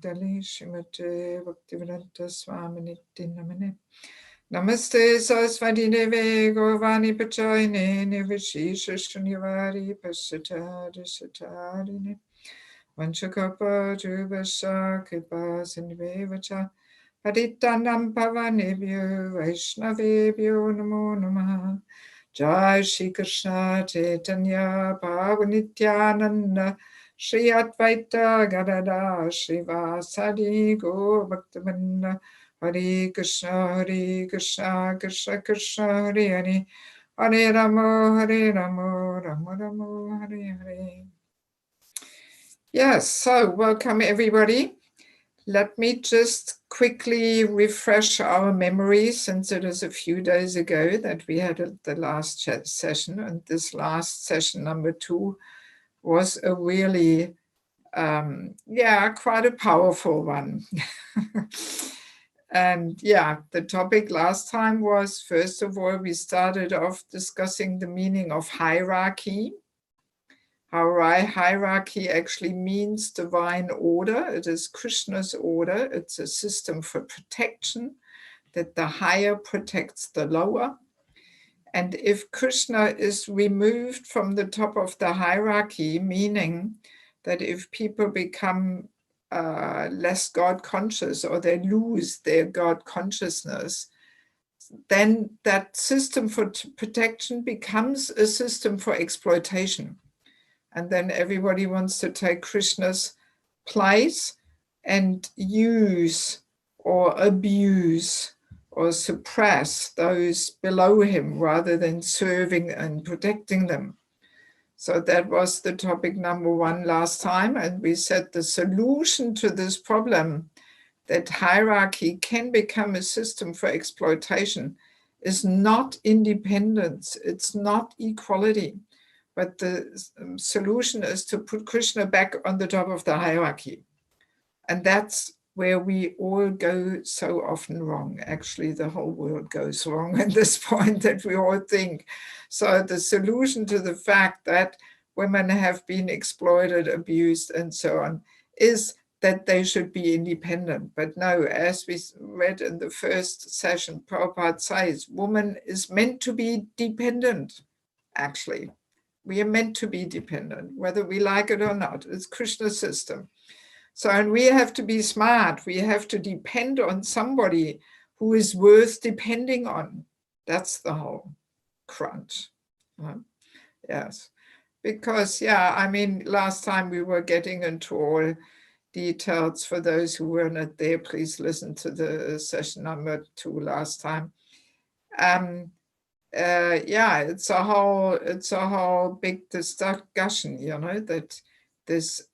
Bhagavate Srimate Bhaktivedanta Swami Nityanamane. Namaste Saraswati Deve Govani Pachayane Nivishesha Shunyavari Pasatari Satarine Vanchakapa Jubasha Kripa Sindhivevacha Paditanam Pavanebhyo Vaishnavebhyo Namo Namaha. Jai Shri Krishna Chaitanya Bhavanityananda Shri Advaita Gadada Srivasadi Go Bhaktivinoda Hare Krishna Krishna Krishna Hare Hare Hare Rama Rama Rama Hare Hare. Yes, so welcome everybody. Let me just quickly refresh our memory, since it is a few days ago that we had the last session, and this last session, number 2, was a really, quite a powerful one. And the topic last time was, first of all, we started off discussing the meaning of hierarchy. How hierarchy actually means divine order. It is Krishna's order. It's a system for protection, that the higher protects the lower. And if Krishna is removed from the top of the hierarchy, meaning that if people become less God conscious, or they lose their God consciousness, then that system for protection becomes a system for exploitation. And then everybody wants to take Krishna's place and use or abuse or suppress those below him, rather than serving and protecting them. So that was the topic number 1 last time. And we said the solution to this problem, that hierarchy can become a system for exploitation, is not independence, it's not equality. But the solution is to put Krishna back on the top of the hierarchy. And that's where we all go so often wrong. Actually, the whole world goes wrong at this point, that we all think. So the solution to the fact that women have been exploited, abused, and so on, is that they should be independent. But no, as we read in the first session, Prabhupada says, woman is meant to be dependent, actually. We are meant to be dependent, whether we like it or not. It's Krishna's system. So, and we have to be smart. We have to depend on somebody who is worth depending on. That's the whole crunch. Yes. Because, last time we were getting into all details. For those who were not there, please listen to the session number 2 last time. It's a whole big discussion, that this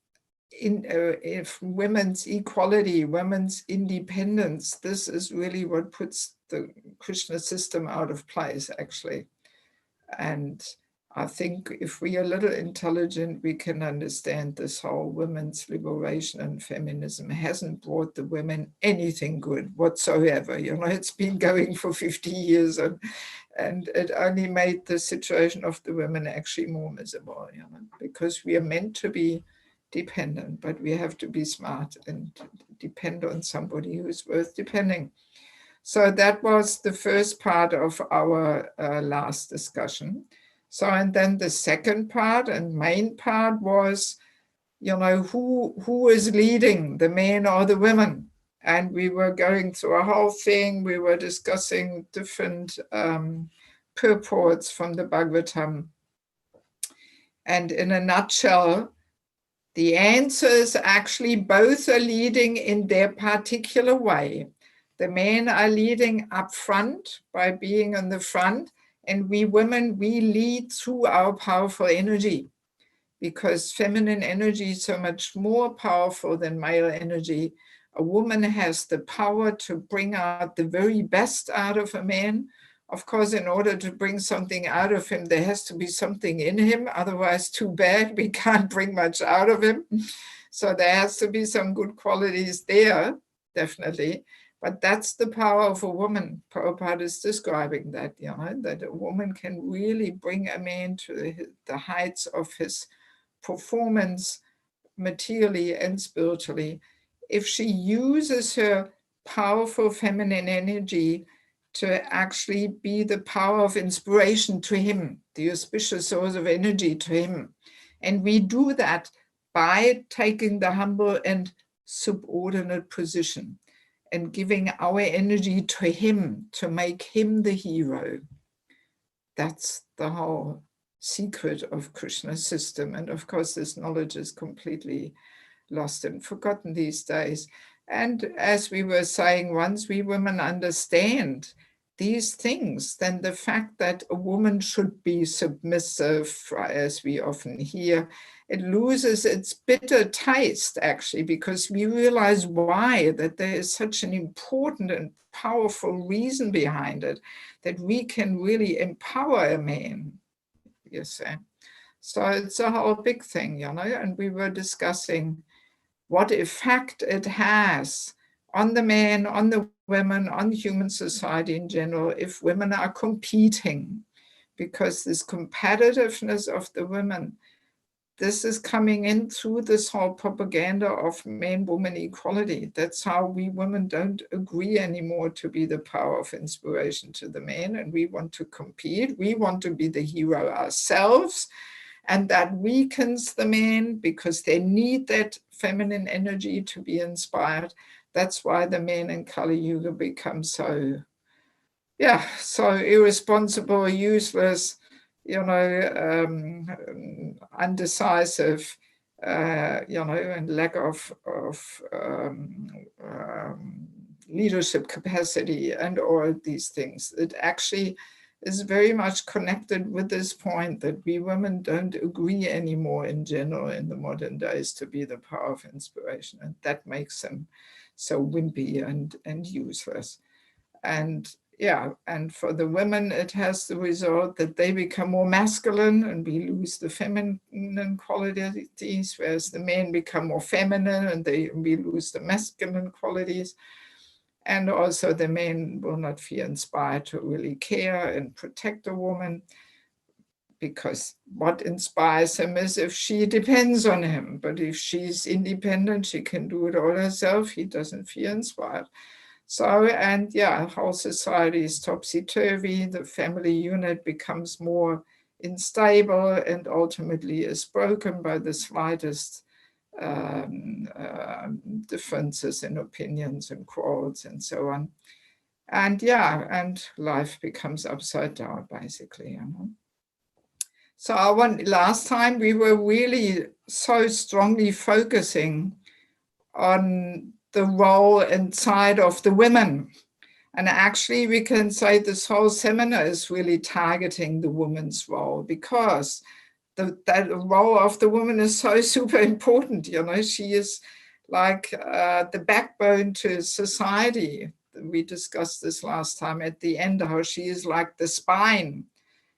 if women's equality, women's independence, this is really what puts the Krishna system out of place, actually. And I think if we are a little intelligent, we can understand this whole women's liberation and feminism hasn't brought the women anything good whatsoever. It's been going for 50 years, and it only made the situation of the women actually more miserable, because we are meant to be dependent, but we have to be smart and depend on somebody who is worth depending. So that was the first part of our last discussion. So, and then the second part and main part was, who is leading, the men or the women? And we were going through a whole thing. We were discussing different purports from the Bhagavatam. And in a nutshell, the answer is actually both are leading in their particular way. The men are leading up front by being on the front, and we women, we lead through our powerful energy, because feminine energy is so much more powerful than male energy. A woman has the power to bring out the very best out of a man. Of course, in order to bring something out of him, there has to be something in him. Otherwise, too bad, we can't bring much out of him. So there has to be some good qualities there, definitely. But that's the power of a woman. Prabhupada is describing that, that a woman can really bring a man to the heights of his performance, materially and spiritually, if she uses her powerful feminine energy to actually be the power of inspiration to him, the auspicious source of energy to him. And we do that by taking the humble and subordinate position and giving our energy to him to make him the hero. That's the whole secret of Krishna's system. And of course, this knowledge is completely lost and forgotten these days. And as we were saying, once we women understand these things, then the fact that a woman should be submissive, as we often hear, it loses its bitter taste, actually, because we realize why, that there is such an important and powerful reason behind it, that we can really empower a man, you see. So it's a whole big thing, you know, and we were discussing what effect it has on the men, on the women, on human society in general, if women are competing, because this competitiveness of the women, this is coming in through this whole propaganda of man-woman equality. That's how we women don't agree anymore to be the power of inspiration to the men, and we want to compete. We want to be the hero ourselves, and that weakens the men because they need that feminine energy to be inspired. That's why the men in Kali Yuga become so irresponsible, useless, you know, undecisive, you know, and lack of leadership capacity and all these things. It actually is very much connected with this point that we women don't agree anymore in general in the modern days to be the power of inspiration. And that makes them so wimpy and useless. And yeah, and for the women, it has the result that they become more masculine and we lose the feminine qualities, whereas the men become more feminine and we lose the masculine qualities. And also the men will not feel inspired to really care and protect a woman, because what inspires him is if she depends on him. But if she's independent, she can do it all herself, he doesn't feel inspired. So, and yeah, whole society is topsy-turvy, the family unit becomes more unstable and ultimately is broken by the slightest differences in opinions and quarrels and so on. And yeah, and life becomes upside down, basically. You know? So last time we were really so strongly focusing on the role inside of the women. And actually we can say this whole seminar is really targeting the woman's role, because that role of the woman is so super important. You know, she is like the backbone to society. We discussed this last time at the end, how she is like the spine,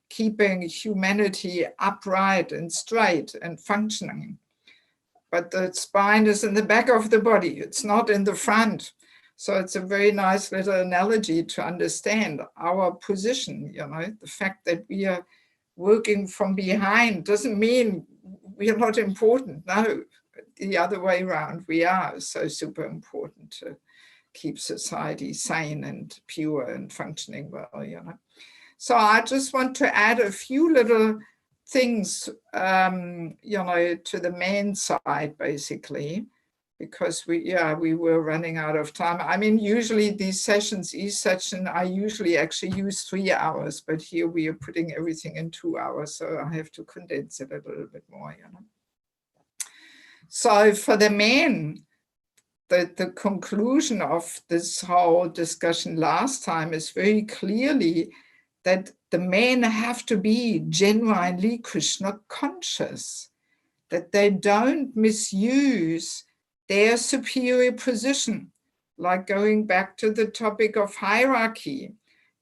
keeping humanity upright and straight and functioning. But the spine is in the back of the body, it's not in the front. So it's a very nice little analogy to understand our position. You know, the fact that we are working from behind doesn't mean we are not important. No, the other way around, we are so super important to keep society sane and pure and functioning well, you know. So I just want to add a few little things, you know, to the main side, basically, because we were running out of time. I mean, usually these sessions, each session, I usually actually use 3 hours, but here we are putting everything in 2 hours, so I have to condense it a little bit more, you know. So for the men, the conclusion of this whole discussion last time is very clearly that the men have to be genuinely Krishna conscious, that they don't misuse their superior position, like going back to the topic of hierarchy.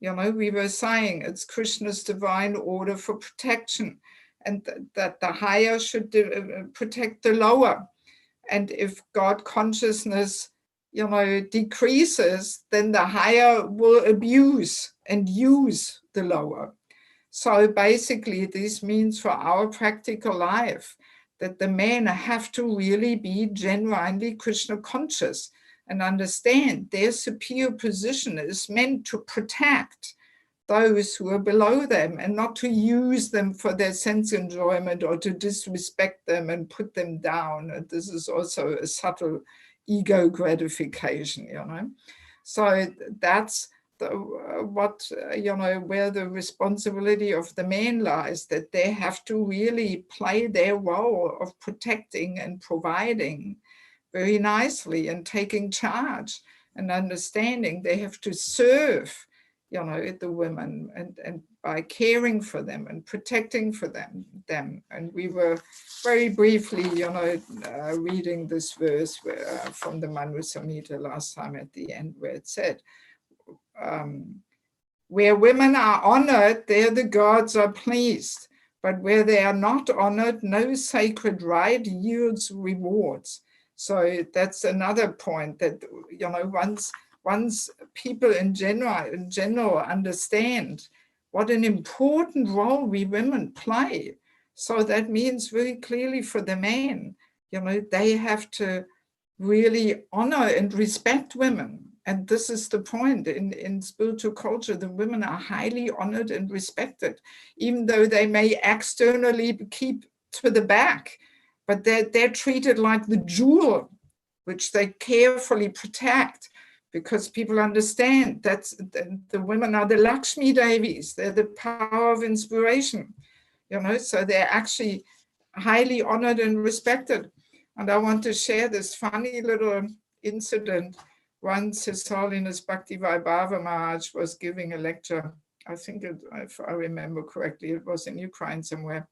You know, we were saying it's Krishna's divine order for protection, and that the higher should protect the lower. And if God consciousness, you know, decreases, then the higher will abuse and use the lower. So basically, this means for our practical life that the men have to really be genuinely Krishna conscious and understand their superior position is meant to protect those who are below them and not to use them for their sense enjoyment or to disrespect them and put them down. And this is also a subtle ego gratification, you know. So that's where the responsibility of the men lies, that they have to really play their role of protecting and providing very nicely and taking charge and understanding they have to serve, you know, the women and by caring for them and protecting for them. And we were very briefly, you know, reading this verse from the Manu Samhita last time at the end, where it said, where women are honored, there the gods are pleased. But where they are not honored, no sacred rite yields rewards. So that's another point that, you know, once people in general understand what an important role we women play. So that means very clearly for the men, you know, they have to really honor and respect women. And this is the point. In spiritual culture, the women are highly honored and respected, even though they may externally keep to the back, but they're treated like the jewel, which they carefully protect, because people understand that the women are the Lakshmi Devis, they're the power of inspiration, you know, so they're actually highly honored and respected. And I want to share this funny little incident. Once His Holiness Bhakti Vaibhava Maharaj was giving a lecture, I think, if I remember correctly, it was in Ukraine somewhere.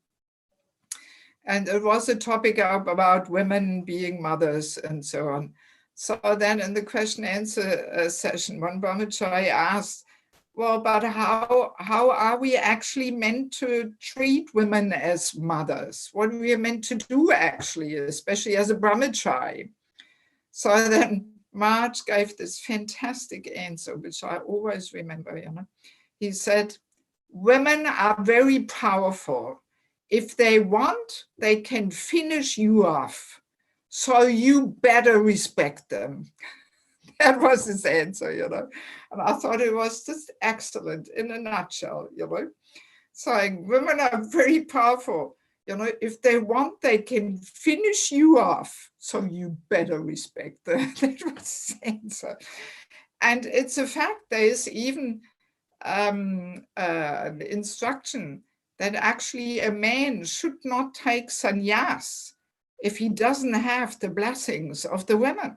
And it was a topic about women being mothers and so on. So then in the question answer session, one brahmachari asked, well, but how are we actually meant to treat women as mothers? What are we meant to do actually, especially as a brahmachari? So then Maharaj gave this fantastic answer, which I always remember, you know. He said, women are very powerful. If they want, they can finish you off. So you better respect them. That was his answer, you know. And I thought it was just excellent in a nutshell, you know. Saying women are very powerful. You know, if they want, they can finish you off. So you better respect them. That was his answer. And it's a fact, there is even instruction that actually a man should not take sannyas if he doesn't have the blessings of the women,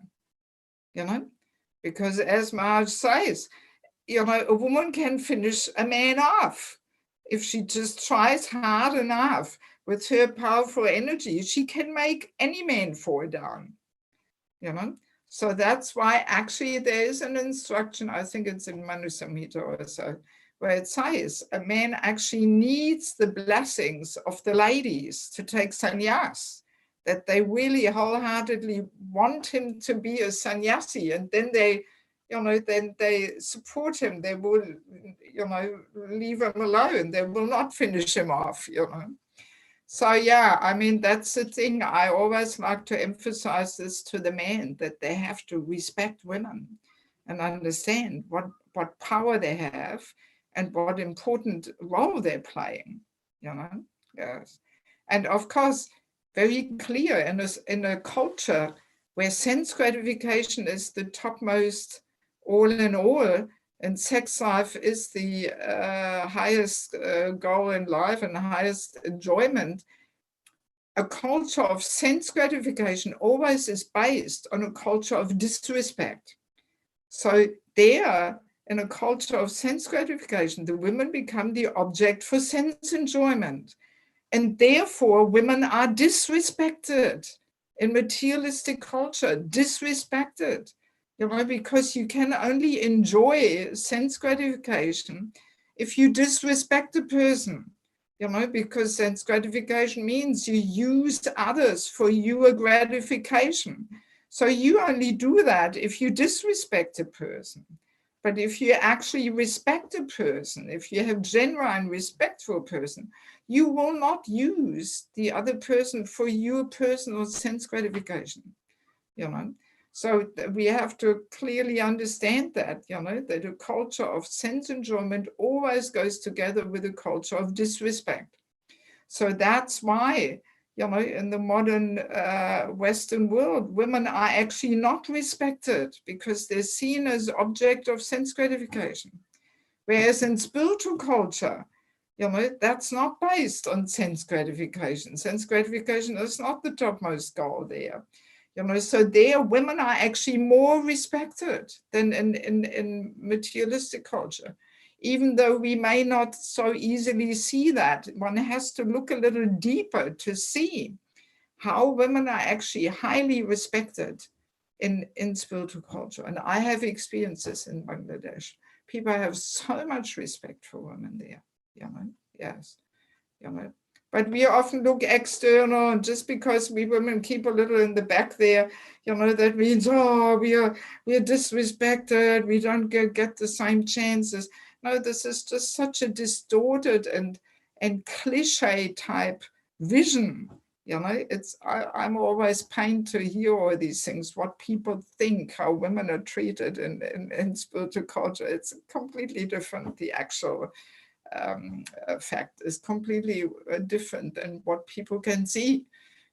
you know, because as Maharaj says, you know, a woman can finish a man off. If she just tries hard enough with her powerful energy, she can make any man fall down, you know. So that's why actually there is an instruction, I think it's in Manu Samhita also, where it says a man actually needs the blessings of the ladies to take sannyas, that they really wholeheartedly want him to be a sannyasi, and then they, you know, then they support him. They will, you know, leave him alone. They will not finish him off, you know. So yeah, I mean, that's the thing. I always like to emphasize this to the men, that they have to respect women and understand what power they have and what important role they're playing, you know. Yes. And of course, very clear in a culture where sense gratification is the topmost all in all, and sex life is the highest goal in life and highest enjoyment, a culture of sense gratification always is based on a culture of disrespect. So there, in a culture of sense gratification, the women become the object for sense enjoyment. And therefore, women are disrespected in materialistic culture, disrespected, you know, because you can only enjoy sense gratification if you disrespect a person, you know, because sense gratification means you use others for your gratification. So you only do that if you disrespect a person. But if you actually respect a person, if you have genuine respect for a person, you will not use the other person for your personal sense gratification, you know. So we have to clearly understand that, you know, that a culture of sense enjoyment always goes together with a culture of disrespect. So that's why, you know, in the modern Western world, women are actually not respected because they're seen as object of sense gratification. Whereas in spiritual culture, you know, that's not based on sense gratification. Sense gratification is not the topmost goal there. You know, so there women are actually more respected than in materialistic culture. Even though we may not so easily see that, one has to look a little deeper to see how women are actually highly respected in spiritual culture. And I have experiences in Bangladesh. People have so much respect for women there, you know, yes, you know. But we often look external, and just because we women keep a little in the back there, you know, that means, oh, we are disrespected, we don't get the same chances. No, this is just such a distorted and cliche type vision. You know, I'm always pained to hear all these things, what people think, how women are treated in spiritual culture. It's completely different. The actual fact is completely different than what people can see.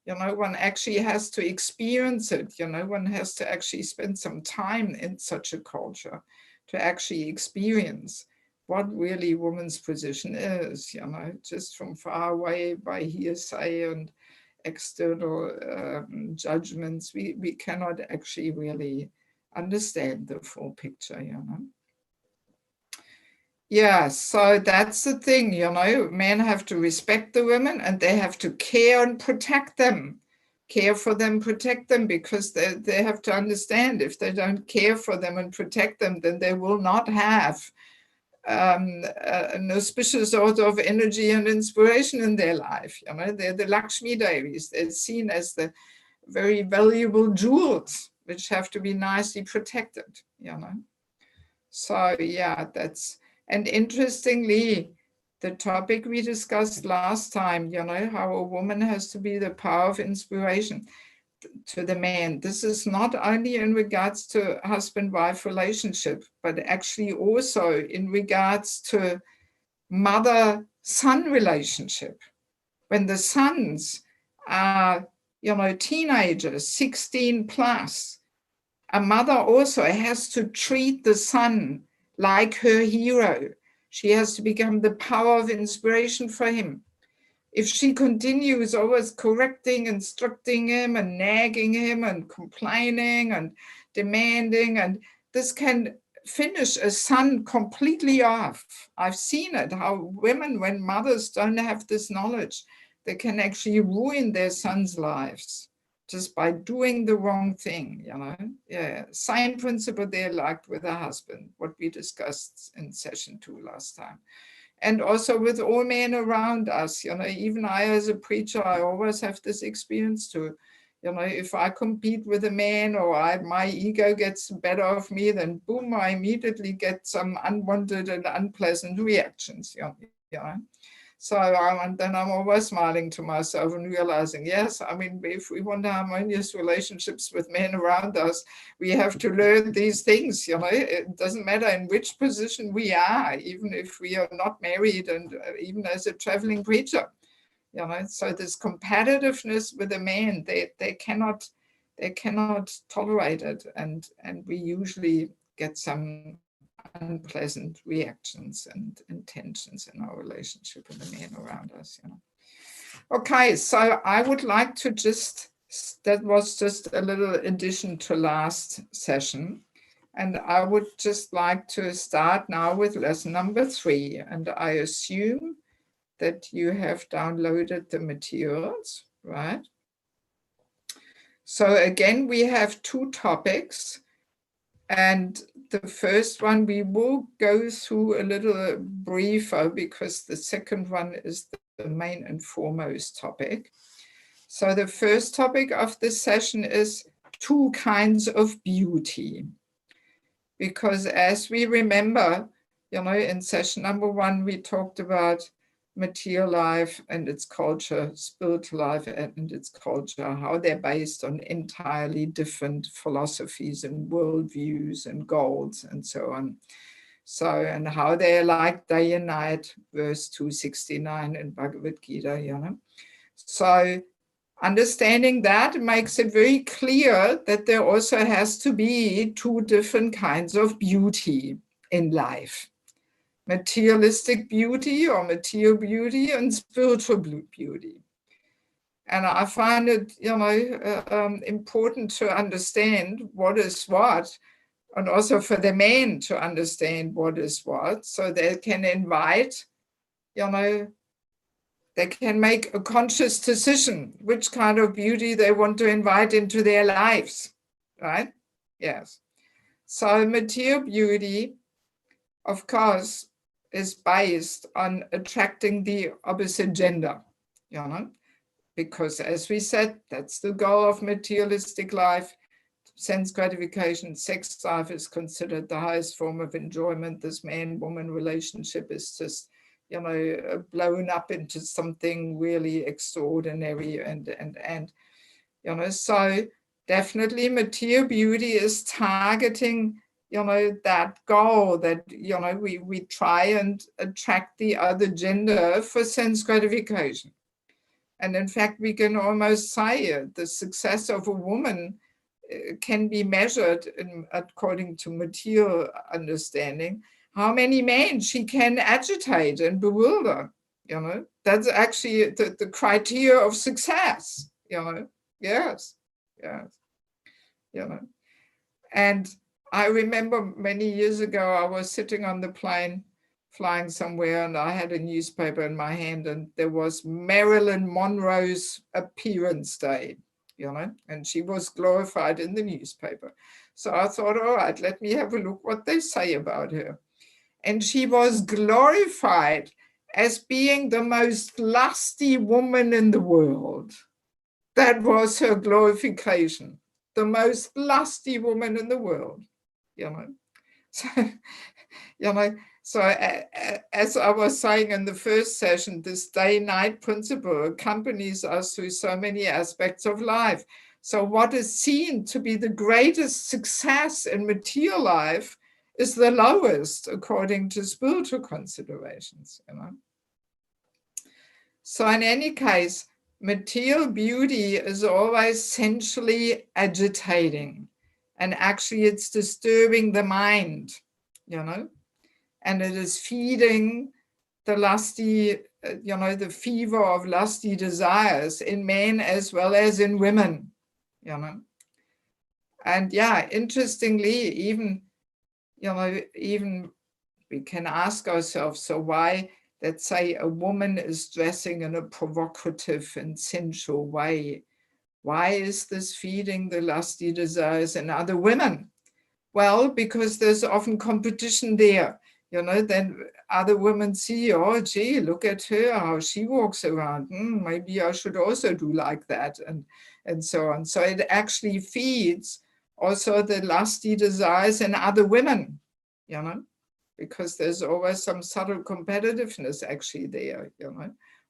You know, one actually has to experience it. You know, one has to actually spend some time in such a culture to actually experience what really woman's position is, you know, just from far away by hearsay and external judgments, we cannot actually really understand the full picture, you know. Yeah, so that's the thing, you know, men have to respect the women and they have to care and protect them, care for them, protect them, because they have to understand if they don't care for them and protect them, then they will not have an auspicious sort of energy and inspiration in their life. You know, they're the Lakshmi Devis. They're seen as the very valuable jewels, which have to be nicely protected, you know. So yeah, that's, and interestingly, the topic we discussed last time, you know, how a woman has to be the power of inspiration to the man. This is not only in regards to husband-wife relationship, but actually also in regards to mother-son relationship. When the sons are, you know, teenagers, 16 plus, a mother also has to treat the son like her hero. She has to become the power of inspiration for him. If she continues always correcting, instructing him and nagging him and complaining and demanding, and this can finish a son completely off. I've seen it, how women, when mothers don't have this knowledge, they can actually ruin their sons' lives just by doing the wrong thing, you know. Yeah, same principle there like with a husband, what we discussed in session 2 last time. And also with all men around us, you know, even I as a preacher, I always have this experience too. You know, if I compete with a man or my ego gets better of me, then boom, I immediately get some unwanted and unpleasant reactions, you know. So then I'm always smiling to myself and realizing, yes, I mean, if we want harmonious relationships with men around us, we have to learn these things, you know. It doesn't matter in which position we are, even if we are not married and even as a traveling preacher, you know. So this competitiveness with a man, they cannot tolerate it. And we usually get some unpleasant reactions and tensions in our relationship with the men around us, you know. Okay, so I would like to that was just a little addition to last session. And I would just like to start now with lesson number 3. And I assume that you have downloaded the materials, right? So again, we have 2 topics. And the first one we will go through a little briefer because the second one is the main and foremost topic. So the first topic of this session is 2 kinds of beauty. because as we remember, in session number 1, we talked about material life and its culture, spiritual life and its culture, how they're based on entirely different philosophies and worldviews and goals and so on. So, and how they're like day and night, verse 269 in Bhagavad Gita, So understanding that makes it very clear that there also has to be 2 different kinds of beauty in life. Materialistic beauty or material beauty and spiritual beauty. And I find it, important to understand what is what, and also for the men to understand what is what, so they can invite, they can make a conscious decision which kind of beauty they want to invite into their lives, right? Yes. So material beauty, of course, is based on attracting the opposite gender, because as we said, that's the goal of materialistic life. Sense gratification, sex life is considered the highest form of enjoyment. This man-woman relationship is just, blown up into something really extraordinary and so definitely material beauty is targeting that goal that, we try and attract the other gender for sense gratification. And in fact, we can almost say the success of a woman can be measured according to material understanding, how many men she can agitate and bewilder, That's actually the criteria of success, Yes. And I remember many years ago, I was sitting on the plane flying somewhere and I had a newspaper in my hand and there was Marilyn Monroe's appearance day, and she was glorified in the newspaper. So I thought, all right, let me have a look what they say about her. And she was glorified as being the most lusty woman in the world. That was her glorification, the most lusty woman in the world, So, So as I was saying in the first session, this day-night principle accompanies us through so many aspects of life. So what is seen to be the greatest success in material life is the lowest according to spiritual considerations, So in any case, material beauty is always sensually agitating, and actually it's disturbing the mind, and it is feeding the lusty, the fever of lusty desires in men as well as in women, And yeah, interestingly, even we can ask ourselves, so why, let's say a woman is dressing in a provocative and sensual way. Why is this feeding the lusty desires in other women? Well, because there's often competition there. Then other women see, oh, gee, look at her, how she walks around. Maybe I should also do like that, and so on. So it actually feeds also the lusty desires in other women, because there's always some subtle competitiveness actually there,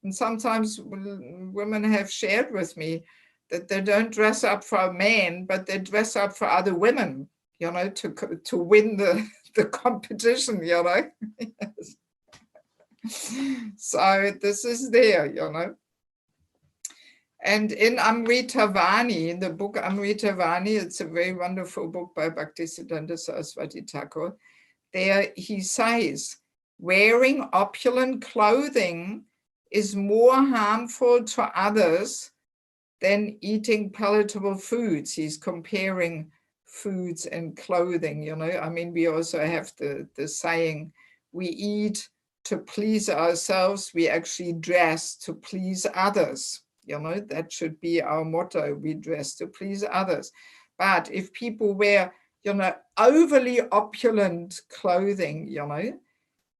And sometimes women have shared with me that they don't dress up for a man, but they dress up for other women, to win the competition, Yes. So this is there, And in Amritavani, in the book Amritavani, it's a very wonderful book by Bhaktisiddhanta Saraswati Thakur. There he says, wearing opulent clothing is more harmful to others than eating palatable foods. He's comparing foods and clothing, I mean, we also have the saying, we eat to please ourselves, we actually dress to please others. That should be our motto, we dress to please others. But if people wear, overly opulent clothing,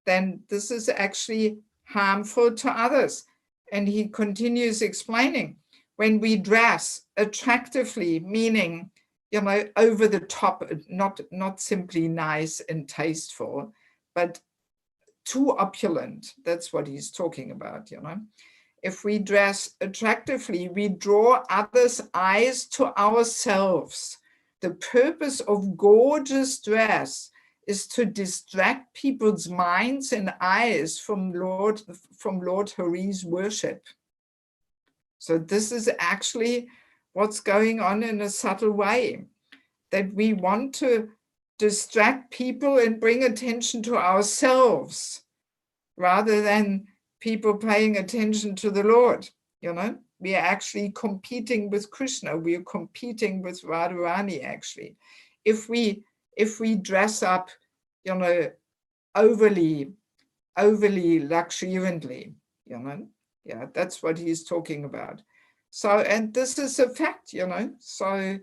then this is actually harmful to others. And he continues explaining, when we dress attractively, meaning, over the top, not simply nice and tasteful, but too opulent. That's what he's talking about, If we dress attractively, we draw others' eyes to ourselves. The purpose of gorgeous dress is to distract people's minds and eyes from Lord Hari's worship. So this is actually what's going on in a subtle way, that we want to distract people and bring attention to ourselves rather than people paying attention to the Lord. We are actually competing with Krishna. We are competing with Radharani, actually. If we dress up, overly luxuriantly, yeah, that's what he's talking about. So, and this is a fact, so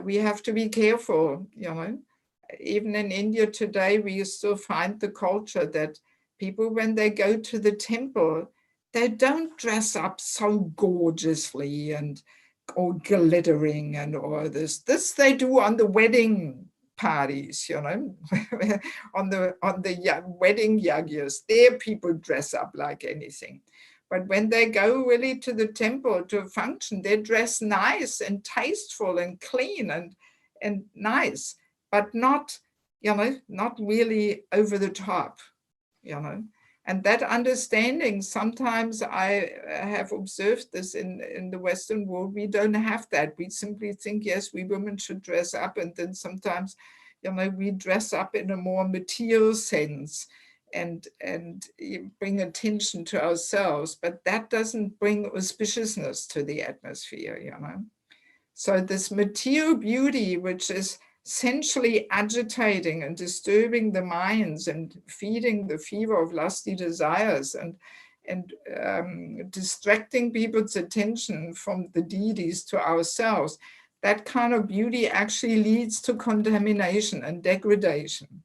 we have to be careful, Even in India today, we still find the culture that people, when they go to the temple, they don't dress up so gorgeously and all glittering and all this. This they do on the wedding parties, on the wedding yagyas. There people dress up like anything. But when they go really to the temple to a function, they dress nice and tasteful and clean and nice, but not, not really over the top, And that understanding, sometimes I have observed this in the Western world, we don't have that. We simply think, yes, we women should dress up. And then sometimes, we dress up in a more material sense and bring attention to ourselves, but that doesn't bring auspiciousness to the atmosphere, So this material beauty, which is essentially agitating and disturbing the minds and feeding the fever of lusty desires and distracting people's attention from the deities to ourselves, that kind of beauty actually leads to contamination and degradation,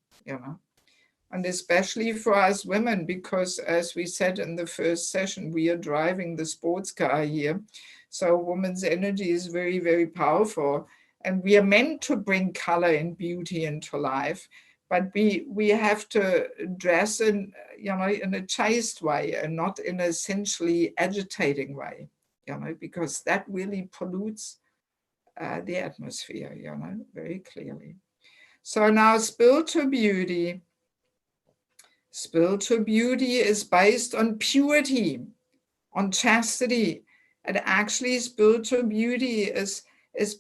And especially for us women, because as we said in the first session, we are driving the sports car here. So woman's energy is very, very powerful. And we are meant to bring color and beauty into life, but we have to dress in a chaste way and not in an essentially agitating way, because that really pollutes the atmosphere, very clearly. So now spiritual beauty is based on purity, on chastity, and actually spiritual beauty is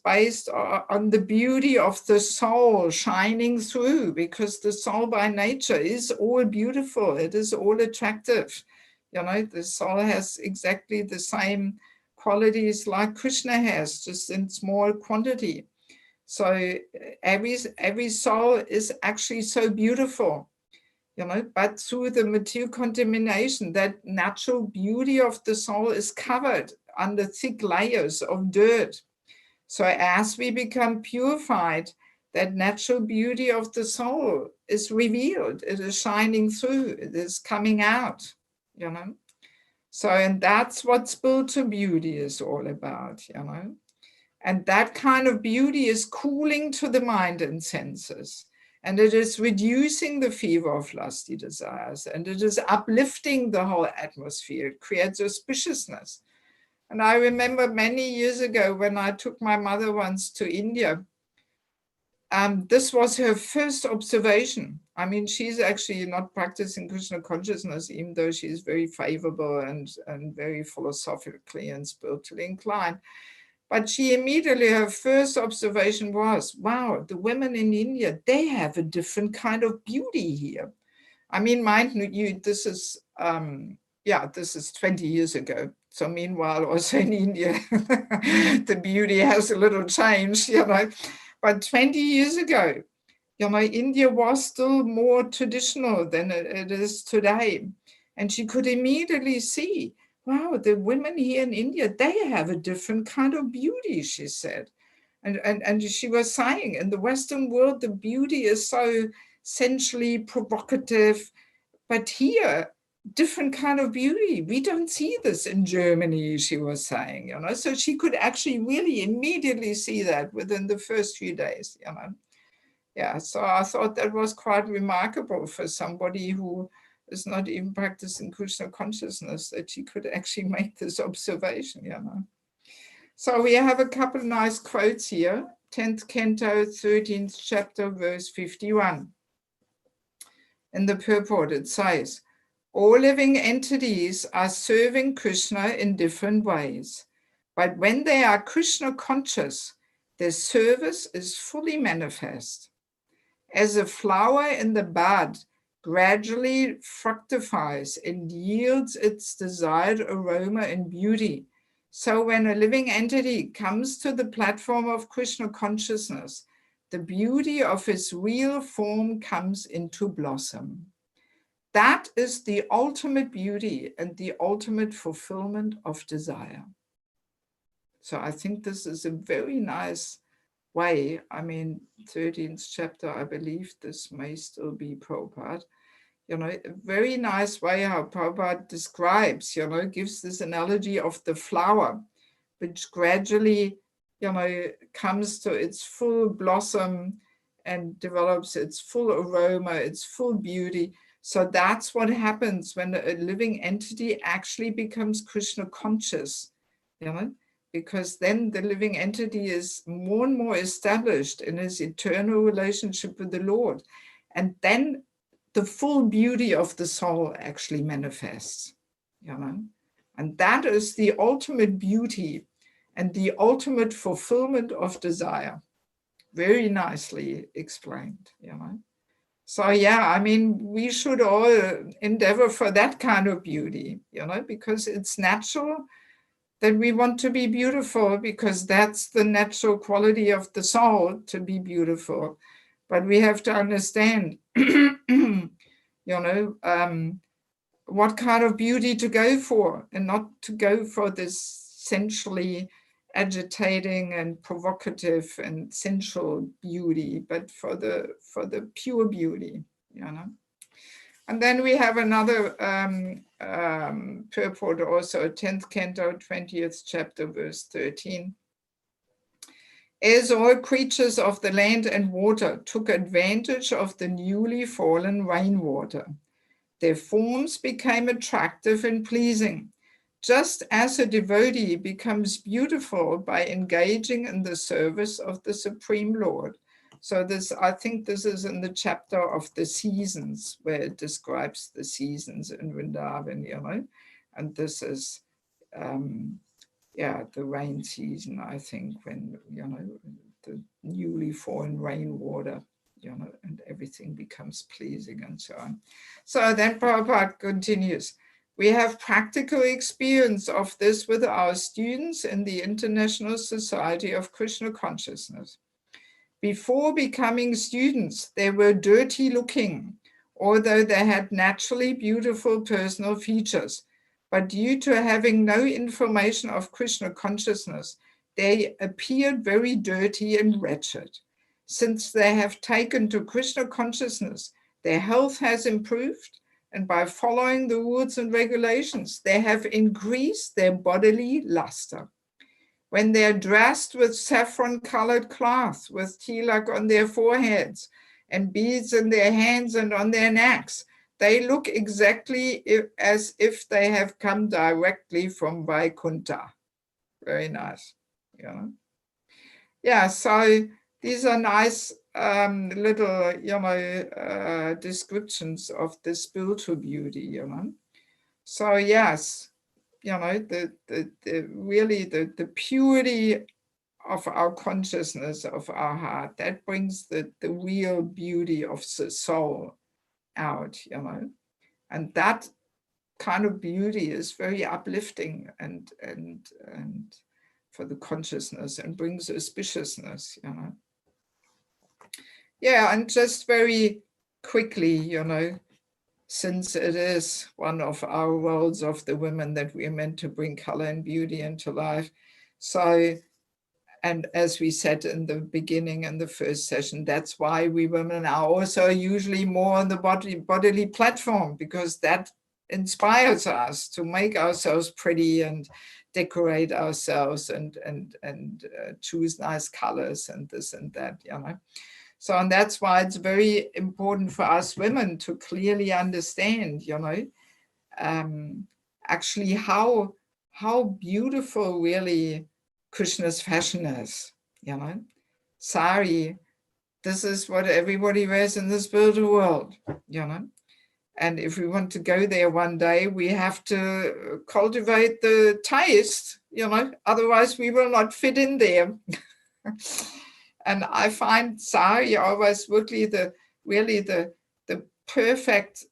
based on the beauty of the soul shining through, because the soul by nature is all beautiful. It is all attractive. The soul has exactly the same qualities like Krishna has, just in small quantity. So every soul is actually so beautiful, but through the material contamination, that natural beauty of the soul is covered under thick layers of dirt. So as we become purified, that natural beauty of the soul is revealed. It is shining through. It is coming out, So, and that's what spiritual beauty is all about, And that kind of beauty is cooling to the mind and senses. And it is reducing the fever of lusty desires. And it is uplifting the whole atmosphere. It creates auspiciousness. And I remember many years ago when I took my mother once to India, this was her first observation. I mean, she's actually not practicing Krishna consciousness, even though she's very favorable and very philosophically and spiritually inclined. But she immediately, her first observation was, wow, the women in India, they have a different kind of beauty here. I mean, mind you, this is 20 years ago. So meanwhile, also in India, the beauty has a little changed, But 20 years ago, India was still more traditional than it is today. And she could immediately see, wow, the women here in India, they have a different kind of beauty, she said. And she was saying, in the Western world, the beauty is so sensually provocative. But here, different kind of beauty. We don't see this in Germany, she was saying, you know. So she could actually really immediately see that within the first few days, you know. Yeah, so I thought that was quite remarkable for somebody who is not even practicing Krishna consciousness, that she could actually make this observation, you know. So we have a couple of nice quotes here. 10th Canto, 13th chapter, verse 51. In the purport, it says, all living entities are serving Krishna in different ways, but when they are Krishna conscious, their service is fully manifest. As a flower in the bud gradually fructifies and yields its desired aroma and beauty, so when a living entity comes to the platform of Krishna consciousness, the beauty of its real form comes into blossom. That is the ultimate beauty and the ultimate fulfillment of desire. So I think this is a very nice way. I mean, 13th chapter, I believe this may still be Prabhupada. You know, a very nice way how Prabhupada describes, you know, gives this analogy of the flower, which gradually, you know, comes to its full blossom and develops its full aroma, its full beauty. So that's what happens when a living entity actually becomes Krishna conscious, you know, because then the living entity is more and more established in his eternal relationship with the Lord. And then the full beauty of the soul actually manifests, you know, and that is the ultimate beauty and the ultimate fulfillment of desire. Very nicely explained, you know. So yeah, I mean, we should all endeavor for that kind of beauty, you know, because it's natural that we want to be beautiful, because that's the natural quality of the soul, to be beautiful. But we have to understand, you know, what kind of beauty to go for, and not to go for this sensually agitating and provocative and sensual beauty, but for the pure beauty, you know. And then we have another purport also, 10th Canto, 20th chapter, verse 13. As all creatures of the land and water took advantage of the newly fallen rainwater, their forms became attractive and pleasing, just as a devotee becomes beautiful by engaging in the service of the Supreme Lord. So this, I think this is in the chapter of the seasons, where it describes the seasons in Vrindavan, you know, and this is, yeah, the rain season, I think, when, you know, the newly fallen rainwater, you know, and everything becomes pleasing and so on. So then Prabhupada continues, we have practical experience of this with our students in the International Society of Krishna Consciousness. Before becoming students, they were dirty looking, although they had naturally beautiful personal features. But due to having no information of Krishna consciousness, they appeared very dirty and wretched. Since they have taken to Krishna consciousness, their health has improved, and by following the rules and regulations, they have increased their bodily luster. When they are dressed with saffron-colored cloth, with tilak on their foreheads, and beads in their hands and on their necks, they look exactly as if they have come directly from Vaikuntha. Very nice, you know. Yeah, so these are nice little, you know, descriptions of the spiritual beauty, you know. So yes, you know, the purity of our consciousness, of our heart, that brings the real beauty of the soul out, you know. And that kind of beauty is very uplifting and for the consciousness, and brings auspiciousness, you know. Yeah, and just very quickly, you know, since it is one of our roles of the women that we are meant to bring color and beauty into life. So, and as we said in the beginning, in the first session, that's why we women are also usually more on the bodily platform, because that inspires us to make ourselves pretty and decorate ourselves and choose nice colors and this and that, you know. So, and that's why it's very important for us women to clearly understand, you know, actually how beautiful really Krishna's fashion is, you know. Sari, this is what everybody wears in the spiritual world, you know. And if we want to go there one day, we have to cultivate the taste, you know, otherwise we will not fit in there. And I find sari always really the perfect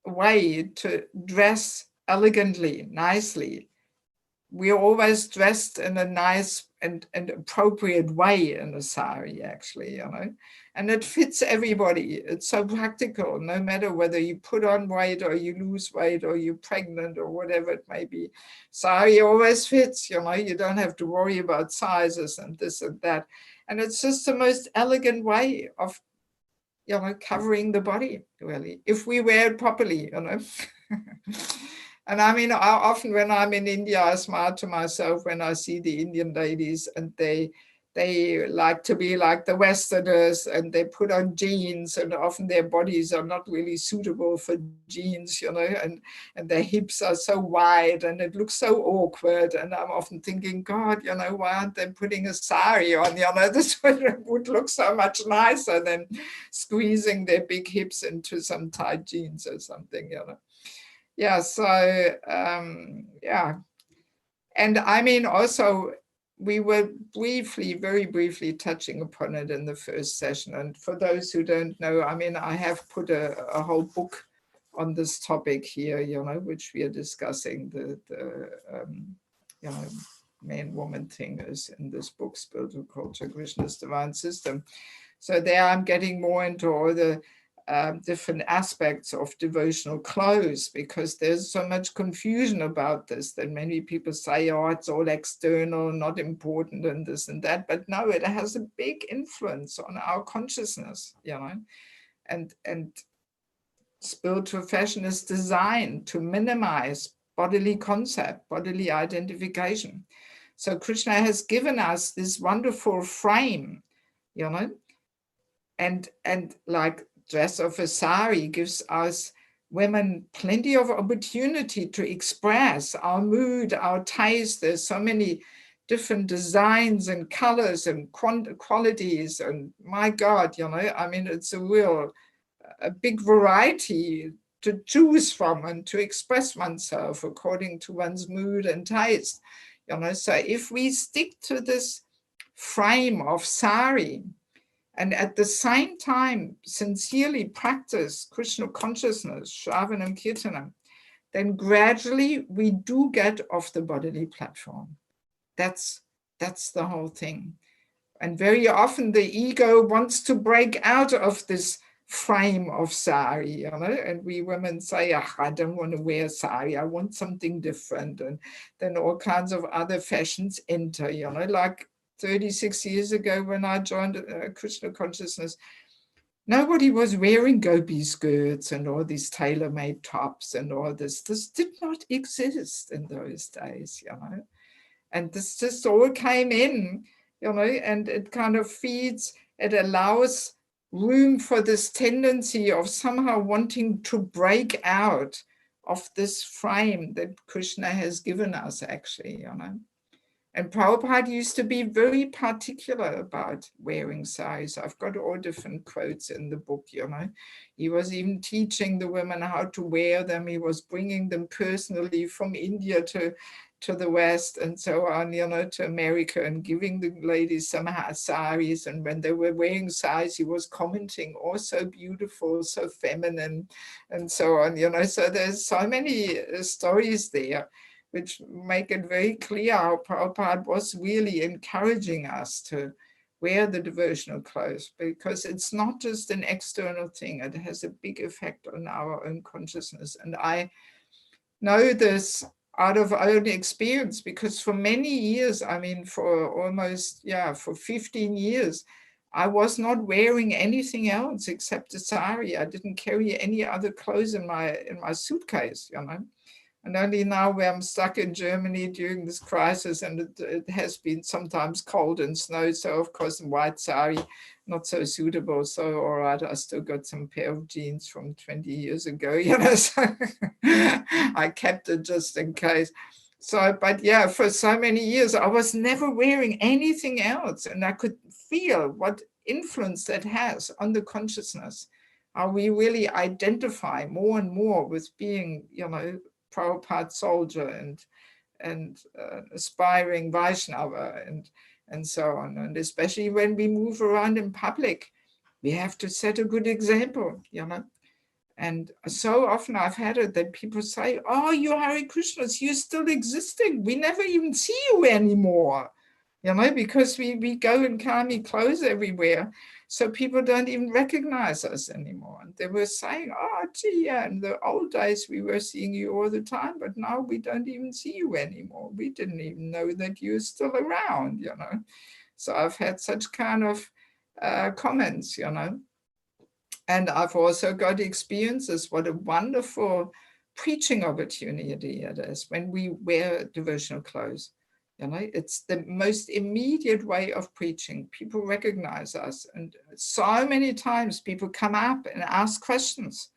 way to dress elegantly, nicely. We are always dressed in a nice and appropriate way in a sari, actually, you know, and it fits everybody. It's so practical, no matter whether you put on weight or you lose weight or you're pregnant or whatever it may be. Sari always fits, you know, you don't have to worry about sizes and this and that. And it's just the most elegant way of, you know, covering the body, really, if we wear it properly, you know. And I mean, often when I'm in India, I smile to myself when I see the Indian ladies and they like to be like the Westerners and they put on jeans, and often their bodies are not really suitable for jeans, you know, and their hips are so wide and it looks so awkward. And I'm often thinking, God, you know, why aren't they putting a sari on? You know, this would look so much nicer than squeezing their big hips into some tight jeans or something, you know. Yeah, so yeah. And I mean, also, we were very briefly touching upon it in the first session. And for those who don't know, I mean, I have put a whole book on this topic here, you know, which we are discussing. The you know, man-woman thing is in this book, Spiritual Culture, Krishna's Divine System. So there I'm getting more into all the different aspects of devotional clothes, because there's so much confusion about this that many people say, oh, it's all external, not important and this and that. But no, it has a big influence on our consciousness, you know, and spiritual fashion is designed to minimize bodily concept, bodily identification. So Krishna has given us this wonderful frame, you know, and like dress of a sari gives us women plenty of opportunity to express our mood, our taste. There's so many different designs and colors and qualities, and my God, you know, I mean, it's a big variety to choose from and to express oneself according to one's mood and taste, you know. So if we stick to this frame of sari, and at the same time sincerely practice Krishna consciousness, Shravanam Kirtanam, then gradually we do get off the bodily platform. That's the whole thing. And very often the ego wants to break out of this frame of sari, you know, and we women say, oh, I don't want to wear sari, I want something different. And then all kinds of other fashions enter, you know, like 36 years ago when I joined Krishna consciousness, nobody was wearing gopi skirts and all these tailor-made tops and all this. This did not exist in those days, you know. And this just all came in, you know, and it kind of feeds, it allows room for this tendency of somehow wanting to break out of this frame that Krishna has given us, actually, you know. And Prabhupada used to be very particular about wearing saris. I've got all different quotes in the book, you know. He was even teaching the women how to wear them. He was bringing them personally from India to the West and so on, you know, to America, and giving the ladies some saris. And when they were wearing saris, he was commenting, oh, so beautiful, so feminine, and so on, you know. So there's so many stories there which make it very clear how Prabhupada was really encouraging us to wear the devotional clothes, because it's not just an external thing, it has a big effect on our own consciousness. And I know this out of own experience, because for many years, I mean, for almost, for 15 years, I was not wearing anything else except a sari. I didn't carry any other clothes in my suitcase, you know. And only now where I'm stuck in Germany during this crisis, and it has been sometimes cold and snow, so of course a white sari, not so suitable. So all right, I still got some pair of jeans from 20 years ago, you know, so I kept it just in case. So, but yeah, for so many years, I was never wearing anything else. And I could feel what influence that has on the consciousness, how we really identify more and more with being, you know, Prabhupada soldier and aspiring Vaishnava and so on. And especially when we move around in public, we have to set a good example, you know. And so often I've had it that people say, oh, you Hare Krishnas, you're still existing. We never even see you anymore, you know, because we go in kami clothes everywhere. So people don't even recognize us anymore. And they were saying, oh, gee, yeah, in the old days we were seeing you all the time, but now we don't even see you anymore. We didn't even know that you're still around, you know. So I've had such kind of comments, you know. And I've also got experiences, what a wonderful preaching opportunity it is when we wear devotional clothes. You know, it's the most immediate way of preaching. People recognize us. And so many times people come up and ask questions.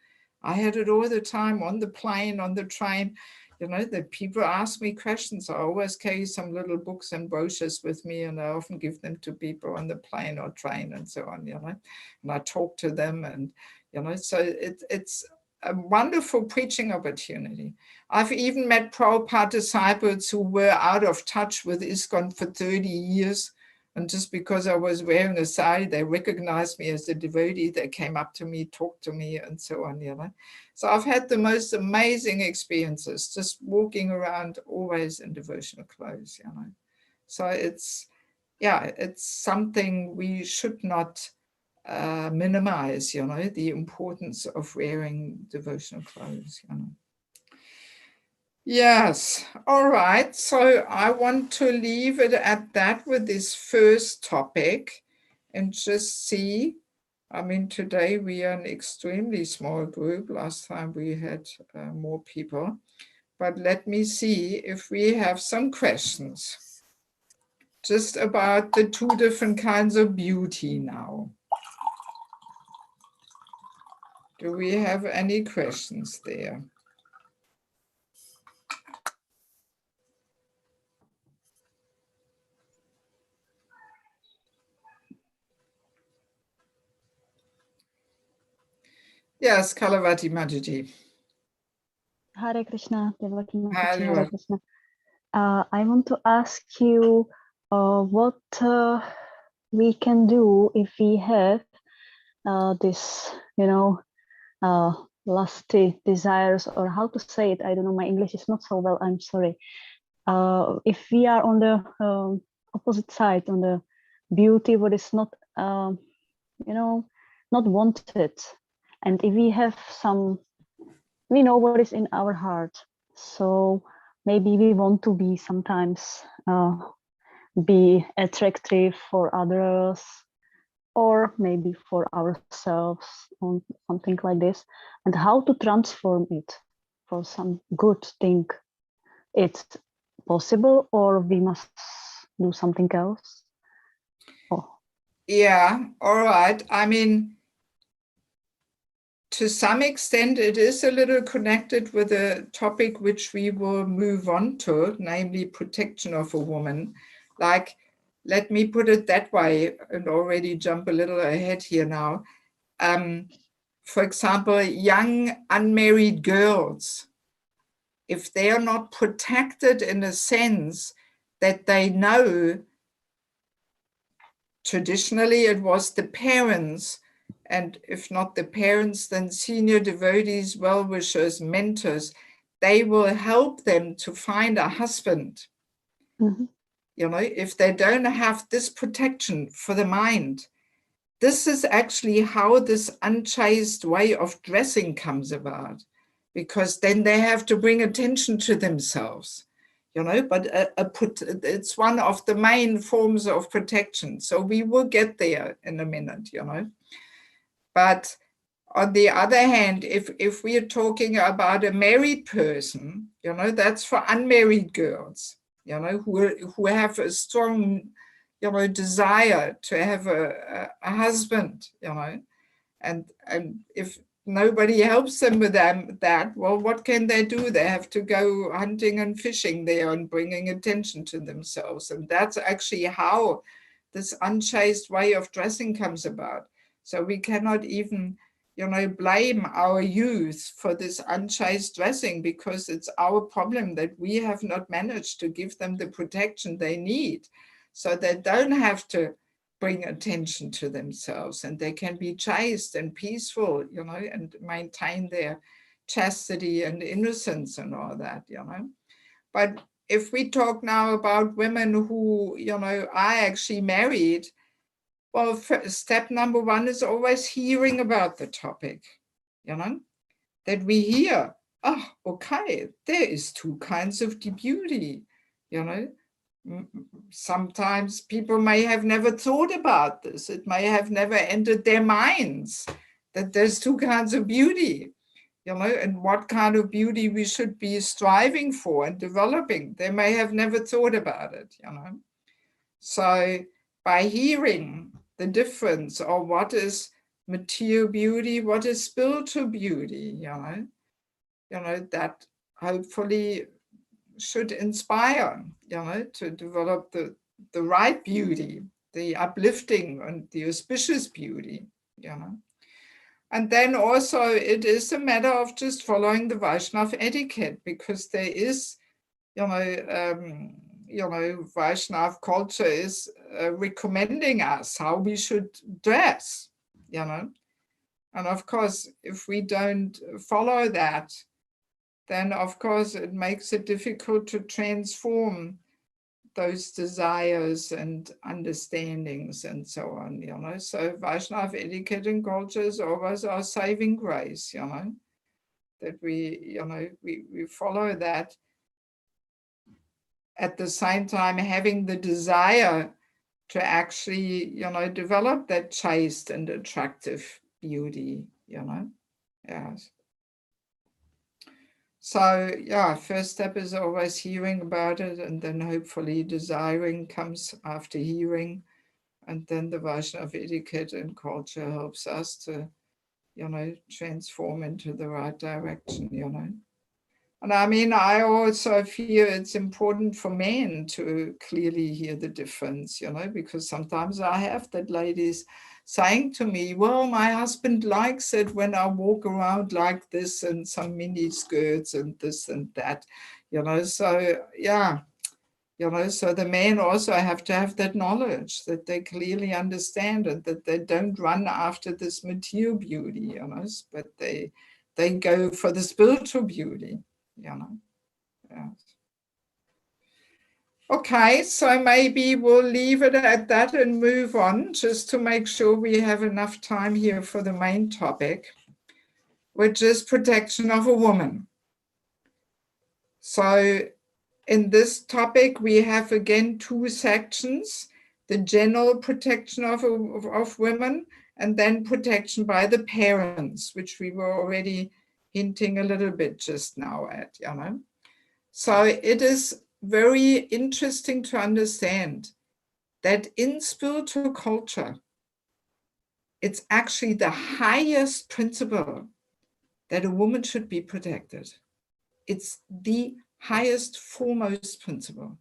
I had it all the time on the plane, on the train, you know, that people ask me questions. I always carry some little books and brochures with me, and I often give them to people on the plane or train and so on, you know, and I talk to them, and, you know, so it's a wonderful preaching opportunity. I've even met Prabhupada disciples who were out of touch with ISKCON for 30 years. And just because I was wearing a sari, they recognized me as a devotee. They came up to me, talked to me, and so on, you know. So I've had the most amazing experiences just walking around always in devotional clothes, you know. So it's, yeah, it's something we should not minimize, you know, the importance of wearing devotional clothes, you know. Yes, all right. So I want to leave it at that with this first topic and just see. I mean, today we are an extremely small group. Last time we had more people. But let me see if we have some questions just about the two different kinds of beauty now. Do we have any questions there? Yes, Kalavati Mataji. Hare Krishna, Devaki Mataji, Hare Hare Krishna. I want to ask you what we can do if we have this, you know, lusty desires, or how to say it. I don't know, my English is not so well, I'm sorry. If we are on the opposite side, on the beauty what is not, you know, not wanted, and if we have some, we know what is in our heart, so maybe we want to be sometimes be attractive for others, or maybe for ourselves, or something like this, and how to transform it for some good thing. It's possible, or we must do something else? Oh. Yeah, all right. I mean, to some extent, it is a little connected with a topic which we will move on to, namely protection of a woman. Like, let me put it that way and already jump a little ahead here now. For example, young unmarried girls, if they are not protected in a sense that they know, traditionally it was the parents, and if not the parents, then senior devotees, well-wishers, mentors, they will help them to find a husband. Mm-hmm. You know, if they don't have this protection for the mind, this is actually how this unchaste way of dressing comes about, because then they have to bring attention to themselves. you know, but it's one of the main forms of protection. So we will get there in a minute, you know. But on the other hand, if we are talking about a married person, you know, that's for unmarried girls, you know, who have a strong, you know, desire to have a husband, you know, and if nobody helps them with that, well, what can they do? They have to go hunting and fishing there and bringing attention to themselves. And that's actually how this unchaste way of dressing comes about. So we cannot even, you know, blame our youth for this unchaste dressing, because it's our problem that we have not managed to give them the protection they need, so they don't have to bring attention to themselves, and they can be chaste and peaceful, you know, and maintain their chastity and innocence and all that, you know. But if we talk now about women who, you know, are actually married, well, step number one is always hearing about the topic, you know, that we hear, oh, okay, there is two kinds of beauty, you know. Sometimes people may have never thought about this. It may have never entered their minds that there's two kinds of beauty, you know, and what kind of beauty we should be striving for and developing. They may have never thought about it, you know. So by hearing the difference of what is material beauty, what is spiritual beauty, you know, that hopefully should inspire, you know, to develop the right beauty, the uplifting and the auspicious beauty, you know. And then also it is a matter of just following the Vaishnava etiquette, because there is, you know, Vaishnava culture is recommending us how we should dress, you know. And of course, if we don't follow that, then of course it makes it difficult to transform those desires and understandings and so on, you know. So Vaishnava etiquette and culture is always our saving grace, you know, that we, you know, we follow that, at the same time having the desire to actually, you know, develop that chaste and attractive beauty, you know. Yes. So yeah, first step is always hearing about it, and then hopefully desiring comes after hearing, and then the Vaishnava etiquette and culture helps us to, you know, transform into the right direction, you know. And I mean, I also feel it's important for men to clearly hear the difference, you know, because sometimes I have that ladies saying to me, well, my husband likes it when I walk around like this and some mini skirts and this and that, you know. So yeah, you know, so the men also have to have that knowledge, that they clearly understand it, that they don't run after this material beauty, you know, but they go for the spiritual beauty, you know. Yes. Okay, so maybe we'll leave it at that and move on, just to make sure we have enough time here for the main topic, which is protection of a woman. So in this topic, we have again two sections: the general protection of women, and then protection by the parents, which we were already hinting a little bit just now at, you know. So it is very interesting to understand that in spiritual culture, it's actually the highest principle that a woman should be protected. It's the highest, foremost principle.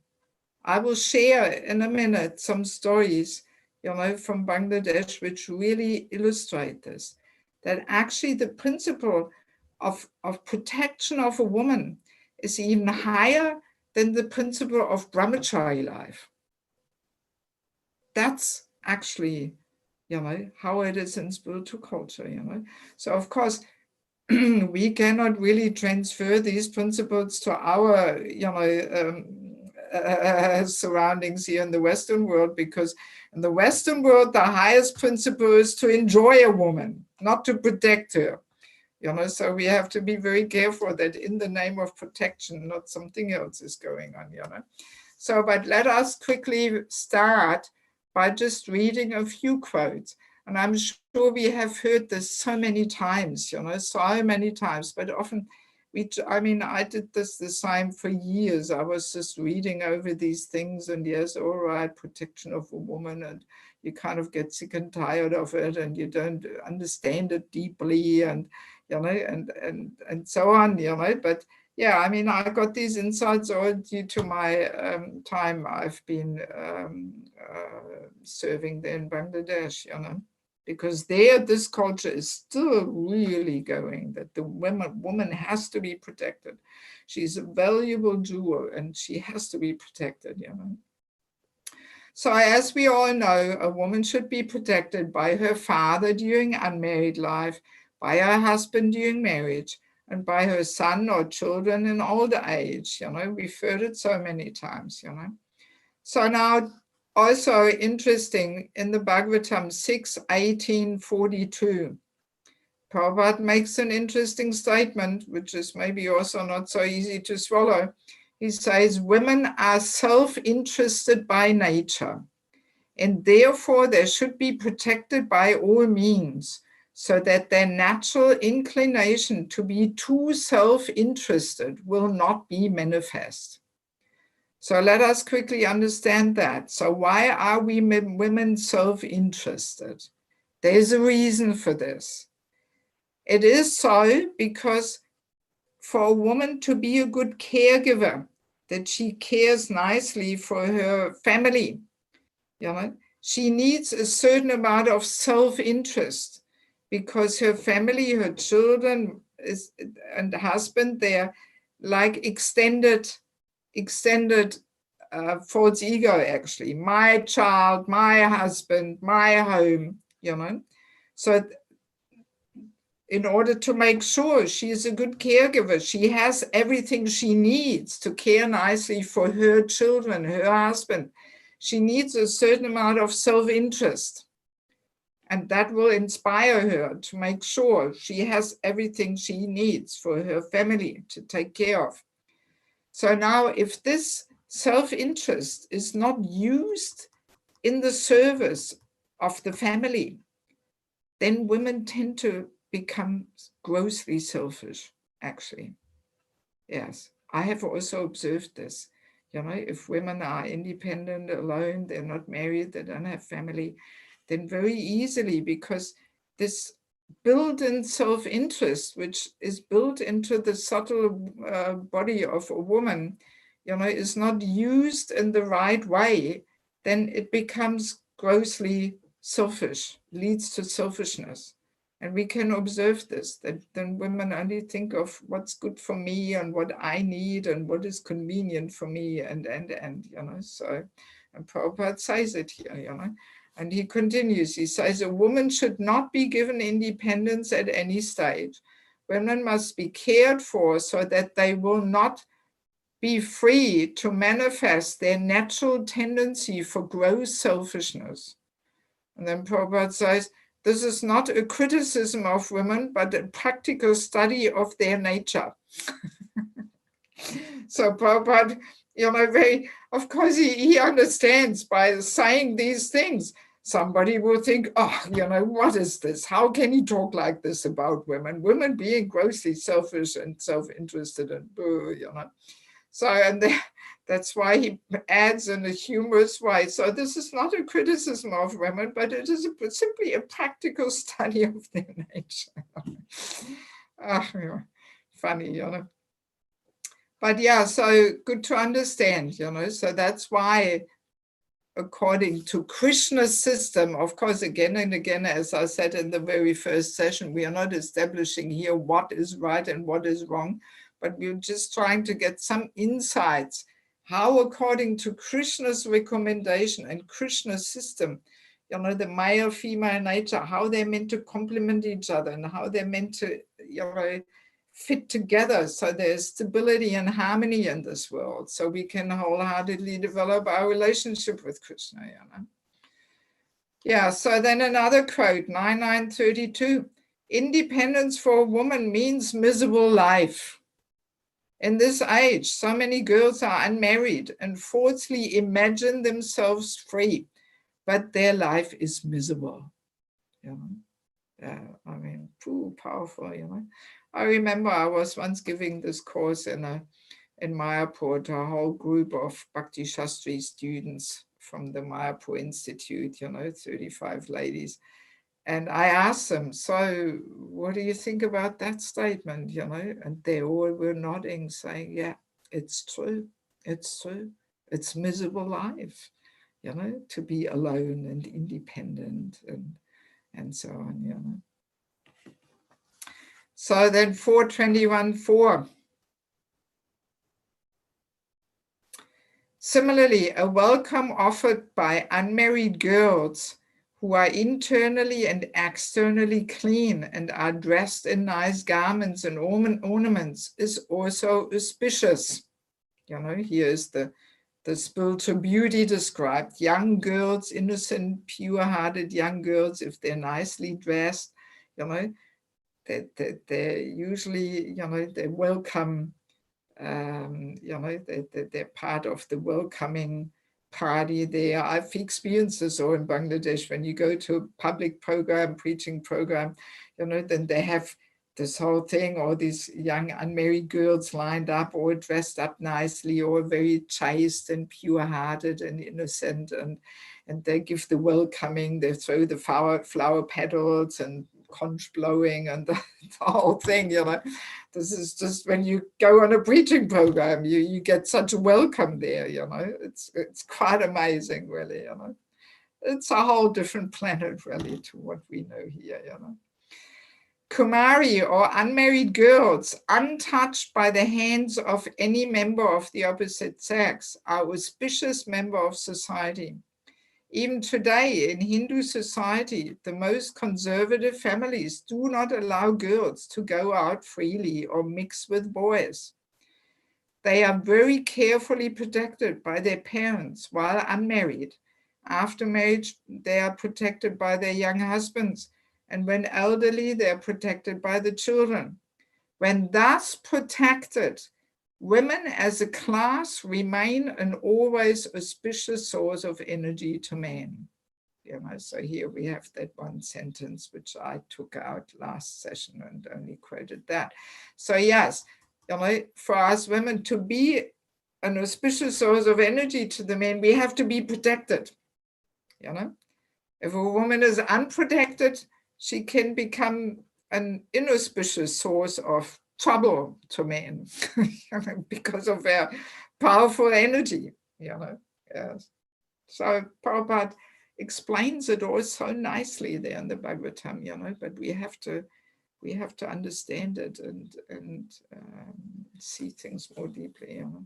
I will share in a minute some stories, you know, from Bangladesh, which really illustrate this, that actually the principle of protection of a woman is even higher than the principle of brahmachari life. That's actually, you know, how it is in spiritual culture, you know. So of course, we cannot really transfer these principles to our, you know, surroundings here in the Western world, because in the Western world, the highest principle is to enjoy a woman, not to protect her. You know, so we have to be very careful that in the name of protection, not something else is going on, you know. So, but let us quickly start by just reading a few quotes. And I'm sure we have heard this so many times, you know, so many times, but often I mean, I did this the same for years. I was just reading over these things and yes, all right, protection of a woman, and you kind of get sick and tired of it and you don't understand it deeply and, you know, and so on, you know, but yeah, I mean, I got these insights all due to my time I've been serving there in Bangladesh, you know, because there this culture is still really going that the woman has to be protected. She's a valuable jewel and she has to be protected, you know. So as we all know, a woman should be protected by her father during unmarried life, by her husband during marriage, and by her son or children in older age. You know, we've heard it so many times, you know. So now, also interesting, in the Bhagavatam 6:18-42, Prabhupada makes an interesting statement, which is maybe also not so easy to swallow. He says, women are self-interested by nature, and therefore they should be protected by all means, so that their natural inclination to be too self-interested will not be manifest. So let us quickly understand that. So why are we women self-interested? There's a reason for this. It is so because for a woman to be a good caregiver, that she cares nicely for her family, you know, she needs a certain amount of self-interest because her family, her children and husband, they're like extended false ego, actually. My child, my husband, my home, you know. So in order to make sure she's a good caregiver, she has everything she needs to care nicely for her children, her husband. She needs a certain amount of self-interest. And that will inspire her to make sure she has everything she needs for her family to take care of. So now if this self-interest is not used in the service of the family, then women tend to become grossly selfish, actually. Yes, I have also observed this. You know, if women are independent, alone, they're not married, they don't have family, then very easily, because this built-in self-interest, which is built into the subtle body of a woman, you know, is not used in the right way, then it becomes grossly selfish, leads to selfishness. And we can observe this, that then women only think of what's good for me and what I need and what is convenient for me and you know, so, and Prabhupada says it here, you know, and he continues, he says, a woman should not be given independence at any stage. Women must be cared for so that they will not be free to manifest their natural tendency for gross selfishness. And then Prabhupada says, this is not a criticism of women, but a practical study of their nature. So Prabhupada, you know, of course, he understands by saying these things. Somebody will think, oh, you know, what is this? How can he talk like this about women? Women being grossly selfish and self-interested and, you know. So, and that's why he adds in a humorous way. So this is not a criticism of women, but it is simply a practical study of their nature. Funny, you know. But yeah, so good to understand, you know. So that's why, according to Krishna's system, of course, again and again, as I said in the very first session, we are not establishing here what is right and what is wrong, but we're just trying to get some insights how, according to Krishna's recommendation and Krishna's system, you know, the male, female nature, how they're meant to complement each other and how they're meant to, you know, fit together so there's stability and harmony in this world, so we can wholeheartedly develop our relationship with Krishna, you know. Yeah, so then another quote, 9932. Independence for a woman means miserable life. In this age, so many girls are unmarried and falsely imagine themselves free, but their life is miserable. You know? I mean, powerful, you know. I remember I was once giving this course in Mayapur to a whole group of Bhakti Shastri students from the Mayapur Institute, you know, 35 ladies. And I asked them, so what do you think about that statement, you know? And they all were nodding, saying, yeah, it's true. It's true. It's miserable life, you know, to be alone and independent and so on, you know. So then 421.4. Similarly, a welcome offered by unmarried girls who are internally and externally clean and are dressed in nice garments and ornaments is also auspicious. You know, here is the spiritual beauty described. Young girls, innocent, pure-hearted young girls, if they're nicely dressed, you know, they're usually, you know, they welcome, you know, they're part of the welcoming party there. I've experienced this all in Bangladesh. When you go to a public program, preaching program, you know, then they have this whole thing, all these young unmarried girls lined up, all dressed up nicely, all very chaste and pure-hearted and innocent, and they give the welcoming, they throw the flower petals and conch blowing and the whole thing, you know. This is just when you go on a preaching program, you get such a welcome there, you know. It's quite amazing, really, you know. It's a whole different planet, really, to what we know here, you know. Kumari, or unmarried girls, untouched by the hands of any member of the opposite sex, are auspicious member of society. Even today in Hindu society, the most conservative families do not allow girls to go out freely or mix with boys. They are very carefully protected by their parents while unmarried. After marriage, they are protected by their young husbands, and when elderly, they are protected by the children. When thus protected, women as a class remain an always auspicious source of energy to men. You know, so here we have that one sentence which I took out last session and only quoted that. So yes, you know, for us women to be an auspicious source of energy to the men, we have to be protected. You know, if a woman is unprotected, she can become an inauspicious source of trouble to men because of their powerful energy, you know. Yes. So Prabhupada explains it all so nicely there in the Bhagavatam, you know, but we have to understand it and see things more deeply, you know.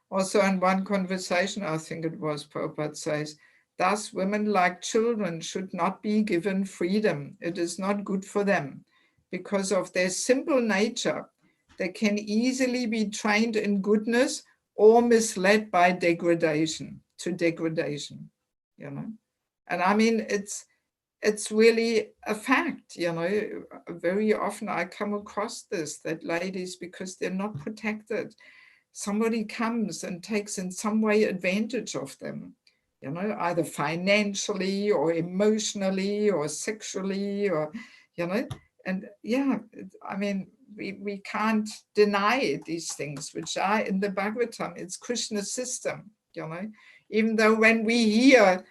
Also in one conversation, I think it was, Prabhupada says, thus women like children should not be given freedom. It is not good for them. Because of their simple nature, they can easily be trained in goodness or misled by degradation, you know. And I mean, it's really a fact, you know. Very often I come across this, that ladies, because they're not protected, somebody comes and takes in some way advantage of them, you know, either financially or emotionally or sexually, or, you know, and yeah, I mean, we can't deny these things, which are in the Bhagavatam. It's Krishna's system, you know, even though when we hear,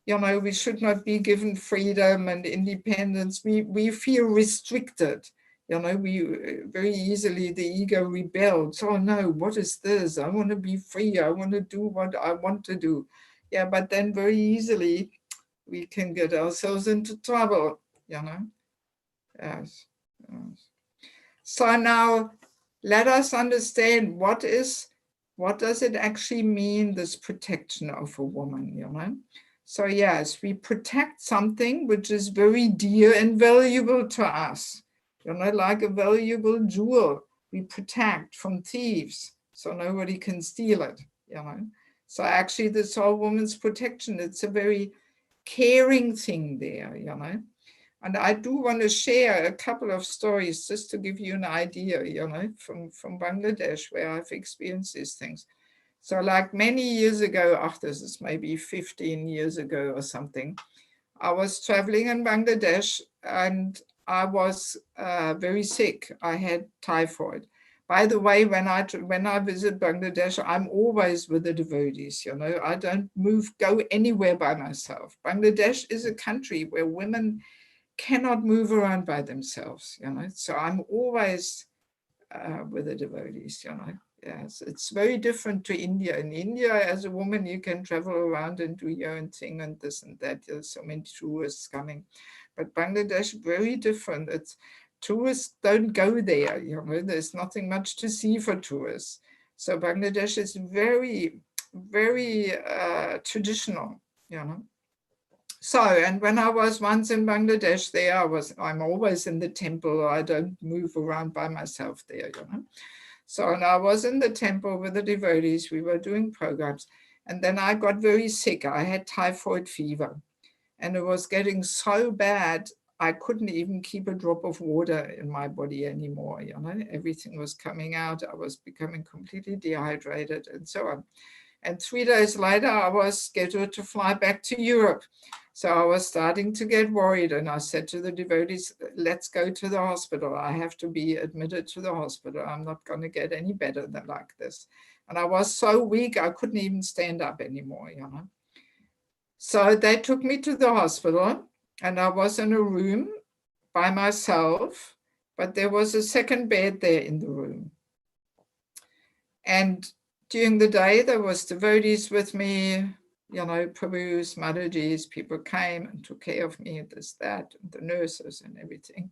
you know, we should not be given freedom and independence, we feel restricted. You know, we very easily, the ego rebels. Oh no, what is this? I want to be free. I want to do what I want to do. Yeah, but then very easily we can get ourselves into trouble, you know. Yes. Yes. So now let us understand what does it actually mean, this protection of a woman, you know. So yes, we protect something which is very dear and valuable to us. You know, like a valuable jewel, we protect from thieves, so nobody can steal it, you know. So actually this whole woman's protection, it's a very caring thing there, you know. And I do want to share a couple of stories just to give you an idea, you know, from Bangladesh, where I've experienced these things. So like many years ago, this is maybe 15 years ago or something, I was traveling in Bangladesh and I was very sick. I had typhoid. By the way, when I visit Bangladesh, I'm always with the devotees, you know, I don't go anywhere by myself. Bangladesh is a country where women cannot move around by themselves, you know, so I'm always with the devotees, you know. Yes, it's very different to India. In India, as a woman, you can travel around and do your own thing and this and that. There's so many tourists coming. But Bangladesh, very different. It's tourists don't go there, you know, there's nothing much to see for tourists. So Bangladesh is very, very traditional, you know. So, and when I was once in Bangladesh there, I'm always in the temple. I don't move around by myself there, you know. So, and I was in the temple with the devotees, we were doing programs. And then I got very sick. I had typhoid fever and it was getting so bad, I couldn't even keep a drop of water in my body anymore, you know. Everything was coming out. I was becoming completely dehydrated and so on. And 3 days later, I was scheduled to fly back to Europe. So I was starting to get worried. And I said to the devotees, let's go to the hospital. I have to be admitted to the hospital. I'm not going to get any better than like this. And I was so weak, I couldn't even stand up anymore, you know. So they took me to the hospital and I was in a room by myself, but there was a second bed there in the room. And during the day, there was devotees with me, you know, Prabhus, Madhujis, people came and took care of me, this, that, and the nurses and everything.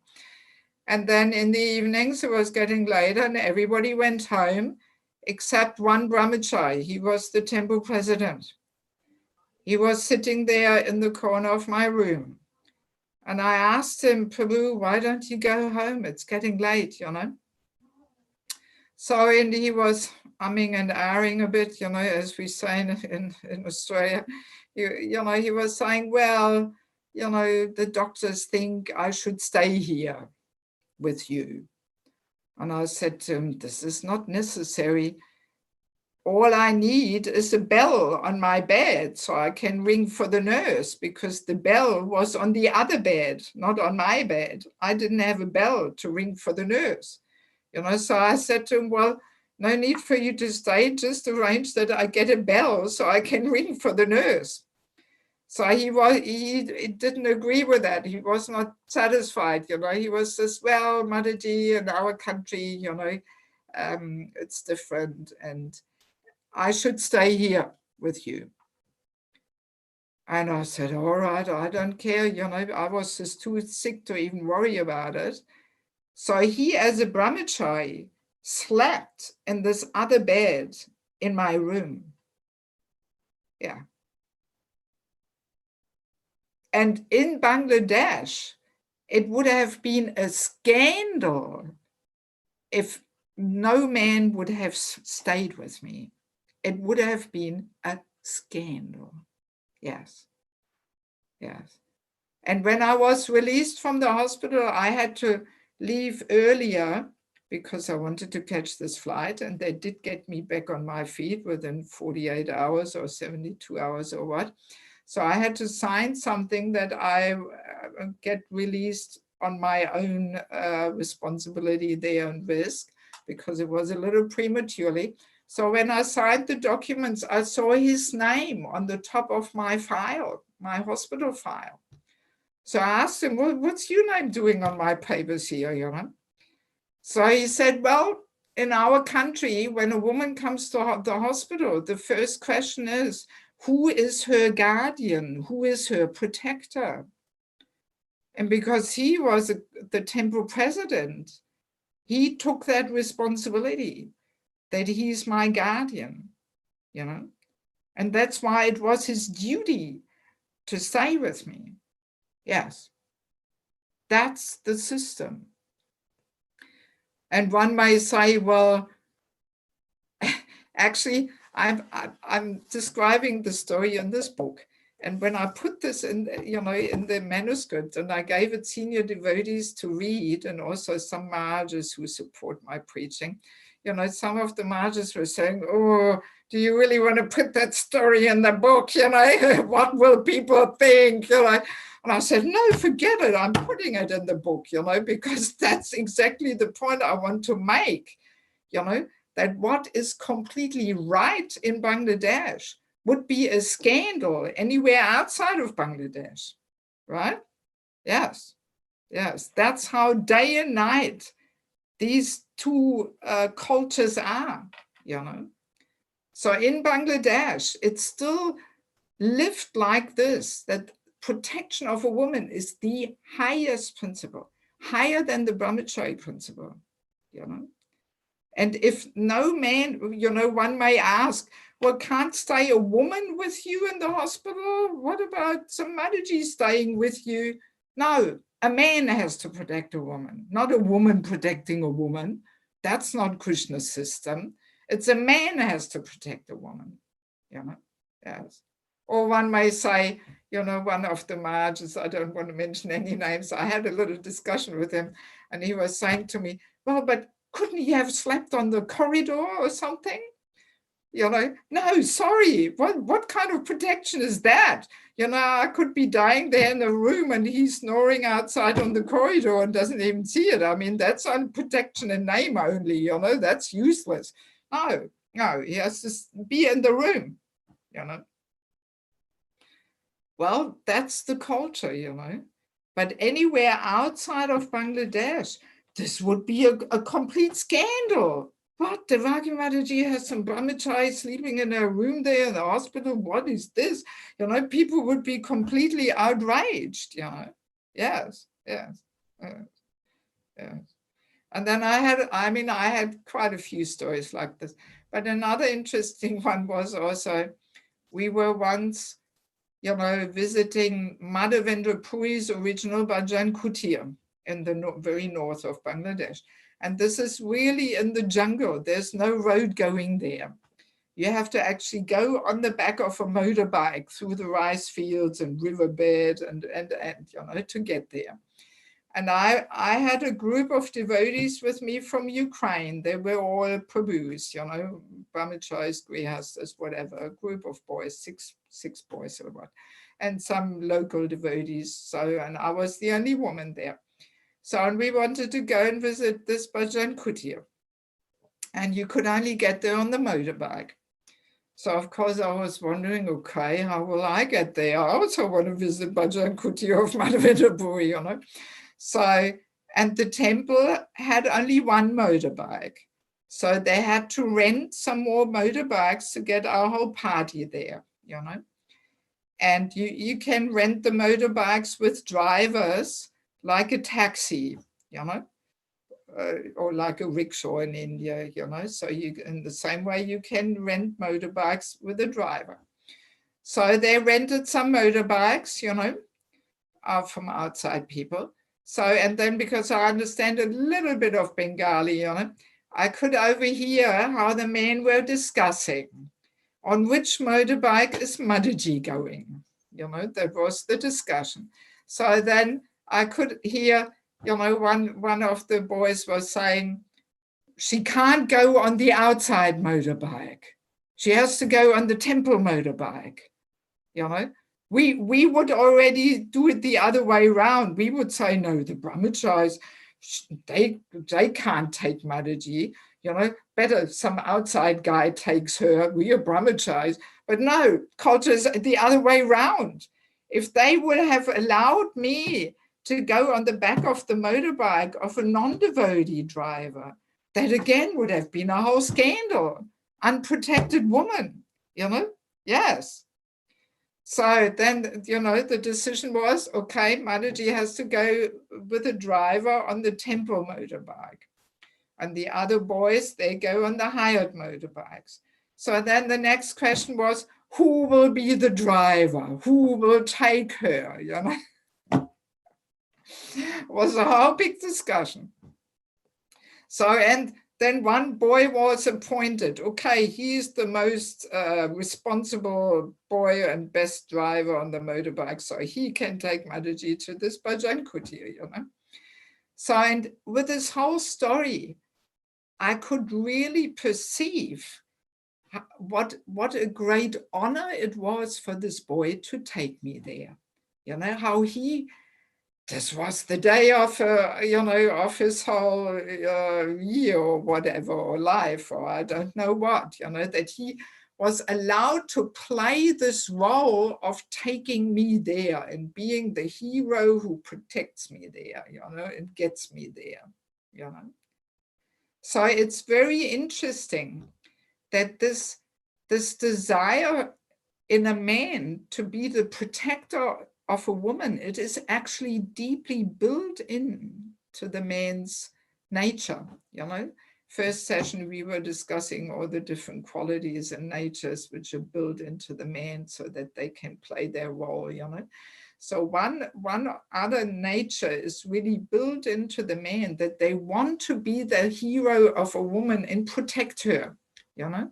And then in the evenings, it was getting later and everybody went home except one brahmachari. He was the temple president. He was sitting there in the corner of my room. And I asked him, Prabhu, why don't you go home? It's getting late, you know. So, and he was umming and ahhing a bit, you know, as we say in Australia. You know, he was saying, well, you know, the doctors think I should stay here with you. And I said to him, this is not necessary. All I need is a bell on my bed so I can ring for the nurse, because the bell was on the other bed, not on my bed. I didn't have a bell to ring for the nurse. You know, so I said to him, well, no need for you to stay, just arrange that I get a bell so I can ring for the nurse. So he didn't agree with that. He was not satisfied, you know. He was just, well, Mataji, in our country, you know, it's different and I should stay here with you. And I said, all right, I don't care, you know, I was just too sick to even worry about it. So he, as a brahmachari, slept in this other bed in my room. Yeah. And in Bangladesh, it would have been a scandal if no man would have stayed with me. It would have been a scandal. Yes. Yes. And when I was released from the hospital, I had to leave earlier because I wanted to catch this flight, and they did get me back on my feet within 48 hours or 72 hours or what. So I had to sign something that I get released on my own responsibility there and risk, because it was a little prematurely. So when I signed the documents, I saw his name on the top of my file, my hospital file. So I asked him, well, what's your name doing on my papers here, you know? So he said, well, in our country, when a woman comes to the hospital, the first question is, who is her guardian? Who is her protector? And because he was the temple president, he took that responsibility, that he's my guardian, you know? And that's why it was his duty to stay with me. Yes, that's the system. And one may say, well, actually, I'm describing the story in this book. And when I put this in, you know, in the manuscript, and I gave it senior devotees to read, and also some Mahajas who support my preaching, you know, some of the Mahajas were saying, oh, do you really want to put that story in the book? You know, what will people think? You know, and I said, no, forget it. I'm putting it in the book, you know, because that's exactly the point I want to make, you know, that what is completely right in Bangladesh would be a scandal anywhere outside of Bangladesh, right? Yes, yes. That's how day and night these two cultures are, you know. So in Bangladesh, it's still lived like this, that protection of a woman is the highest principle, higher than the Brahmachari principle, you know. And if no man, you know, one may ask, well, can't stay a woman with you in the hospital? What about some Mataji staying with you? No, a man has to protect a woman, not a woman protecting a woman. That's not Krishna's system. It's a man has to protect a woman, you know, yes. Or one may say, you know, one of the Mahajas, I don't want to mention any names, I had a little discussion with him, and he was saying to me, well, but couldn't he have slept on the corridor or something? You know, no, sorry, what kind of protection is that? You know, I could be dying there in the room and he's snoring outside on the corridor and doesn't even see it. I mean, that's on protection in name only, you know, that's useless. No, no, he has to be in the room, you know. Well, that's the culture, you know. But anywhere outside of Bangladesh, this would be a complete scandal. What? Devaki Mataji has some brahmachari sleeping in a room there in the hospital. What is this? You know, people would be completely outraged, you know. Yes, yes, yes, yes. And then I had quite a few stories like this. But another interesting one was also, we were once, you know, visiting Madhavendra Puri's original Bhajan Kutir in the very north of Bangladesh. And this is really in the jungle. There's no road going there. You have to actually go on the back of a motorbike through the rice fields and riverbed and you know, to get there. And I had a group of devotees with me from Ukraine. They were all Prabhus, you know, brahmacharis, grihastas, whatever, a group of boys, six boys or what, and some local devotees. So, and I was the only woman there. So, and we wanted to go and visit this Bhajan Kutir. And you could only get there on the motorbike. So, of course, I was wondering, okay, how will I get there? I also want to visit Bhajan Kutir of Madhavendra Puri, you know. So, and the temple had only one motorbike. So they had to rent some more motorbikes to get our whole party there, you know. And you can rent the motorbikes with drivers like a taxi, you know, or like a rickshaw in India, you know. So you, in the same way, you can rent motorbikes with a driver. So they rented some motorbikes, you know, from outside people. So, and then because I understand a little bit of Bengali, you know, I could overhear how the men were discussing on which motorbike is Mataji going. You know, that was the discussion. So then I could hear, you know, one of the boys was saying, she can't go on the outside motorbike. She has to go on the temple motorbike, you know. We would already do it the other way around. We would say, no, the brahmacharis, they can't take Mataji, you know, better some outside guy takes her, we are brahmacharis. But no, culture is the other way around. If they would have allowed me to go on the back of the motorbike of a non-devotee driver, that again would have been a whole scandal. Unprotected woman, you know, yes. So then, you know, the decision was, okay, Mataji has to go with a driver on the temple motorbike. And the other boys, they go on the hired motorbikes. So then the next question was, who will be the driver? Who will take her? You know, it was a whole big discussion. So, and then one boy was appointed. Okay, he's the most responsible boy and best driver on the motorbike, so he can take Mataji to this Bhajan Kutir, you know. So, and with this whole story, I could really perceive what a great honor it was for this boy to take me there. You know, how this was the day of, you know, of his whole year or whatever, or life, or I don't know what, you know, that he was allowed to play this role of taking me there and being the hero who protects me there, you know, and gets me there, you know. So it's very interesting that this desire in a man to be the protector of a woman, it is actually deeply built in to the man's nature, you know. First session, we were discussing all the different qualities and natures which are built into the man so that they can play their role, you know. So one other nature is really built into the man, that they want to be the hero of a woman and protect her, you know.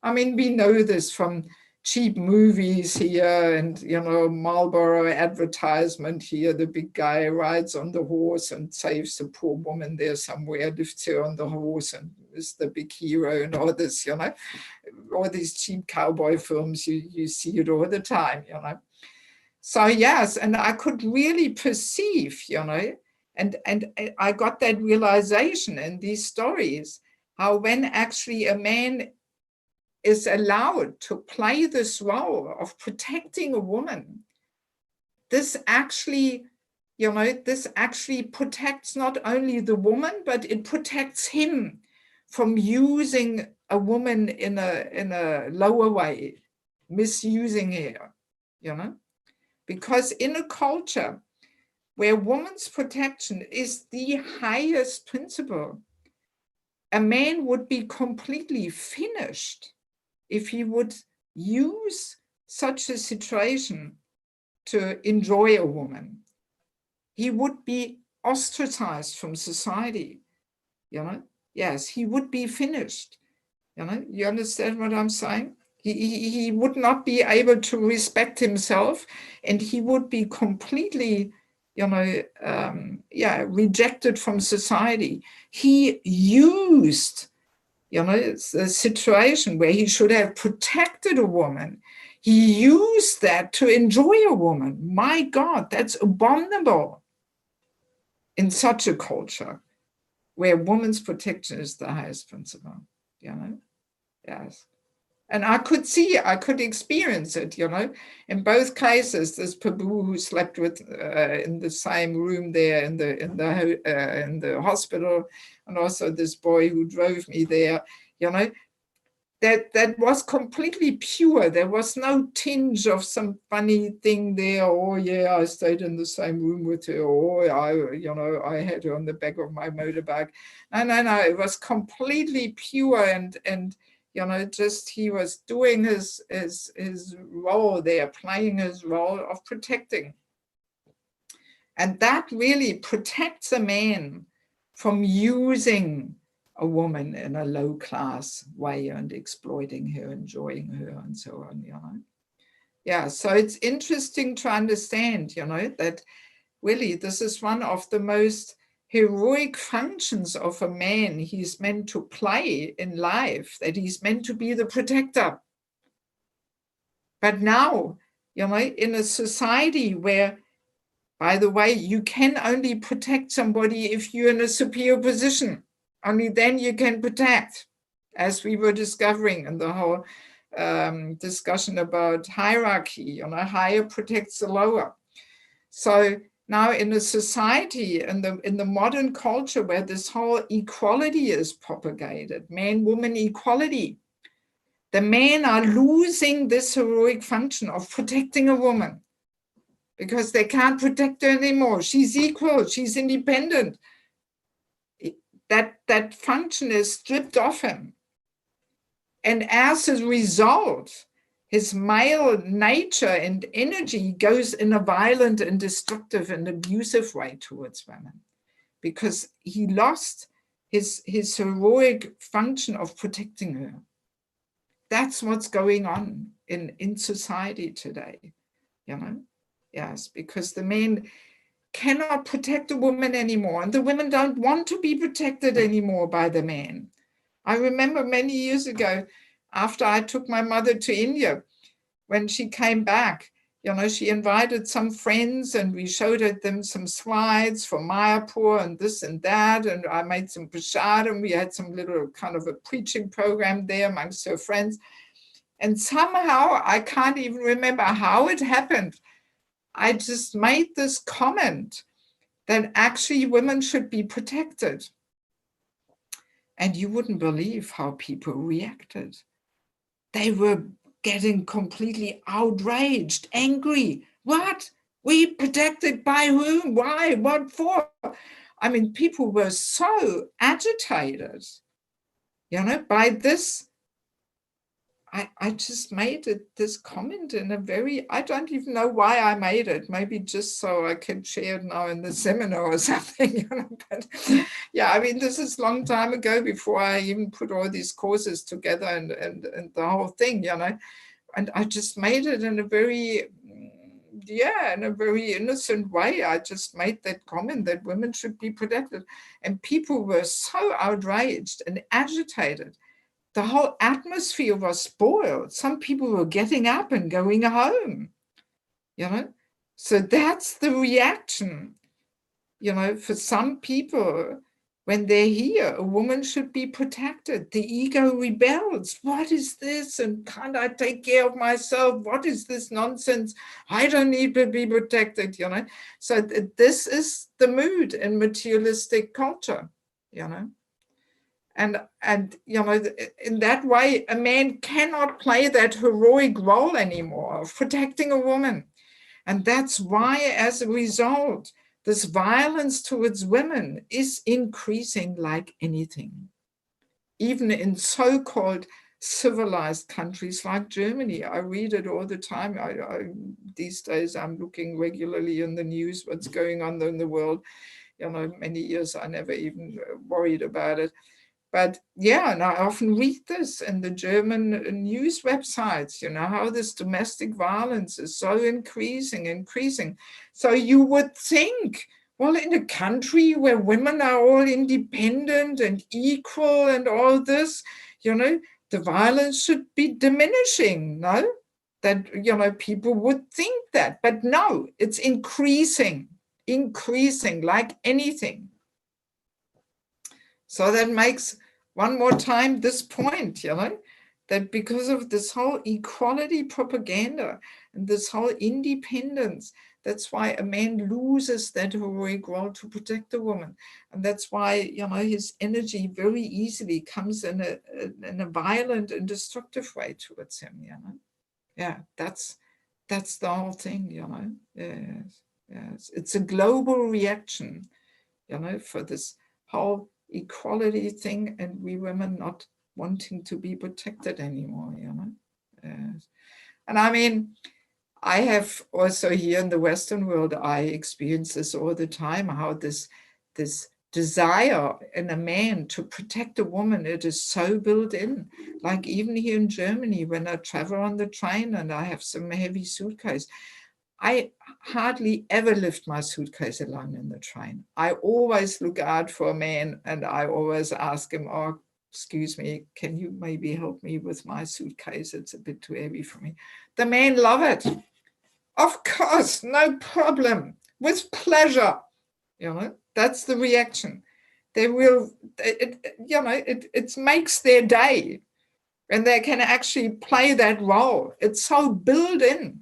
I mean, we know this from cheap movies here and, you know, Marlboro advertisement here, the big guy rides on the horse and saves the poor woman there somewhere, lifts her on the horse and is the big hero and all this, you know. All these cheap cowboy films, you see it all the time, you know. So yes, and I could really perceive, you know, and I got that realization in these stories, how when actually a man is allowed to play this role of protecting a woman, this actually, you know, this actually protects not only the woman, but it protects him from using a woman in a lower way, misusing her, you know. Because in a culture where woman's protection is the highest principle, a man would be completely finished if he would use such a situation to enjoy a woman. He would be ostracized from society, you know. Yes, he would be finished, you know. You understand what I'm saying? He would not be able to respect himself, and he would be completely, you know, rejected from society. He used, you know, it's a situation where he should have protected a woman. He used that to enjoy a woman. My God, that's abominable in such a culture where woman's protection is the highest principle, you know. Yes. And I could experience it, you know. In both cases, this Prabhu who slept with in the same room there in the hospital, and also this boy who drove me there, you know, that was completely pure. There was no tinge of some funny thing there. Oh yeah, I stayed in the same room with her. Or I had her on the back of my motorbike. No. It was completely pure and you know, just he was doing his role there, playing his role of protecting. And that really protects a man from using a woman in a low class way and exploiting her, enjoying her, and so on, you know. Yeah, so it's interesting to understand, you know, that really this is one of the most heroic functions of a man he's meant to play in life, that he's meant to be the protector. But now, you know, in a society where, by the way, you can only protect somebody if you're in a superior position. Only then you can protect, as we were discovering in the whole discussion about hierarchy, you know, higher protects the lower. So now in a society, in the modern culture where this whole equality is propagated, man-woman equality, the men are losing this heroic function of protecting a woman because they can't protect her anymore. She's equal, she's independent. That function is stripped off him. And as a result, his male nature and energy goes in a violent and destructive and abusive way towards women, because he lost his heroic function of protecting her. That's what's going on in society today, you know? Yes, because the men cannot protect the woman anymore, and the women don't want to be protected anymore by the men. I remember many years ago, after I took my mother to India, when she came back, you know, she invited some friends and we showed them some slides from Mayapur and this and that. And I made some prasad and we had some little kind of a preaching program there amongst her friends. And somehow, I can't even remember how it happened, I just made this comment that actually women should be protected. And you wouldn't believe how people reacted. They were getting completely outraged, angry. What? We protected by whom? Why? What for? I mean, people were so agitated, you know, by this. I just made this comment in a very, I don't even know why I made it, maybe just so I can share it now in the seminar or something, you know, but yeah, I mean, this is a long time ago before I even put all these courses together and the whole thing, you know, and I just made it in a very, yeah, in a very innocent way. I just made that comment that women should be protected, and people were so outraged and agitated. The whole atmosphere was spoiled. Some people were getting up and going home, you know. So that's the reaction, you know, for some people. When they hear a woman should be protected, the ego rebels. What is this? And can't I take care of myself? What is this nonsense? I don't need to be protected, you know. So this is the mood in materialistic culture, you know. And you know, in that way, a man cannot play that heroic role anymore of protecting a woman. And that's why, as a result, this violence towards women is increasing like anything. Even in so-called civilized countries like Germany, I read it all the time. These days, I'm looking regularly in the news, what's going on in the world. You know, many years I never even worried about it. But yeah, and I often read this in the German news websites, you know, how this domestic violence is so increasing. So you would think, well, in a country where women are all independent and equal and all this, you know, the violence should be diminishing, no? That, you know, people would think that, but no, it's increasing like anything. So that makes, one more time, this point, you know, that because of this whole equality propaganda and this whole independence, that's why a man loses that heroic role to protect a woman. And that's why, you know, his energy very easily comes in a violent and destructive way towards him, you know. Yeah, that's the whole thing, you know. Yes. It's a global reaction, you know, for this whole equality thing, and we women not wanting to be protected anymore, you know. Yes. And I mean, I have also here in the Western world, I experience this all the time, how this desire in a man to protect a woman, it is so built in. Like even here in Germany, when I travel on the train and I have some heavy suitcase, I hardly ever lift my suitcase alone in the train. I always look out for a man and I always ask him, oh, excuse me, can you maybe help me with my suitcase? It's a bit too heavy for me. The men love it. Of course, no problem, with pleasure. You know, that's the reaction. They will, you know, it makes their day and they can actually play that role. It's so built in.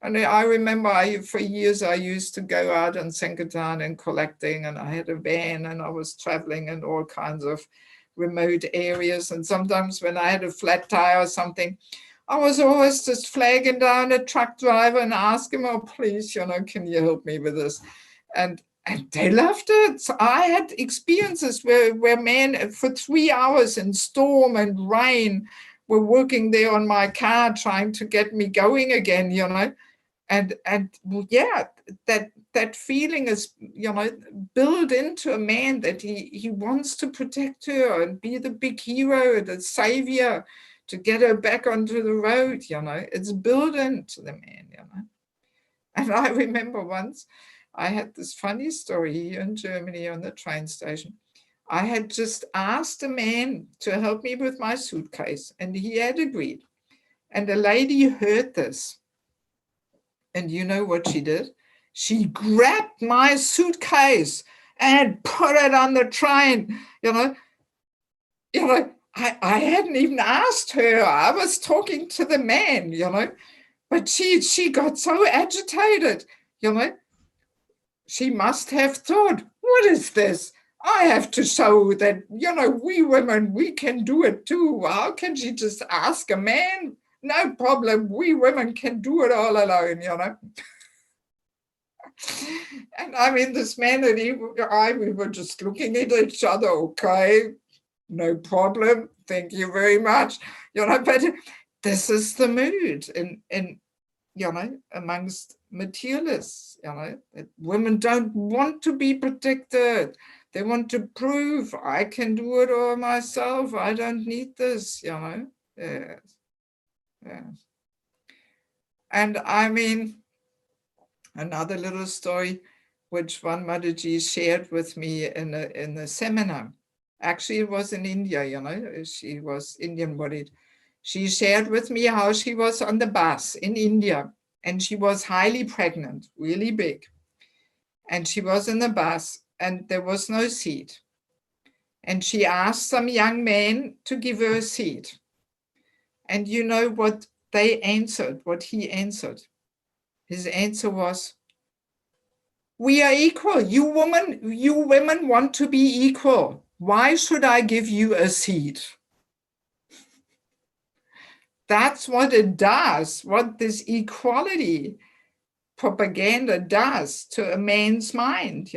And I remember for years I used to go out on Sankirtan and collecting, and I had a van and I was traveling in all kinds of remote areas. And sometimes when I had a flat tire or something, I was always just flagging down a truck driver and asking him, oh, please, you know, can you help me with this? And they loved it. So I had experiences where men for 3 hours in storm and rain were working there on my car trying to get me going again, you know. And yeah, that that feeling is, built into a man, that he wants to protect her and be the big hero, the savior, to get her back onto the road, it's built into the man, And I remember once I had this funny story here in Germany on the train station. I had just asked a man to help me with my suitcase, and he had agreed. And the lady heard this. And you know what she did? She grabbed my suitcase and put it on the train. I hadn't even asked her. I was talking to the man, but she got so agitated, She must have thought, what is this? I have to show that, we women, we can do it too. How can she just ask a man? No problem. We women can do it all alone, And I mean, this man and we were just looking at each other. Okay, no problem. Thank you very much. But this is the mood in amongst materialists, that women don't want to be protected. They want to prove I can do it all myself. I don't need this, Yes. Yes. And I mean, another little story, which one Mataji shared with me in a seminar. Actually, it was in India, she was Indian bodied. She shared with me how she was on the bus in India, and she was highly pregnant, really big. And she was in the bus, and there was no seat. And she asked some young man to give her a seat. And you know what they answered, what he answered? His answer was, we are equal. You women want to be equal. Why should I give you a seat? That's what it does, what this equality propaganda does to a man's mind,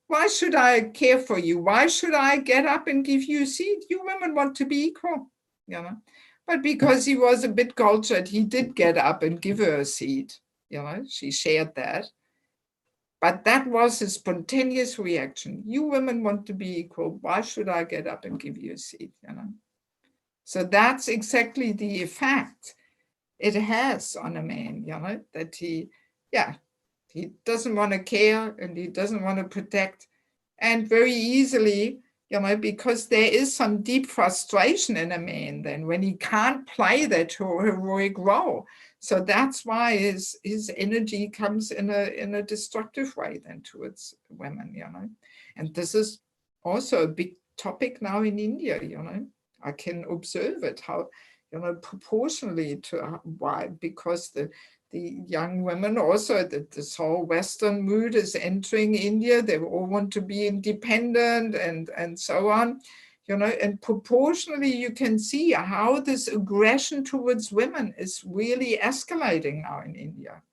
Why should I care for you? Why should I get up and give you a seat? You women want to be equal, But because he was a bit cultured, he did get up and give her a seat, She shared that. But that was his spontaneous reaction. You women want to be equal. Why should I get up and give you a seat, So that's exactly the effect it has on a man, that he doesn't want to care and he doesn't want to protect. And very easily, because there is some deep frustration in a man then when he can't play that heroic role. So that's why his energy comes in a destructive way then towards women, And this is also a big topic now in India, I can observe it, how, proportionally to why, because the young women also, that this whole Western mood is entering India. They all want to be independent and so on, and proportionally you can see how this aggression towards women is really escalating now in India.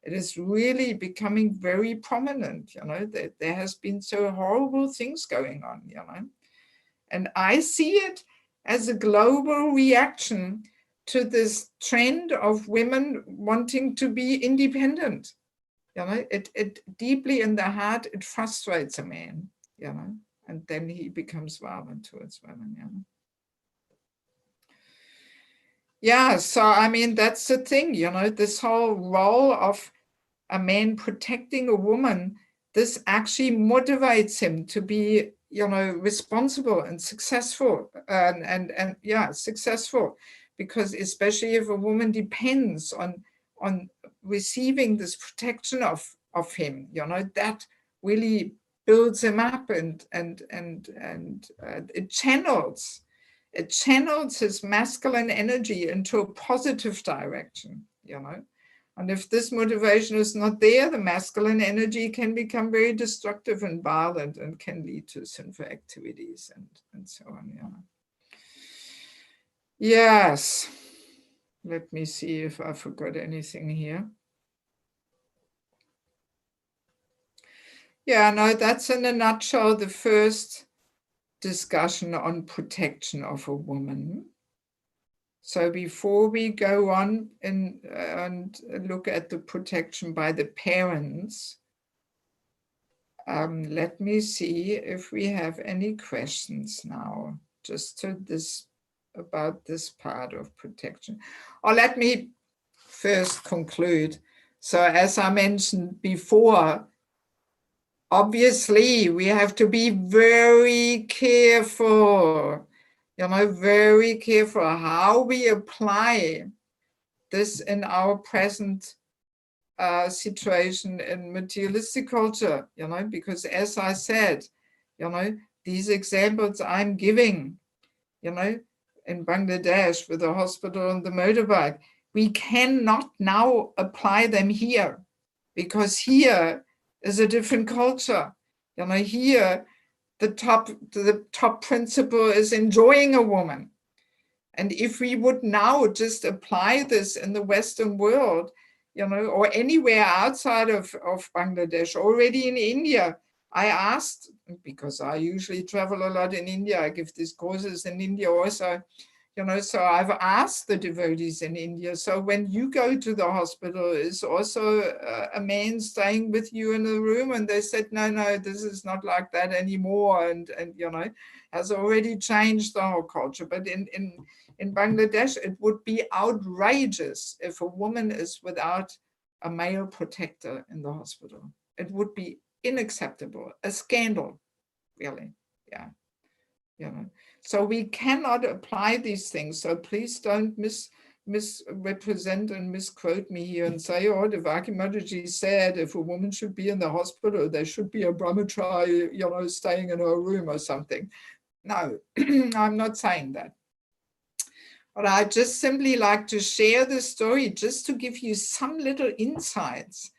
It is really becoming very prominent, that there has been so horrible things going on, And I see it as a global reaction to this trend of women wanting to be independent. It deeply in the heart, it frustrates a man, and then he becomes violent towards women, Yeah, so I mean, that's the thing, this whole role of a man protecting a woman, this actually motivates him to be, responsible and successful and successful, because especially if a woman depends on receiving this protection of him, that really builds him up and it channels his masculine energy into a positive direction, And if this motivation is not there, the masculine energy can become very destructive and violent and can lead to sinful activities and so on. Yes. Let me see if I forgot anything here. Yeah, no, that's in a nutshell the first discussion on protection of a woman. So before we go on and look at the protection by the parents, Let me see if we have any questions now, just to this, about this part of protection. Or let me first conclude. So as I mentioned before, obviously we have to be very careful, very careful how we apply this in our present situation in materialistic culture, because as I said, these examples I'm giving, in Bangladesh with the hospital and the motorbike, we cannot now apply them here, because here is a different culture. Here the top principle is enjoying a woman. And if we would now just apply this in the Western world, or anywhere outside of Bangladesh, already in India, I asked, because I usually travel a lot in India, I give these courses in India also, so I've asked the devotees in India, so when you go to the hospital, is also a man staying with you in the room? And they said, no, this is not like that anymore. And has already changed the whole culture. But in Bangladesh, it would be outrageous if a woman is without a male protector in the hospital. It would be unacceptable, a scandal, really. Yeah. So we cannot apply these things. So please don't misrepresent and misquote me here and say, oh, Devaki Mataji said if a woman should be in the hospital, there should be a brahmachari, staying in her room or something. No, I'm not saying that. But I just simply like to share this story just to give you some little insights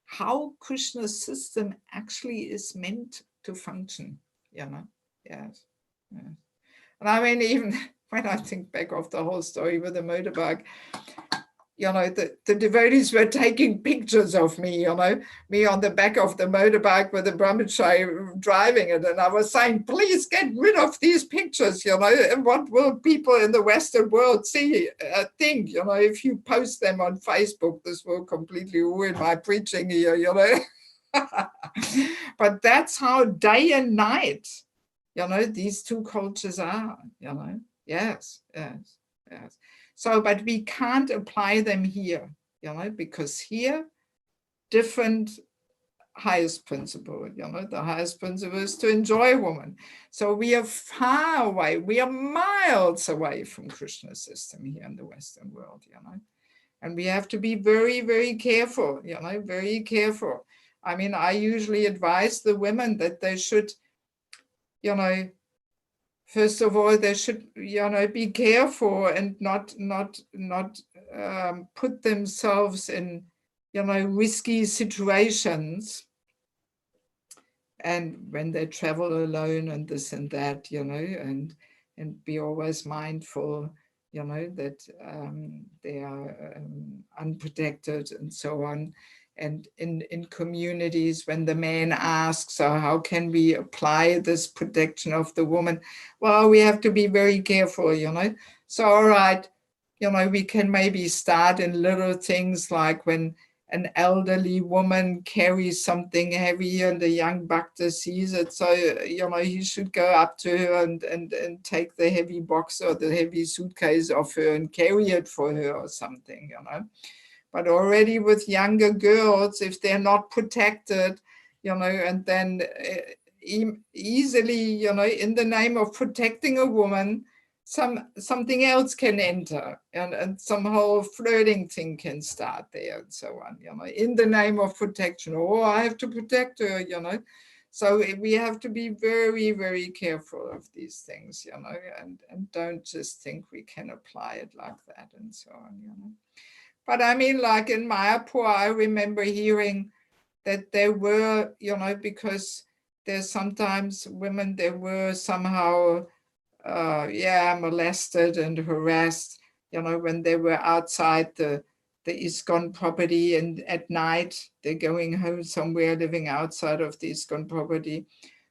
how Krishna's system actually is meant to function, Yes. And I mean, even when I think back of the whole story with the motorbike, the devotees were taking pictures of me, me on the back of the motorbike with the brahmachari driving it. And I was saying, please get rid of these pictures, and what will people in the Western world think, if you post them on Facebook, this will completely ruin my preaching here, But that's how day and night, these two cultures are, yes. So, but we can't apply them here, because here, different highest principle, the highest principle is to enjoy a woman. So we are far away, we are miles away from Krishna's system here in the Western world, and we have to be very, very careful, very careful. I mean, I usually advise the women that they should, first of all, they should, be careful and not put themselves in, risky situations. And when they travel alone and this and that, and be always mindful, that they are unprotected and so on. And in communities, when the man asks, how can we apply this protection of the woman? Well, we have to be very careful, So, all right, we can maybe start in little things like when an elderly woman carries something heavy and the young bhakta sees it. So, he should go up to her and take the heavy box or the heavy suitcase off her and carry it for her or something, But already with younger girls, if they're not protected, and then easily, in the name of protecting a woman, something else can enter and some whole flirting thing can start there and so on, in the name of protection. Oh, I have to protect her, So we have to be very, very careful of these things, and don't just think we can apply it like that and so on, But I mean, like in Mayapur, I remember hearing that there were, because there's sometimes women, they were somehow, molested and harassed, when they were outside the ISKCON property, and at night they're going home somewhere, living outside of the ISKCON property.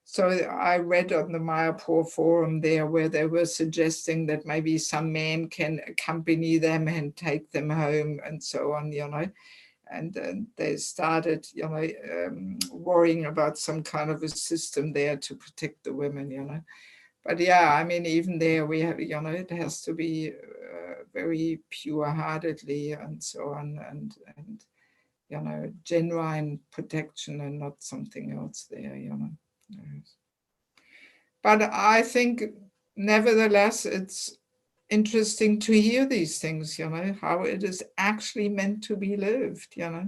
So I read on the Mayapur forum there where they were suggesting that maybe some man can accompany them and take them home and so on, and they started, you know, worrying about some kind of a system there to protect the women, you know. But yeah, I mean, even there we have, you know, it has to be very pure-heartedly and so on, and you know, genuine protection and not something else there, you know. Yes. But I think, nevertheless, it's interesting to hear these things, you know, how it is actually meant to be lived, you know.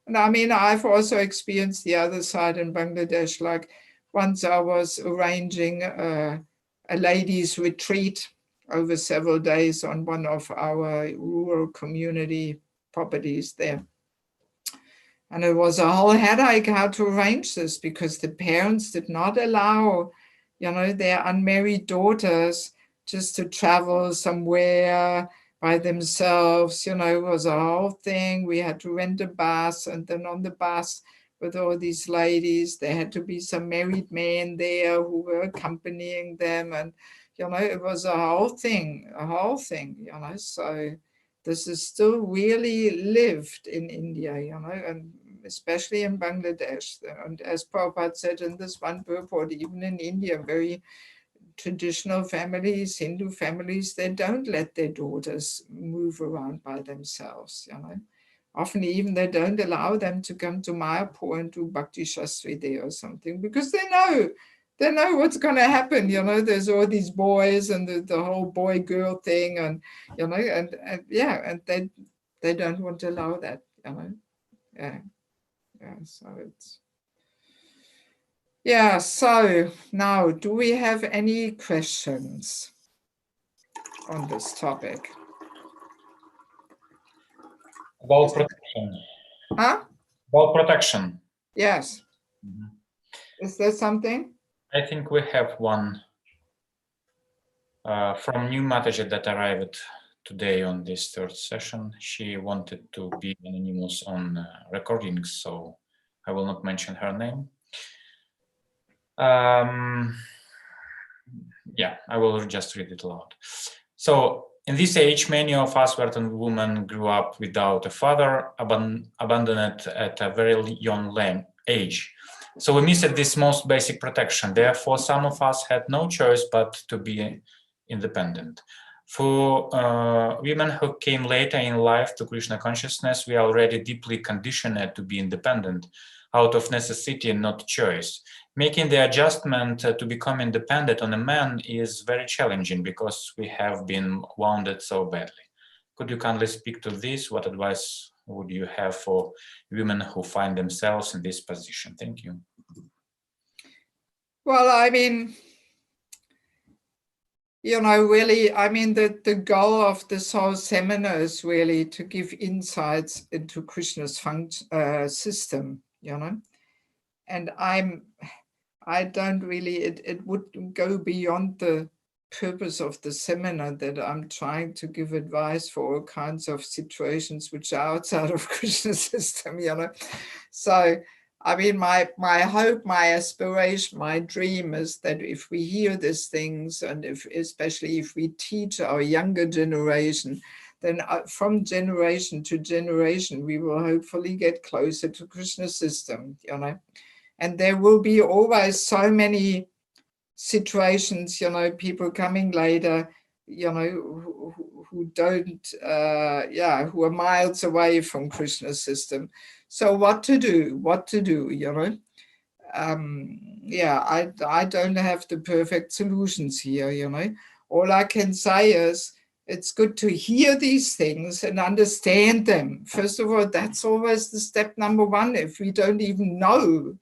And I mean, I've also experienced the other side in Bangladesh. Like once I was arranging a ladies' retreat over several days on one of our rural community properties there. And it was a whole headache how to arrange this, because the parents did not allow, you know, their unmarried daughters just to travel somewhere by themselves. You know, it was a whole thing. We had to rent a bus, and then on the bus with all these ladies, there had to be some married men there who were accompanying them. And, you know, it was a whole thing, you know. So this is still really lived in India, you know, and especially in Bangladesh. And as Prabhupada said in this one purport, even in India, very traditional families, Hindu families, they don't let their daughters move around by themselves, you know. Often even they don't allow them to come to Mayapur and do Bhakti Shastri there or something, because they know what's going to happen, you know. There's all these boys and the whole boy-girl thing, and, you know, and yeah, and they don't want to allow that, you know. Yeah, so it's... Yeah, so now, do we have any questions on this topic? About protection. Huh? About protection. Yes. Mm-hmm. Is there something? I think we have one from New Mataji that arrived today on this third session. She wanted to be anonymous on recordings, so I will not mention her name. Yeah, I will just read it aloud. So, in this age, many of us Western women grew up without a father, abandoned at a very young age. So we missed this most basic protection. Therefore, some of us had no choice but to be independent. For women who came later in life to Krishna consciousness, we are already deeply conditioned to be independent out of necessity and not choice. Making the adjustment to become independent on a man is very challenging because we have been wounded so badly. Could you kindly speak to this? What advice would you have for women who find themselves in this position? Thank you. Well, I mean, you know, really, I mean, the goal of this whole seminar is really to give insights into Krishna's system, you know. And I don't really, it would go beyond the purpose of the seminar that I'm trying to give advice for all kinds of situations which are outside of Krishna's system, you know. So, I mean, my hope, my aspiration, my dream is that if we hear these things, and especially if we teach our younger generation, then from generation to generation, we will hopefully get closer to Krishna's system, you know. And there will be always so many situations, you know, people coming later, you know, who don't, who are miles away from Krishna's system. So what to do, you know? I don't have the perfect solutions here, you know. All I can say is it's good to hear these things and understand them. First of all, that's always the step number one. If we don't even know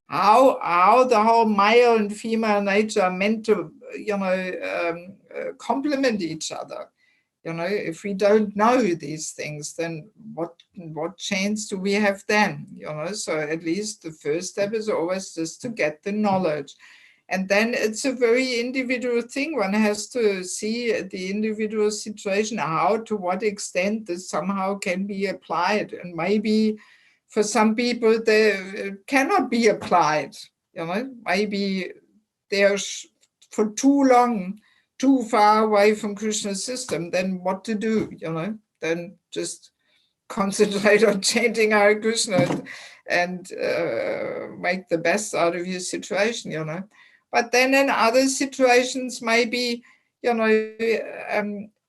how the whole male and female nature are meant to, you know, complement each other. You know, if we don't know these things, then what chance do we have then? You know, so at least the first step is always just to get the knowledge. And then it's a very individual thing. One has to see the individual situation, how, to what extent this somehow can be applied. And maybe for some people, they cannot be applied, you know, maybe they're for too long, too far away from Krishna's system. Then what to do, you know, then just concentrate on chanting Hare Krishna and make the best out of your situation, you know. But then in other situations, maybe, you know,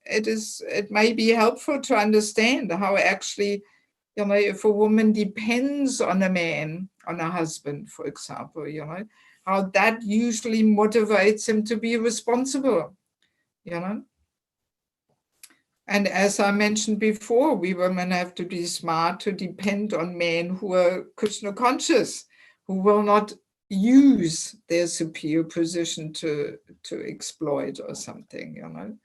it may be helpful to understand how actually, you know, if a woman depends on a man, on a husband, for example, you know, how that usually motivates him to be responsible, you know. And as I mentioned before, we women have to be smart to depend on men who are Krishna conscious, who will not use their superior position to exploit or something, you know.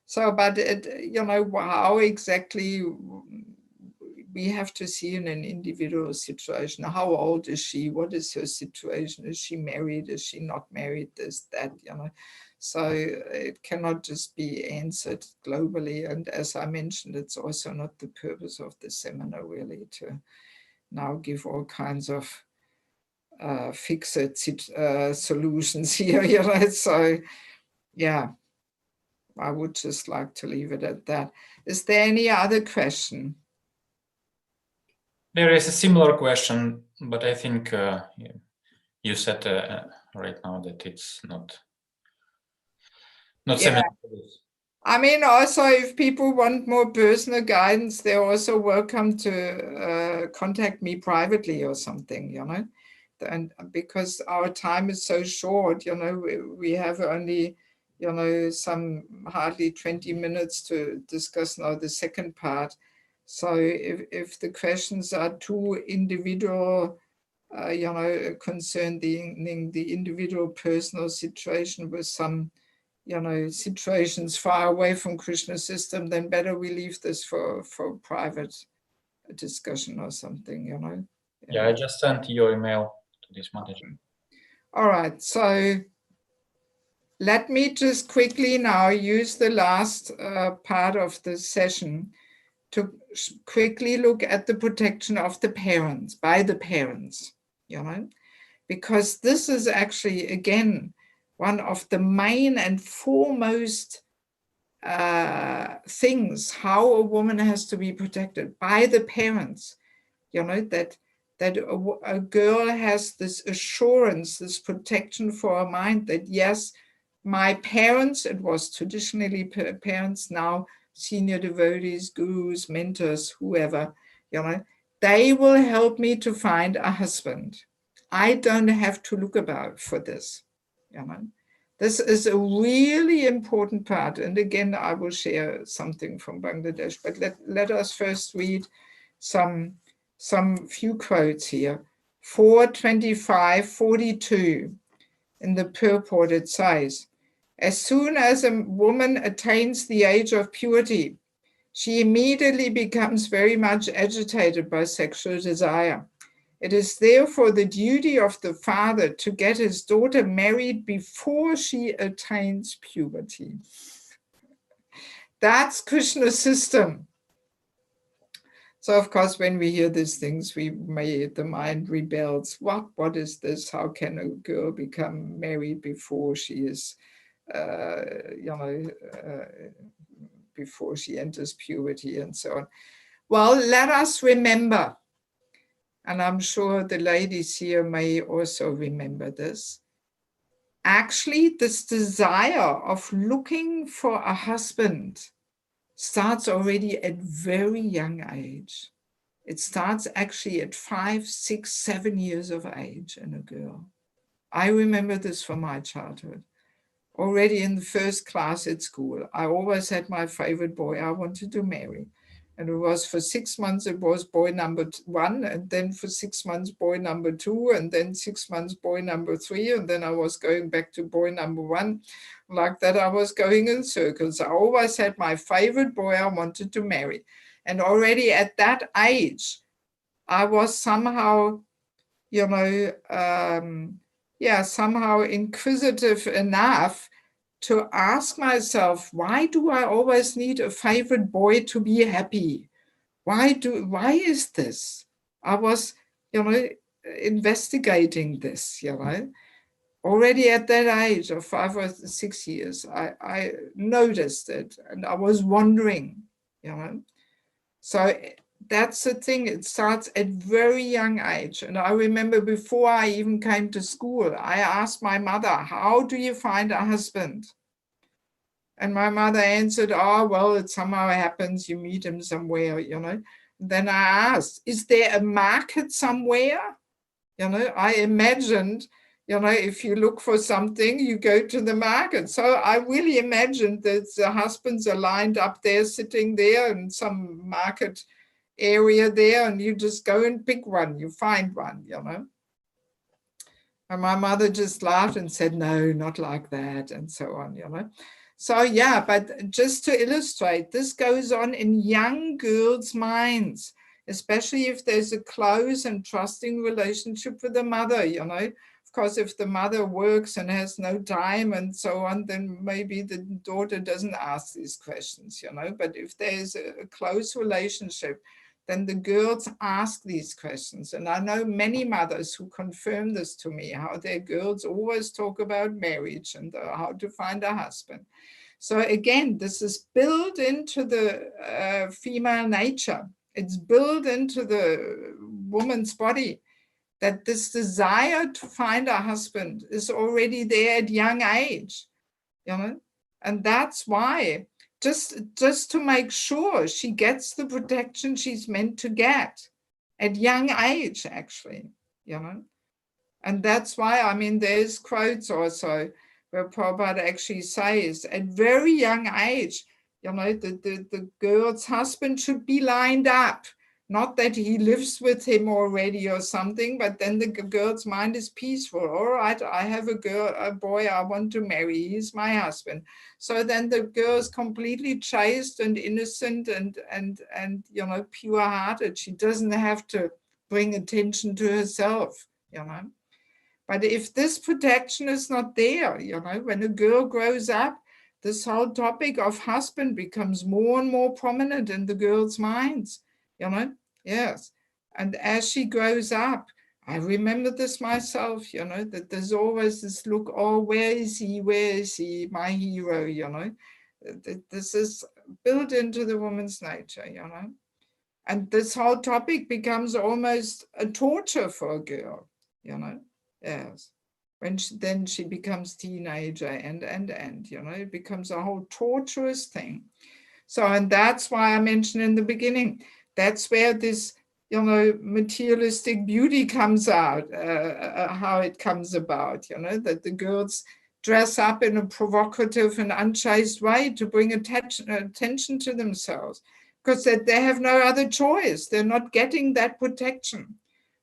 So, but it, you know, how exactly we have to see in an individual situation. How old is she? What is her situation? Is she married? Is she not married? This, that, you know. So it cannot just be answered globally. And as I mentioned, it's also not the purpose of the seminar really to now give all kinds of fixed solutions here, you know. So yeah, I would just like to leave it at that. Is there any other question? There is a similar question, but I think you said right now that it's not similar to this. I mean, also, if people want more personal guidance, they're also welcome to contact me privately or something, you know. And because our time is so short, you know, we have only, you know, some hardly 20 minutes to discuss now the second part. So if the questions are too individual, you know, concerning the individual personal situation with some, you know, situations far away from Krishna system, then better we leave this for private discussion or something, you know. Yeah, I just sent your email to this manager. All right, so let me just quickly now use the last part of the session to quickly look at the protection of the parents, by the parents, you know, because this is actually, again, one of the main and foremost things, how a woman has to be protected by the parents, you know, that a girl has this assurance, this protection for her mind that, yes, my parents, it was traditionally parents, now senior devotees, gurus, mentors, whoever, you know, they will help me to find a husband. I don't have to look about for this, you know. This is a really important part. And again, I will share something from Bangladesh, but let us first read some few quotes here. 4:25:42 in the purport, it says, as soon as a woman attains the age of purity, she immediately becomes very much agitated by sexual desire. It is therefore the duty of the father to get his daughter married before she attains puberty. That's Krishna's system. So of course, when we hear these things, the mind rebels. What is this? How can a girl become married before she is, you know, before she enters puberty and so on? Well, let us remember, and I'm sure the ladies here may also remember this. Actually, this desire of looking for a husband starts already at very young age. It starts actually at 5, 6, 7 years of age in a girl. I remember this from my childhood. Already in the first class at school, I always had my favorite boy I wanted to marry. And it was for 6 months, it was boy number 1, and then for 6 months, boy number 2, and then 6 months, boy number 3, and then I was going back to boy number 1. Like that, I was going in circles. I always had my favorite boy I wanted to marry. And already at that age, I was somehow, you know, somehow inquisitive enough to ask myself, why do I always need a favorite boy to be happy? Why is this? I was, you know, investigating this, you know. Already at that age of 5 or 6 years, I noticed it and I was wondering, you know. So that's the thing, it starts at very young age. And I remember before I even came to school, I asked my mother, how do you find a husband? And my mother answered, oh, well, it somehow happens, you meet him somewhere, you know. Then I asked, is there a market somewhere? You know, I imagined, you know, if you look for something, you go to the market. So I really imagined that the husbands are lined up there, sitting there in some market area there, and you just go and pick one, you find one, you know. And my mother just laughed and said, no, not like that, and so on, you know. So yeah, but just to illustrate, this goes on in young girls' minds, especially if there's a close and trusting relationship with the mother, you know. Of course, if the mother works and has no time and so on, then maybe the daughter doesn't ask these questions, you know. But if there's a close relationship, then the girls ask these questions. And I know many mothers who confirm this to me, how their girls always talk about marriage and how to find a husband. So again, this is built into the female nature. It's built into the woman's body, that this desire to find a husband is already there at young age, you know. And that's why, just to make sure she gets the protection she's meant to get at young age, actually, you know. And that's why, I mean, there's quotes also where Prabhupada actually says, at very young age, you know, the girl's husband should be lined up. Not that he lives with him already or something, but then the girl's mind is peaceful. All right, I have a boy I want to marry. He's my husband. So then the girl's completely chaste and innocent and you know, pure-hearted. She doesn't have to bring attention to herself, you know. But if this protection is not there, you know, when a girl grows up, this whole topic of husband becomes more and more prominent in the girl's minds, you know, yes. And as she grows up, I remember this myself, you know, that there's always this look, oh, where is he, my hero, you know. This is built into the woman's nature, you know. And this whole topic becomes almost a torture for a girl, you know. Yes, when then she becomes teenager and you know, it becomes a whole torturous thing. So, and that's why I mentioned in the beginning, that's where this, you know, materialistic beauty comes out, how it comes about, you know, that the girls dress up in a provocative and unchaste way to bring attention to themselves, because that they have no other choice. They're not getting that protection,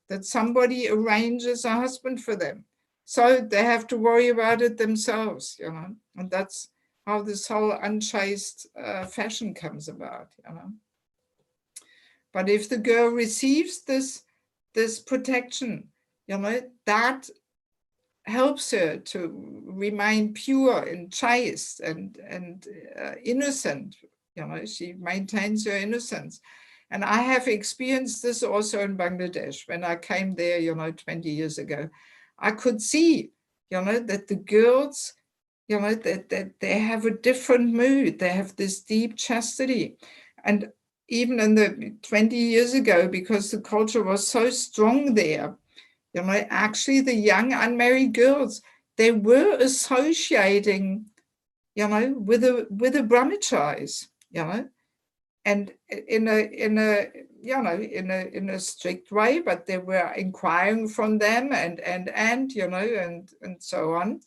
that somebody arranges a husband for them. So they have to worry about it themselves, you know, and that's how this whole unchaste fashion comes about, you know. But if the girl receives this protection, you know, that helps her to remain pure and chaste and innocent, you know, she maintains her innocence. And I have experienced this also in Bangladesh. When I came there, you know, 20 years ago, I could see, you know, that the girls, you know, that they have a different mood. They have this deep chastity. And even in the 20 years ago, because the culture was so strong there, you know, actually the young unmarried girls, they were associating, you know, with the brahmacharis, you know, and in a strict way, but they were inquiring from them and you know, and so on,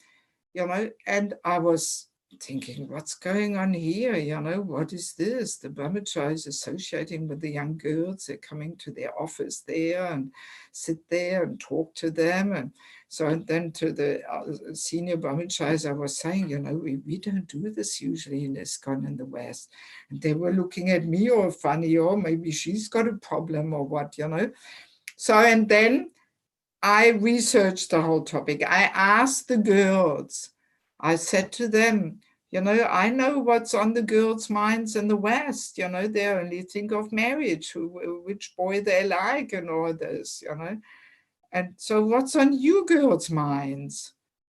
you know. And I was thinking, what's going on here? You know, what is this? The brahmacharis associating with the young girls, they're coming to their office there and sit there and talk to them. And so, and then to the senior brahmacharis, I was saying, you know, we don't do this usually in ISKCON in the West. And they were looking at me all funny, or maybe she's got a problem or what, you know. So, and then I researched the whole topic. I asked the girls, I said to them, you know, I know what's on the girls' minds in the West, you know, they only think of marriage, which boy they like and all this, you know. And so what's on you girls' minds?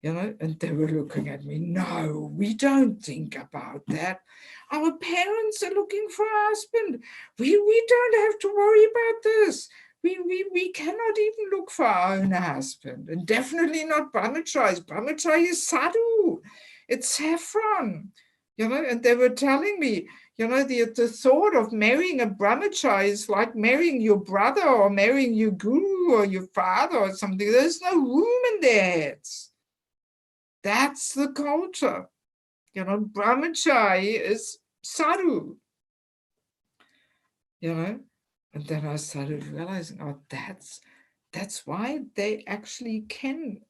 you know, and they were looking at me. No, we don't think about that. Our parents are looking for a husband. We don't have to worry about this. We cannot even look for our own husband, and definitely not brahmachari. Brahmachari is sadhu. It's saffron, you know, and they were telling me, you know, the thought of marrying a brahmachari is like marrying your brother or marrying your guru or your father or something. There's no room in their heads. That's the culture. You know, brahmachari is sadhu. You know, and then I started realizing, oh, that's why they actually can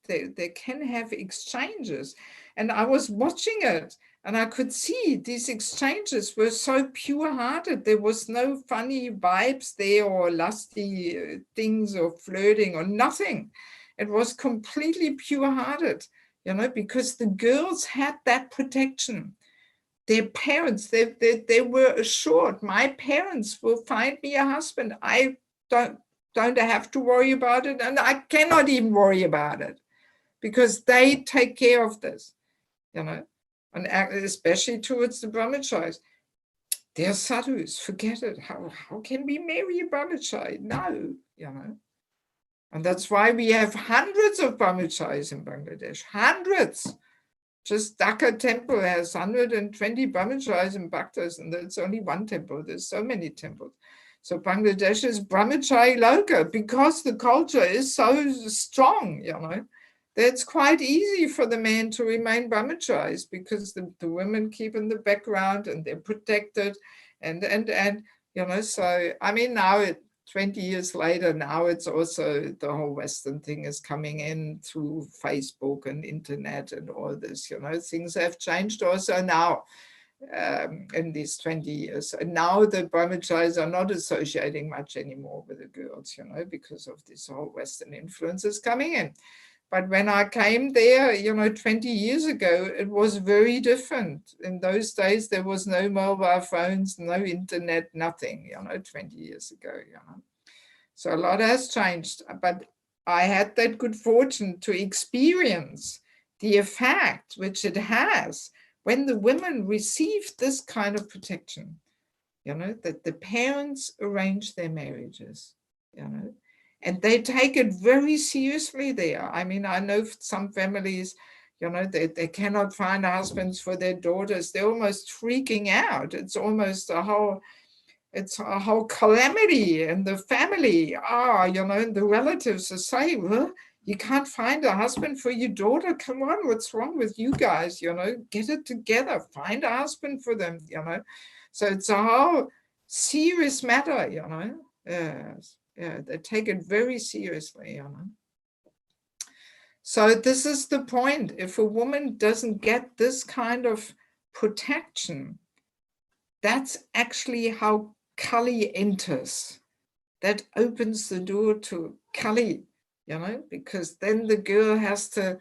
they can have exchanges. And I was watching it, and I could see these exchanges were so pure-hearted. There was no funny vibes there or lusty things or flirting or nothing. It was completely pure-hearted, you know, because the girls had that protection. Their parents, they were assured, my parents will find me a husband. I don't have to worry about it, and I cannot even worry about it because they take care of this, you know, and especially towards the brahmacharis. They're sadhus, forget it. How can we marry a brahmachari? No, you know. And that's why we have hundreds of brahmacharis in Bangladesh, hundreds. Just Dhaka temple has 120 brahmacharis and bhaktas, and it's only one temple. There's so many temples. So Bangladesh is brahmachari loka because the culture is so strong, you know. That's quite easy for the men to remain brahmacharis because the women keep in the background and they're protected. And you know, so I mean, now 20 years later, now it's also the whole Western thing is coming in through Facebook and internet and all this, you know, things have changed also now in these 20 years. And now the brahmacharis are not associating much anymore with the girls, you know, because of this whole Western influences coming in. But when I came there, you know, 20 years ago, it was very different. In those days, there was no mobile phones, no internet, nothing, you know, 20 years ago, you know. So a lot has changed, but I had that good fortune to experience the effect which it has when the women receive this kind of protection, you know, that the parents arrange their marriages, you know, and they take it very seriously there. I mean, I know some families, you know, they cannot find husbands for their daughters. They're almost freaking out. It's almost a whole calamity in the family. You know, and the relatives are saying, well, you can't find a husband for your daughter. Come on, what's wrong with you guys? You know, get it together, find a husband for them, you know. So it's a whole serious matter, you know. Yes. Yeah, they take it very seriously, you know. So this is the point. If a woman doesn't get this kind of protection, that's actually how Kali enters. That opens the door to Kali, you know, because then the girl has to,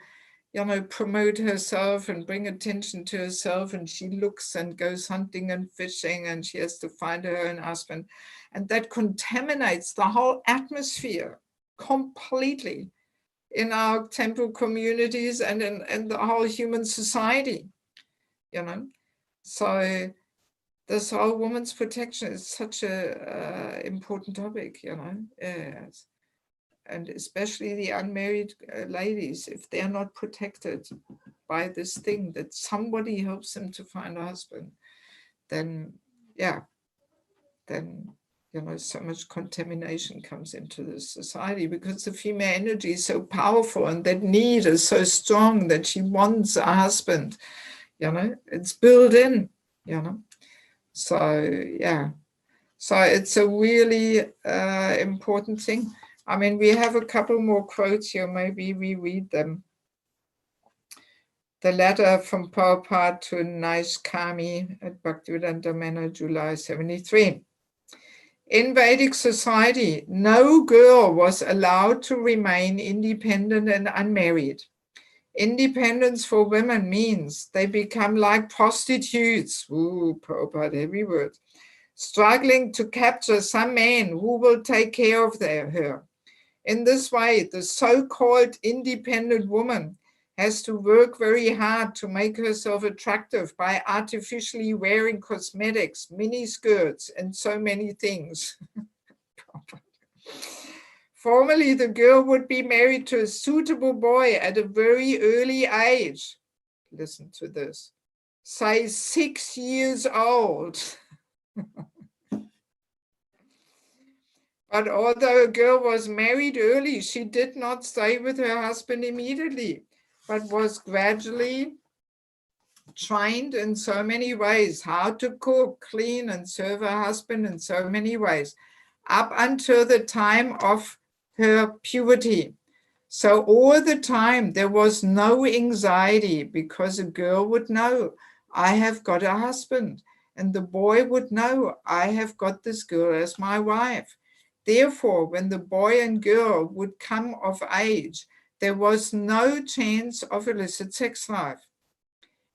you know, promote herself and bring attention to herself, and she looks and goes hunting and fishing, and she has to find her own husband. And that contaminates the whole atmosphere completely in our temple communities and in the whole human society, you know. So this whole woman's protection is such a important topic, you know. Yes. And especially the unmarried ladies, if they're not protected by this thing that somebody helps them to find a husband, then, yeah, then, you know, so much contamination comes into the society because the female energy is so powerful and that need is so strong that she wants a husband, you know, it's built in, you know. So, yeah, so it's a really important thing. I mean, we have a couple more quotes here. Maybe we read them. The letter from Prabhupada to Naish Kami at Bhaktivedanta Manor, July 73. In Vedic society, no girl was allowed to remain independent and unmarried. Independence for women means they become like prostitutes. Ooh, Prabhupada, heavy word. Struggling to capture some man who will take care of her. In this way, the so-called independent woman has to work very hard to make herself attractive by artificially wearing cosmetics, mini skirts, and so many things. Formerly, the girl would be married to a suitable boy at a very early age. Listen to this. Say 6 years old. But although a girl was married early, she did not stay with her husband immediately, but was gradually trained in so many ways, how to cook, clean, and serve her husband in so many ways, up until the time of her puberty. So all the time there was no anxiety, because a girl would know, I have got a husband, and the boy would know, I have got this girl as my wife. Therefore, when the boy and girl would come of age, there was no chance of illicit sex life.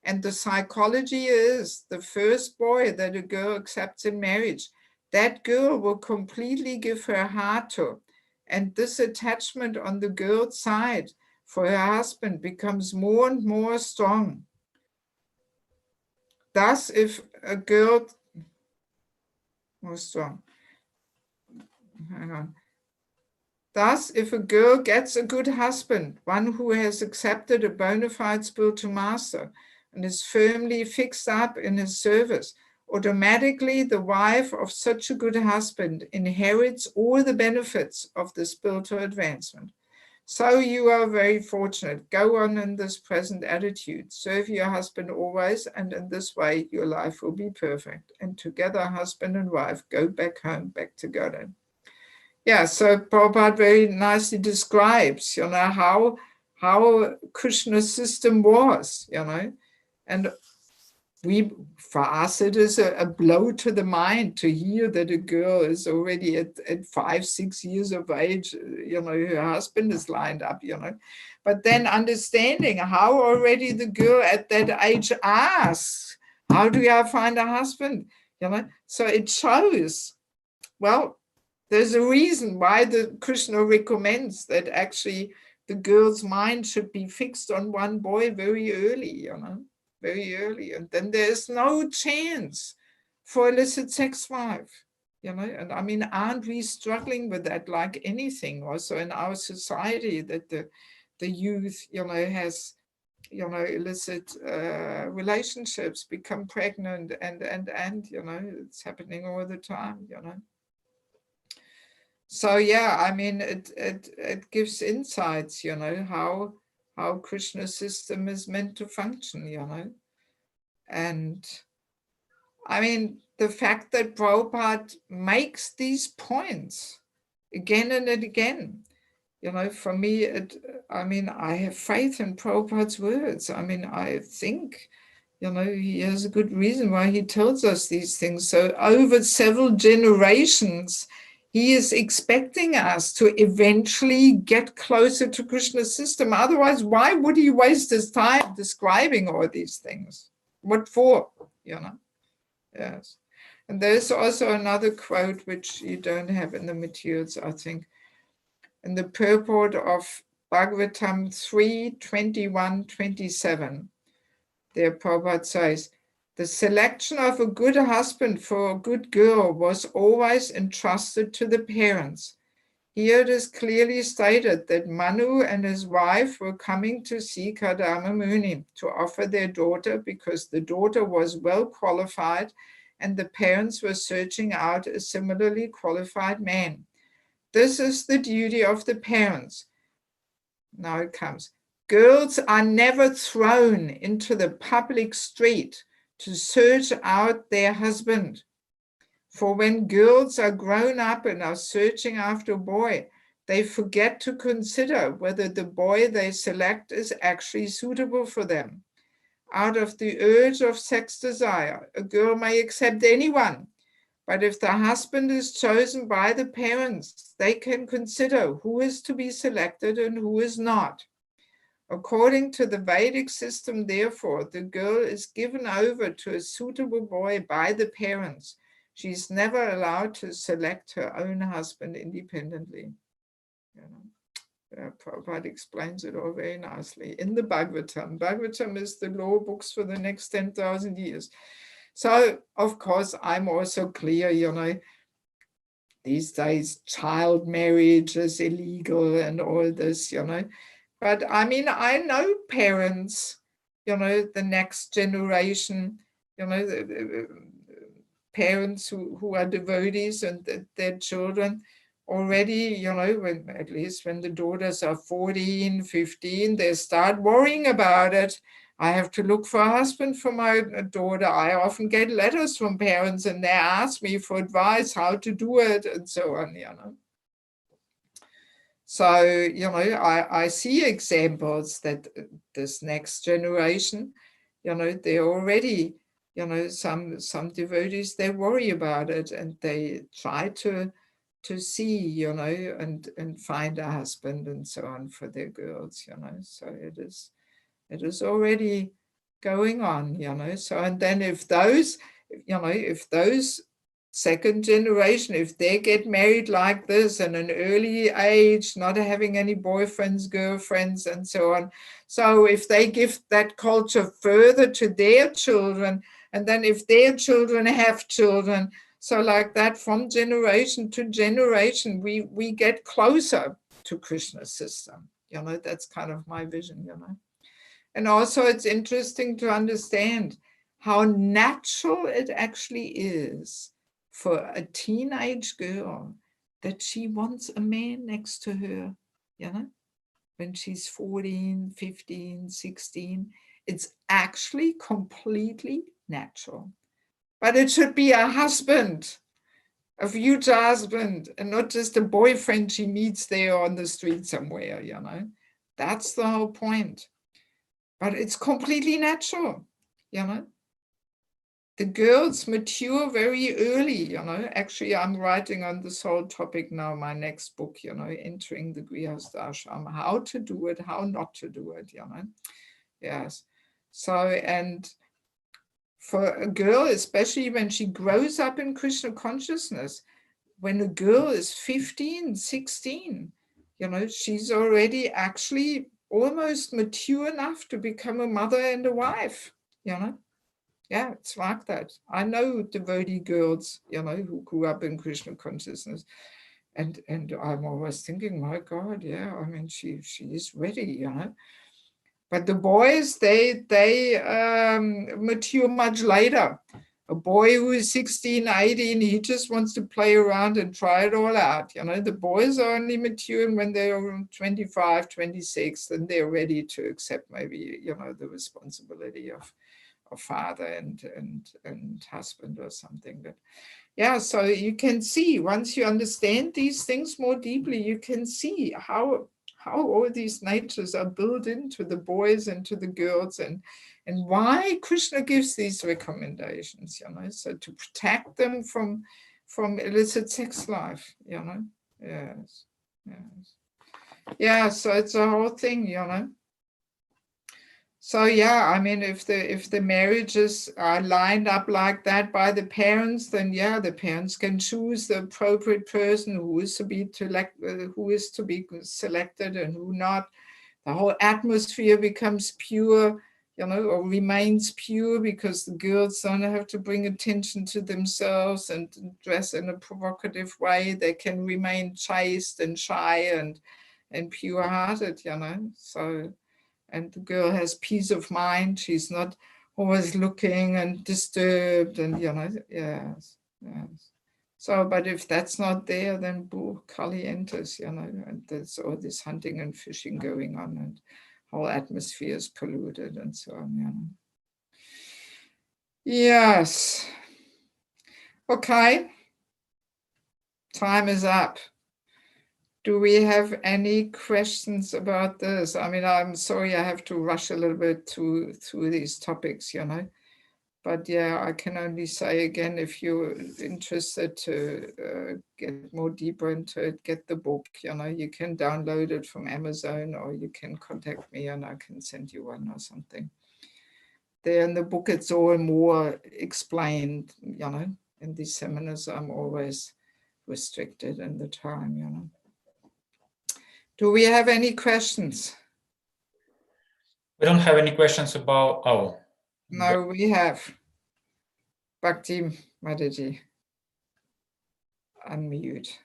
And the psychology is, the first boy that a girl accepts in marriage, that girl will completely give her heart to. And this attachment on the girl's side for her husband becomes more and more strong. Thus, if a girl, more strong, hang on. Thus, if a girl gets a good husband, one who has accepted a bona fide spiritual master and is firmly fixed up in his service, automatically the wife of such a good husband inherits all the benefits of the spiritual advancement. So you are very fortunate. Go on in this present attitude. Serve your husband always, and in this way your life will be perfect. And together, husband and wife, go back home, back to Godhead. Yeah, so Prabhupada very nicely describes, how Krishna's system was, and for us, it is a blow to the mind to hear that a girl is already at 5, 6 years of age, her husband is lined up, But then understanding how already the girl at that age asks, how do I find a husband? So it shows, well, there's a reason why the Krishna recommends that actually the girl's mind should be fixed on one boy very early, very early. And then there's no chance for illicit sex life, And I mean, aren't we struggling with that like anything also in our society, that the youth, has, illicit relationships, become pregnant and, it's happening all the time, So yeah, I mean, it gives insights, how Krishna's system is meant to function, And I mean, the fact that Prabhupada makes these points again and again, for me, I have faith in Prabhupada's words. I mean, I think, he has a good reason why he tells us these things. So over several generations, he is expecting us to eventually get closer to Krishna's system. Otherwise, why would he waste his time describing all these things? What for, Yes. And there's also another quote which you don't have in the materials, I think. In the purport of Bhagavatam 3:21-27, there Prabhupada says, the selection of a good husband for a good girl was always entrusted to the parents. Here it is clearly stated that Manu and his wife were coming to see Kardama Muni to offer their daughter because the daughter was well qualified and the parents were searching out a similarly qualified man. This is the duty of the parents. Now it comes. Girls are never thrown into the public street to search out their husband. For when girls are grown up and are searching after a boy, they forget to consider whether the boy they select is actually suitable for them. Out of the urge of sex desire, a girl may accept anyone, but if the husband is chosen by the parents, they can consider who is to be selected and who is not. According to the Vedic system, therefore, the girl is given over to a suitable boy by the parents. She is never allowed to select her own husband independently. Prabhupada explains it all very nicely in the Bhagavatam. Bhagavatam is the law books for the next 10,000 years. So, of course, I'm also clear, you know, these days child marriage is illegal and all this, you know. But I mean, I know parents, you know, the next generation, you know, the parents who are devotees and their children already, you know, when, at least when the daughters are 14, 15, they start worrying about it. I have to look for a husband for my daughter. I often get letters from parents and they ask me for advice how to do it and so on, you know. So, you know, I see examples that this next generation, you know, they already, you know, some devotees, they worry about it and they try to see, you know, and find a husband and so on for their girls, you know. So it is already going on, you know. So, and then if those, you know, if those second generation, if they get married like this in an early age, not having any boyfriends, girlfriends, and so on. So if they give that culture further to their children, and then if their children have children, so like that from generation to generation, we get closer to Krishna's system. You know, that's kind of my vision, you know. And also it's interesting to understand how natural it actually is for a teenage girl that she wants a man next to her, you know, when she's 14, 15, 16. It's actually completely natural. But it should be a husband, a future husband, and not just a boyfriend she meets there on the street somewhere, you know. That's the whole point. But it's completely natural, you know. The girls mature very early, you know. Actually, I'm writing on this whole topic now, my next book, you know, entering the Grihastha Ashram, how to do it, how not to do it, you know. Yes. So, and for a girl, especially when she grows up in Krishna consciousness, when a girl is 15, 16, you know, she's already actually almost mature enough to become a mother and a wife, you know. Yeah, it's like that. I know devotee girls, you know, who grew up in Krishna consciousness. And I'm always thinking, my God, yeah, I mean, she is ready, you know. But the boys, they mature much later. A boy who is 16, 18, he just wants to play around and try it all out. You know, the boys are only maturing when they're 25, 26, and they're ready to accept maybe, you know, the responsibility of father and husband or something. But yeah, so you can see, once you understand these things more deeply, you can see how all these natures are built into the boys and to the girls, and why Krishna gives these recommendations, you know, so to protect them from illicit sex life, you know. Yes, yes. Yeah, so it's a whole thing, you know. So yeah, I mean, if the marriages are lined up like that by the parents, then yeah, the parents can choose the appropriate person who is to be selected and who not. The whole atmosphere becomes pure, you know, or remains pure, because the girls don't have to bring attention to themselves and dress in a provocative way. They can remain chaste and shy and pure-hearted, you know. So. And the girl has peace of mind. She's not always looking and disturbed, and you know, yes, yes. So, but if that's not there, then Kali enters, you know, and there's all this hunting and fishing going on, and whole atmosphere is polluted and so on, you know. Yes. Okay. Time is up. Do we have any questions about this? I mean, I'm sorry I have to rush a little bit through these topics, you know. But yeah, I can only say again, if you're interested to get more deeper into it, get the book, you know. You can download it from Amazon, or you can contact me and I can send you one or something. There in the book, it's all more explained, you know. In these seminars, I'm always restricted in the time, you know. Do we have any questions? We don't have any questions about, oh. No, we have. Bhakti Mataji, unmute.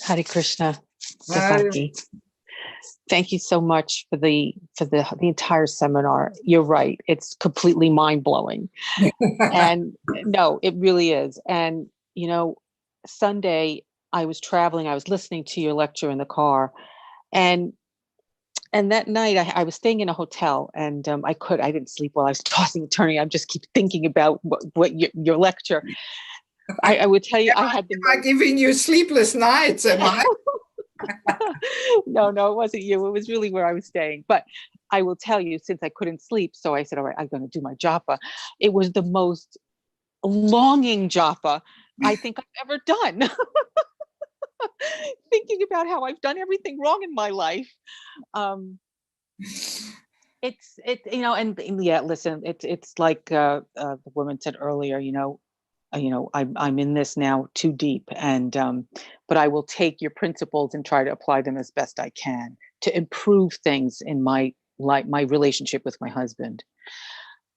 Hare Krishna, Hare- Bhakti. Thank you so much for the entire seminar. You're right; it's completely mind blowing, and no, it really is. And you know, Sunday I was traveling. I was listening to your lecture in the car, and that night I was staying in a hotel, and I didn't sleep while I was tossing and turning. I just keep thinking about what your lecture. I would tell you, I had the Am I giving you sleepless nights? Am I? No, it wasn't you. It was really where I was staying. But I will tell you, since I couldn't sleep, so I said, all right, I'm going to do my japa. It was the most longing japa I think I've ever done. Thinking about how I've done everything wrong in my life. It's and yeah, listen, it's like the woman said earlier, I'm in this now too deep, and but I will take your principles and try to apply them as best I can to improve things in my relationship with my husband.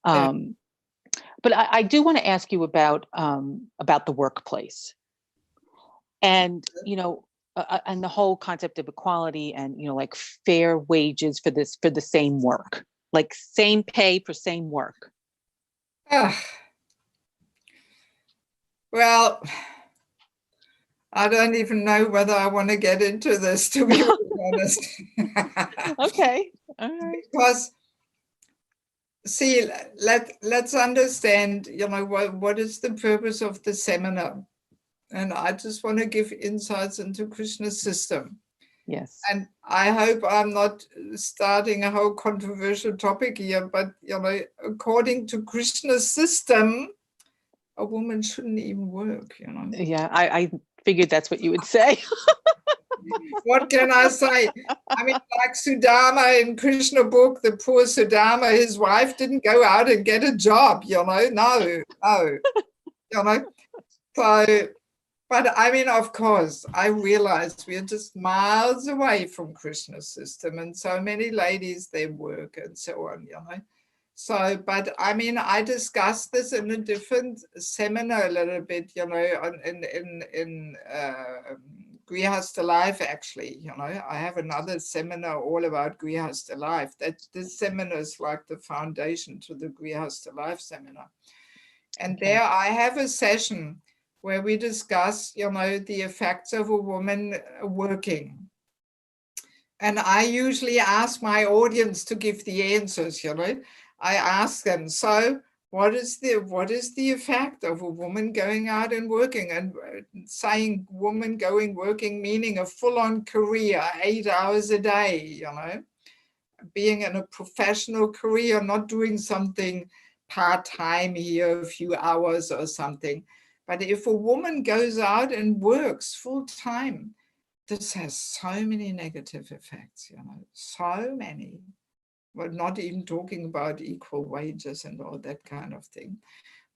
But I do want to ask you about the workplace, and and the whole concept of equality, and like fair wages for the same work, like same pay for same work. Well, I don't even know whether I want to get into this, to be honest. Okay. All right. Because, see, let's understand, what is the purpose of the seminar? And I just want to give insights into Krishna's system. Yes. And I hope I'm not starting a whole controversial topic here, but, according to Krishna's system, a woman shouldn't even work, Yeah, I figured that's what you would say. What can I say? I mean, like Sudama in Krishna book, the poor Sudama, his wife didn't go out and get a job, no. So, but I mean, of course, I realize we are just miles away from Krishna's system, and so many ladies, they work and so on, So, but I mean, I discussed this in a different seminar a little bit, in Grihastha Life, actually. I have another seminar all about Grihastha Life. This seminar is like the foundation to the Grihastha Life seminar. And there I have a session where we discuss, the effects of a woman working. And I usually ask my audience to give the answers, I ask them, so what is the effect of a woman going out and working? And saying woman going working, meaning a full-on career, 8 hours a day, being in a professional career, not doing something part-time here, a few hours or something. But if a woman goes out and works full-time, this has so many negative effects, so many. Well, not even talking about equal wages and all that kind of thing,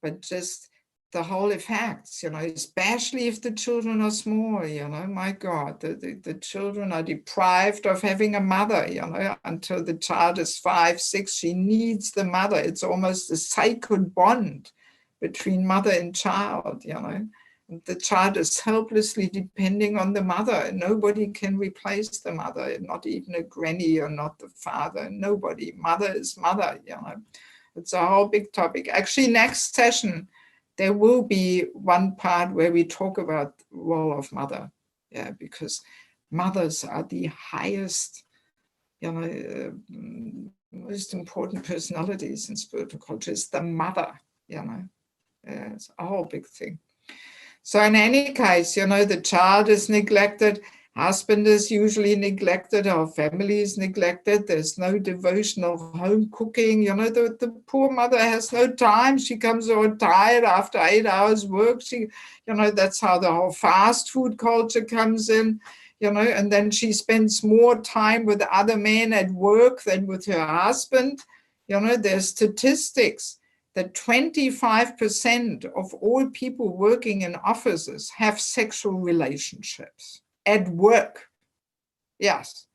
but just the whole effects, especially if the children are small, my God, the children are deprived of having a mother, until the child is 5, 6, she needs the mother. It's almost a sacred bond between mother and child, The child is helplessly depending on the mother. Nobody can replace the mother, not even a granny or not the father, nobody. Mother is mother, It's a whole big topic. Actually, next session, there will be one part where we talk about the role of mother, because mothers are the highest, most important personalities in spiritual culture. It's the mother, it's a whole big thing. So in any case, the child is neglected, husband is usually neglected, our family is neglected, there's no devotional home cooking, the poor mother has no time, she comes all tired after 8 hours work, that's how the whole fast food culture comes in, and then she spends more time with other men at work than with her husband. There's statistics that 25% of all people working in offices have sexual relationships. at work. Yes.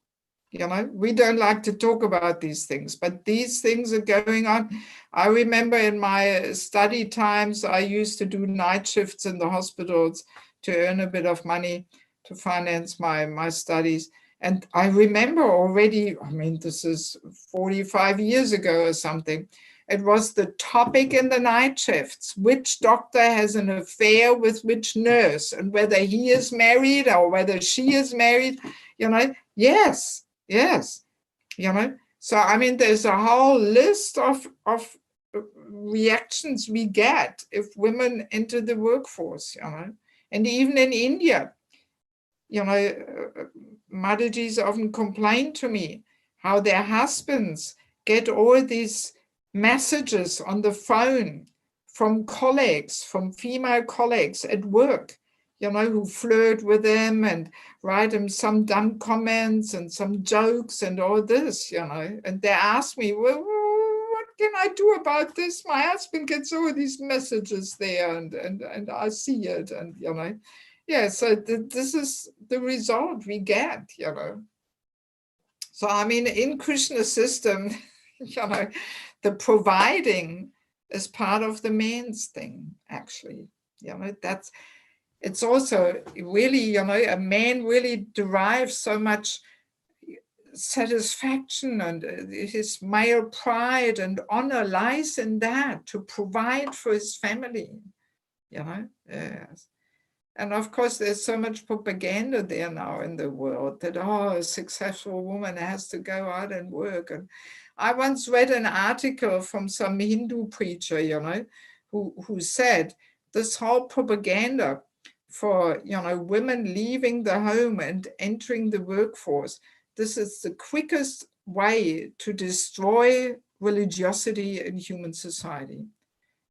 You know, we don't like to talk about these things, but these things are going on. I remember in my study times, I used to do night shifts in the hospitals to earn a bit of money to finance my studies. And I remember already, I mean, this is 45 years ago or something, it was the topic in the night shifts, which doctor has an affair with which nurse, and whether he is married or whether she is married, you know, yes. Yes, you know, so I mean, there's a whole list of reactions we get if women enter the workforce, you know, and even in India, you know, Madhujis often complain to me how their husbands get all these messages on the phone from colleagues, from female colleagues at work, you know, who flirt with them and write them some dumb comments and some jokes and all this, you know, and they ask me, well, what can I do about this? My husband gets all these messages there and I see it, and, you know, yeah, so this is the result we get, you know. So, I mean, in Krishna system, you know, the providing is part of the man's thing, actually, you know, it's also really, you know, a man really derives so much satisfaction, and his male pride and honor lies in that, to provide for his family, you know. Yes. And of course, there's so much propaganda there now in the world that, oh, a successful woman has to go out and work. And I once read an article from some Hindu preacher, you know, who said this whole propaganda for, you know, women leaving the home and entering the workforce, this is the quickest way to destroy religiosity in human society,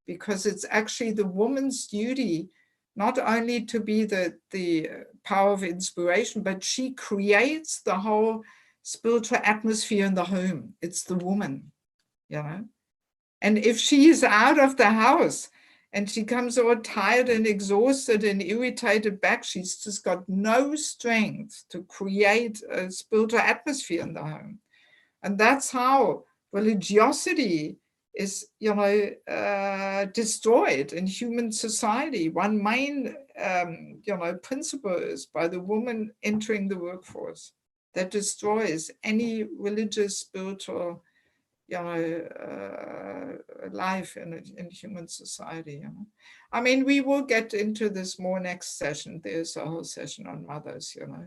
because it's actually the woman's duty not only to be the power of inspiration, but she creates the whole spiritual atmosphere in the home. It's the woman, you know. And if she is out of the house and she comes all tired and exhausted and irritated back, she's just got no strength to create a spiritual atmosphere in the home. And that's how religiosity is, you know, destroyed in human society. One main, you know, principle is by the woman entering the workforce that destroys any religious, spiritual, you know, life in human society. You know, I mean, we will get into this more next session. There's a whole session on mothers. You know,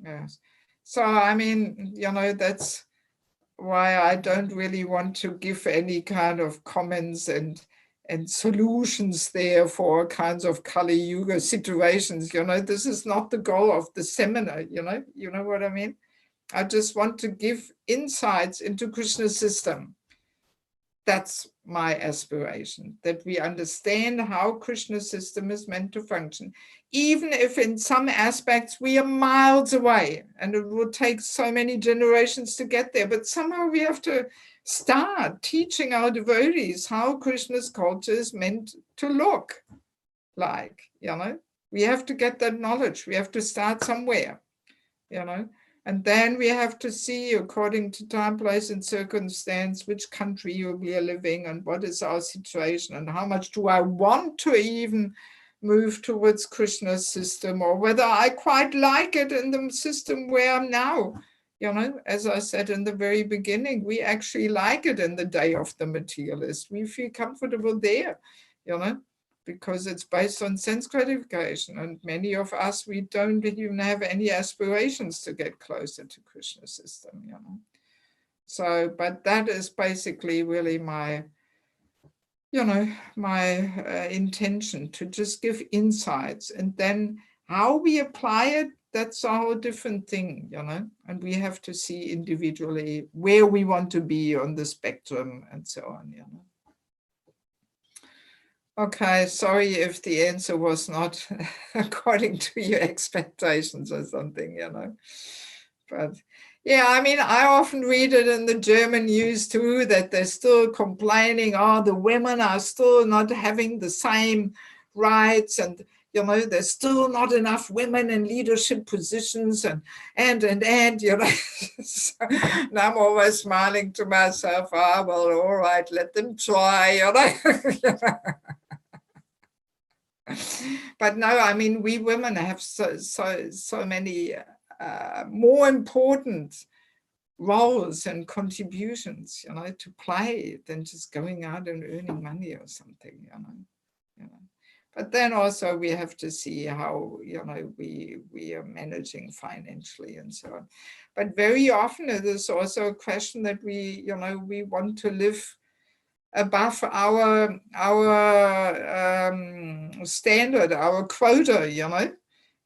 yes. So I mean, you know, that's why I don't really want to give any kind of comments and solutions there for kinds of Kali Yuga situations. You know, this is not the goal of the seminar. You know what I mean? I just want to give insights into Krishna's system. That's my aspiration, that we understand how Krishna's system is meant to function, even if in some aspects we are miles away and it will take so many generations to get there. But somehow we have to start teaching our devotees how Krishna's culture is meant to look like, you know. We have to get that knowledge. We have to start somewhere, you know. And then we have to see, according to time, place, and circumstance, which country we are living and what is our situation and how much do I want to even move towards Krishna's system, or whether I quite like it in the system where I'm now. You know, as I said in the very beginning, we actually like it in the day of the materialist. We feel comfortable there, you know, because it's based on sense gratification. And many of us, we don't even have any aspirations to get closer to Krishna's system, you know. So, but that is basically really my, you know, my intention, to just give insights, and then how we apply it, that's a whole different thing, you know, and we have to see individually where we want to be on the spectrum and so on, you know. Okay, sorry if the answer was not according to your expectations or something, you know. But yeah, I mean, I often read it in the German news too, that they're still complaining, oh, the women are still not having the same rights. And, you know, there's still not enough women in leadership positions and, you know. So, and I'm always smiling to myself, well, all right, let them try, you know. But no, I mean, we women have so many more important roles and contributions, you know, to play than just going out and earning money or something, you know. But then also we have to see how, you know, we are managing financially and so on. But very often it is also a question that we, you know, we want to live above our standard, our quota, you know.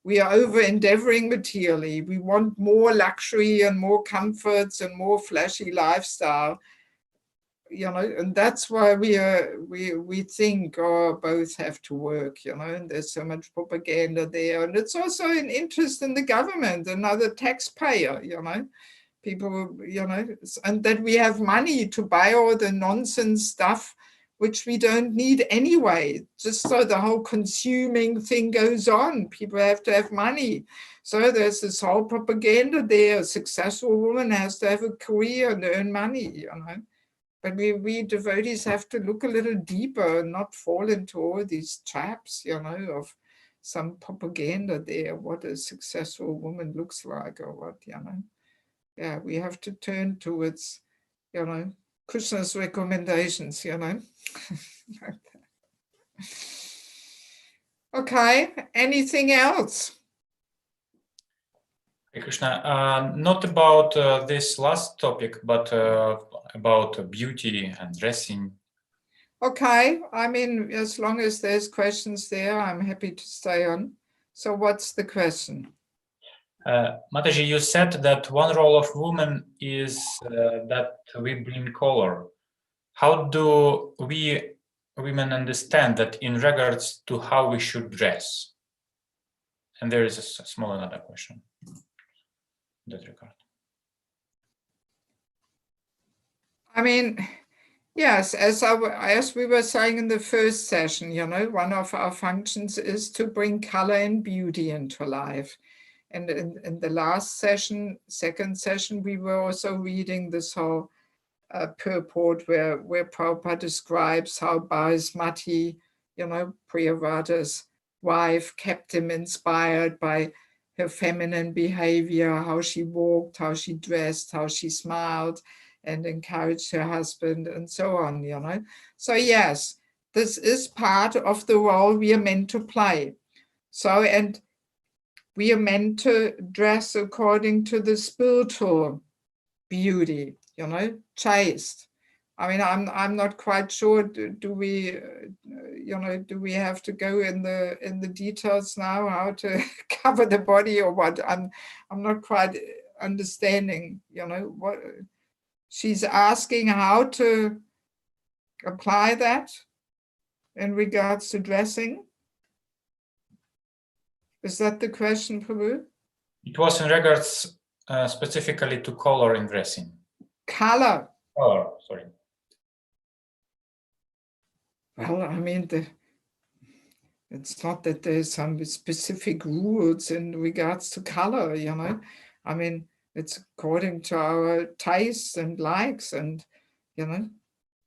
We are over endeavoring materially. We want more luxury and more comforts and more flashy lifestyle, you know, and that's why we think, oh, both have to work, you know, and there's so much propaganda there. And it's also an interest in the government, another taxpayer, you know, people, you know, and that we have money to buy all the nonsense stuff which we don't need anyway, just so the whole consuming thing goes on. People have to have money. So there's this whole propaganda there. A successful woman has to have a career and earn money, you know. But we devotees have to look a little deeper and not fall into all these traps, you know, of some propaganda there, what a successful woman looks like or what, you know. Yeah, we have to turn towards, you know, Krishna's recommendations, you know. Okay, anything else? Hey Krishna, not about this last topic, but about beauty and dressing. Okay, I mean, as long as there's questions there, I'm happy to stay on. So what's the question? Mataji, you said that one role of women is that we bring color. How do we women understand that in regards to how we should dress? And there is a small another question in that regard. I mean, yes, as we were saying in the first session, you know, one of our functions is to bring color and beauty into life. And in the last session, second session, we were also reading this whole purport where Prabhupada describes how Basmati, you know, Priyavada's wife, kept him inspired by her feminine behavior, how she walked, how she dressed, how she smiled, and encouraged her husband and so on, you know. So yes, this is part of the role we are meant to play. So, and we are meant to dress according to the spiritual beauty, you know, chaste. I mean, I'm not quite sure. Do we, you know, do we have to go in the details now how to cover the body or what? I'm not quite understanding. You know what she's asking, how to apply that in regards to dressing. Is that the question, Prabhu? It was in regards specifically to color in dressing. Color. Color, sorry. Well, I mean, it's not that there's some specific rules in regards to color, you know. I mean, it's according to our tastes and likes, and, you know,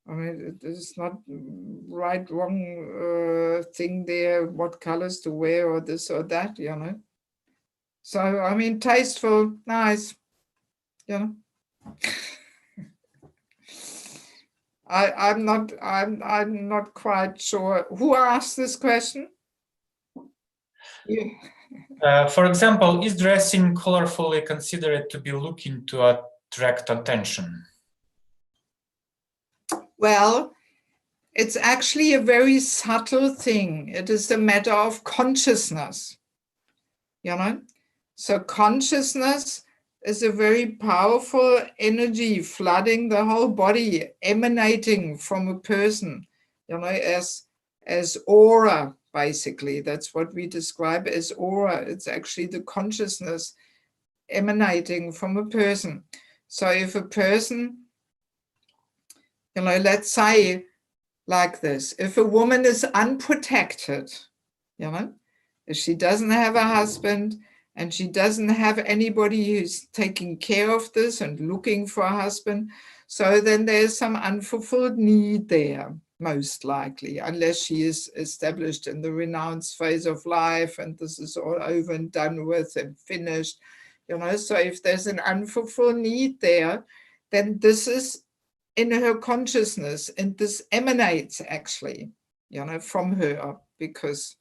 I mean, it's not right, wrong thing there, what colors to wear or this or that, you know. So, I mean, tasteful, nice, you know. I'm not quite sure. Who asked this question? Yeah. For example, is dressing colorfully considered to be looking to attract attention? Well, it's actually a very subtle thing. It is a matter of consciousness, you know. So consciousness is a very powerful energy flooding the whole body, emanating from a person, you know, as aura, basically. That's what we describe as aura. It's actually the consciousness emanating from a person. So if a person, you know, let's say like this, if a woman is unprotected, you know, If she doesn't have a husband and she doesn't have anybody who's taking care of this and looking for a husband, so then there's some unfulfilled need there, most likely, unless she is established in the renounced phase of life and this is all over and done with and finished. So if there's an unfulfilled need there, then this is in her consciousness, and this emanates actually, from her, because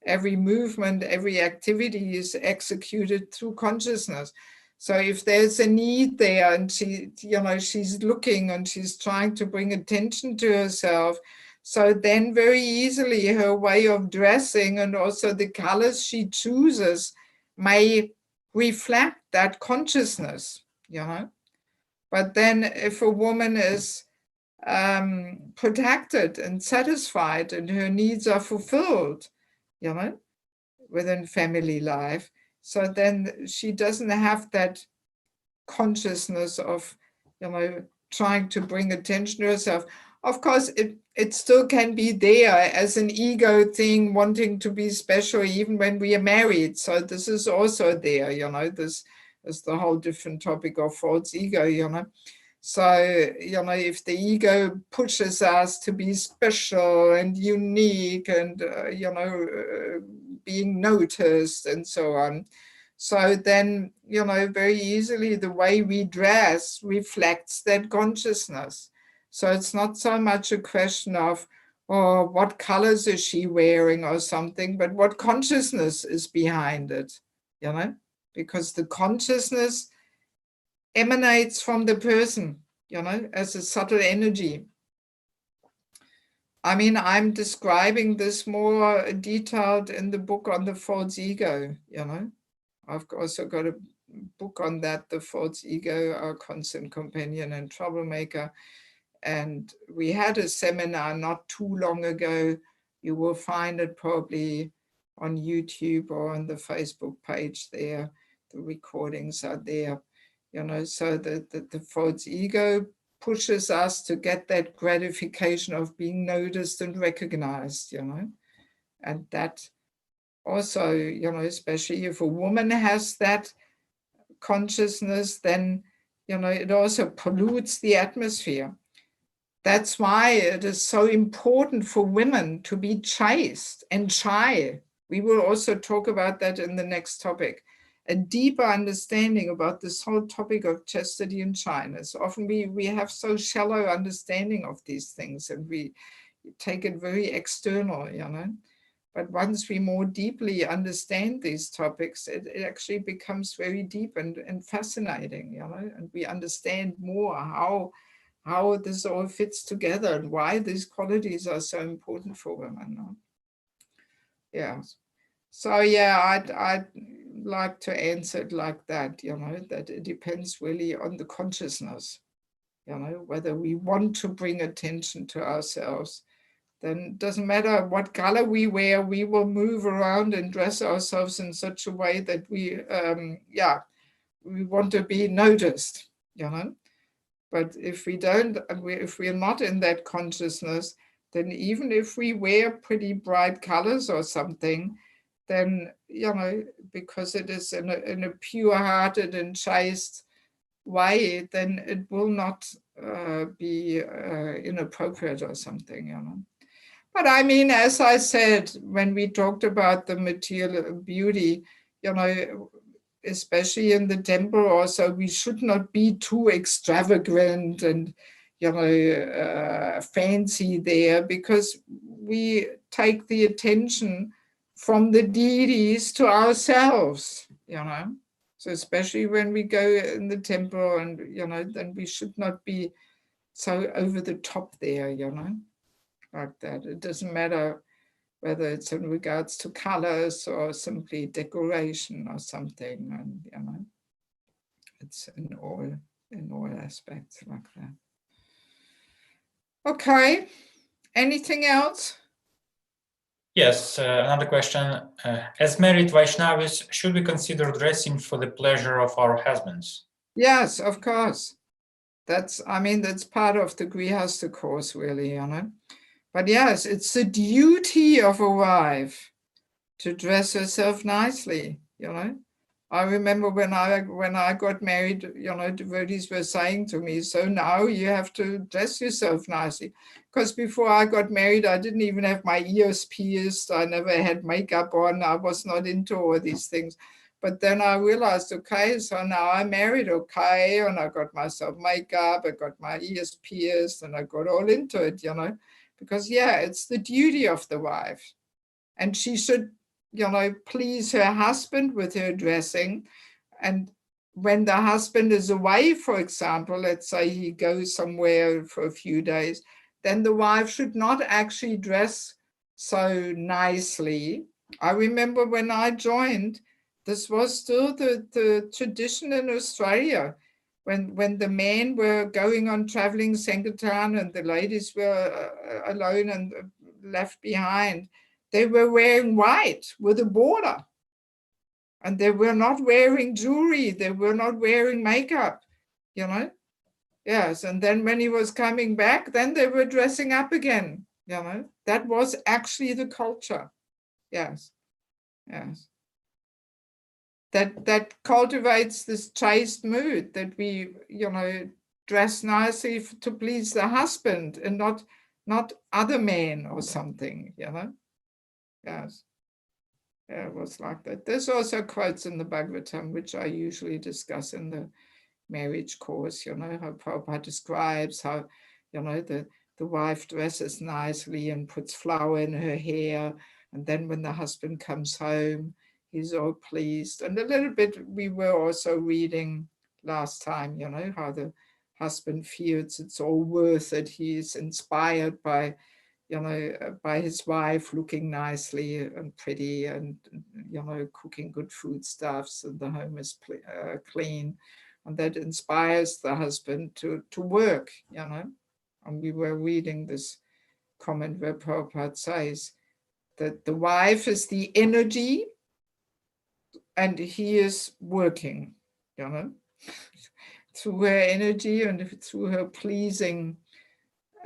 every movement, every activity is executed through consciousness. So if there's a need there and she's looking and she's trying to bring attention to herself, so then very easily her way of dressing and also the colors she chooses may reflect that consciousness, But then if a woman is protected and satisfied and her needs are fulfilled, within family life, so then she doesn't have that consciousness of, trying to bring attention to herself. Of course, it still can be there as an ego thing, wanting to be special even when we are married. So this is also there, this is the whole different topic of false ego, So, if the ego pushes us to be special and unique and, being noticed and so on, so then, very easily the way we dress reflects that consciousness. So it's not so much a question of, oh, what colors is she wearing or something, but what consciousness is behind it, because the consciousness emanates from the person, as a subtle energy. I mean, I'm describing this more detailed in the book on the false ego, I've also got a book on that, The False Ego, Our Constant Companion and Troublemaker. And we had a seminar not too long ago. You will find it probably on YouTube or on the Facebook page there. The recordings are there. So the false ego pushes us to get that gratification of being noticed and recognized, and that also, especially if a woman has that consciousness, then, it also pollutes the atmosphere. That's why it is so important for women to be chaste and shy. We will also talk about that in the next topic. A deeper understanding about this whole topic of chastity and shyness. Often we have so shallow understanding of these things and we take it very external, But once we more deeply understand these topics, it actually becomes very deep and fascinating, and we understand more how this all fits together and why these qualities are so important for women. Yeah. So yeah, I'd like to answer it like that, that it depends really on the consciousness, whether we want to bring attention to ourselves. Then it doesn't matter what color we wear, we will move around and dress ourselves in such a way that we want to be noticed, But if we don't, if we're not in that consciousness, then even if we wear pretty bright colors or something, then, because it is in a pure-hearted and chaste way, then it will not be inappropriate or something, But I mean, as I said, when we talked about the material beauty, especially in the temple also, we should not be too extravagant and, fancy there, because we take the attention from the deities to ourselves, So especially when we go in the temple and, then we should not be so over the top there, like that. It doesn't matter whether it's in regards to colors or simply decoration or something, and it's in all aspects like that. Okay, anything else? Yes, another question. As married Vaishnavis, should we consider dressing for the pleasure of our husbands? Yes, of course. That's part of the Grihastha course, really, But yes, it's the duty of a wife to dress herself nicely, you know. I remember when I got married, you know, devotees were saying to me, so now you have to dress yourself nicely. Because before I got married, I didn't even have my ears pierced. I never had makeup on. I was not into all these things. But then I realized, okay, so now I'm married, okay, and I got myself makeup, I got my ears pierced, and I got all into it, you know, because yeah, it's the duty of the wife. And she should, you know, please her husband with her dressing. And when the husband is away, for example, let's say he goes somewhere for a few days, then the wife should not actually dress so nicely. I remember when I joined, this was still the tradition in Australia. When the men were going on traveling Sankirtan and the ladies were alone and left behind, they were wearing white with a border. And they were not wearing jewelry. They were not wearing makeup, you know. Yes, and then when he was coming back, then they were dressing up again, you know. That was actually the culture. Yes, yes. That cultivates this chaste mood that we, you know, dress nicely to please the husband and not other men or something, you know. Yes. Yeah, it was like that. There's also quotes in the Bhagavatam, which I usually discuss in the marriage course, you know, how Prabhupada describes how, you know, the wife dresses nicely and puts flower in her hair. And then when the husband comes home, he's all pleased. And a little bit, we were also reading last time, you know, how the husband feels it's all worth it. He's inspired by, you know, by his wife looking nicely and pretty and, you know, cooking good foodstuffs and the home is clean. And that inspires the husband to work, you know. And we were reading this comment where Prabhupada says that the wife is the energy and he is working, you know, through her energy and through her pleasing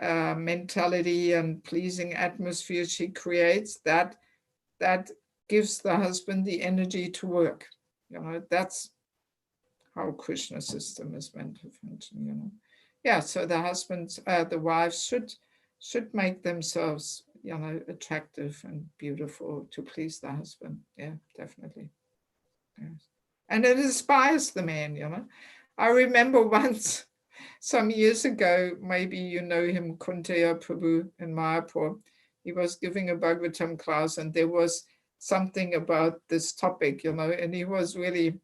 mentality and pleasing atmosphere she creates, that gives the husband the energy to work. You know, that's how Krishna system is meant to function, you know. Yeah, so the husbands, the wives should make themselves, you know, attractive and beautiful to please the husband. Yeah, definitely. Yes. And it inspires the man, you know. I remember once, some years ago, maybe you know him, Kunteya Prabhu in Mayapur. He was giving a Bhagavatam class and there was something about this topic, you know, and he was really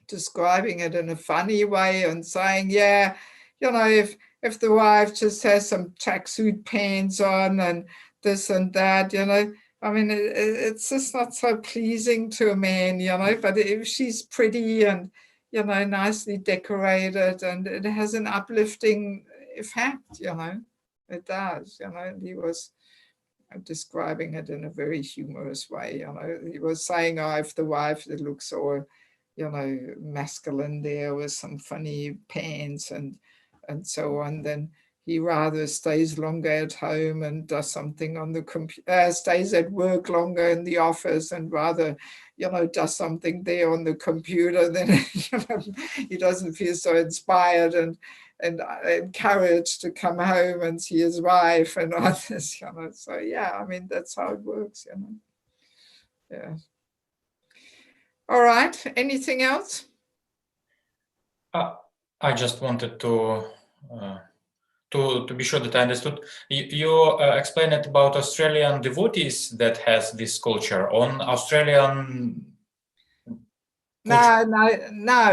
describing it in a funny way and saying, yeah, you know, if the wife just has some tracksuit pants on and this and that, you know, I mean, it's just not so pleasing to a man, you know, but if she's pretty and, you know, nicely decorated and it has an uplifting effect, you know, it does, you know, and he was describing it in a very humorous way, you know, he was saying, oh, if the wife that looks all, you know, masculine there with some funny pants and so on, then he rather stays longer at home and does something on the computer, stays at work longer in the office and rather, you know, does something there on the computer. Then you know, he doesn't feel so inspired and encouraged to come home and see his wife and all this, you know. So yeah, I mean, that's how it works, you know. Yeah. All right, anything else? I just wanted to be sure that I understood. You explained it about Australian devotees that has this culture on Australian. No,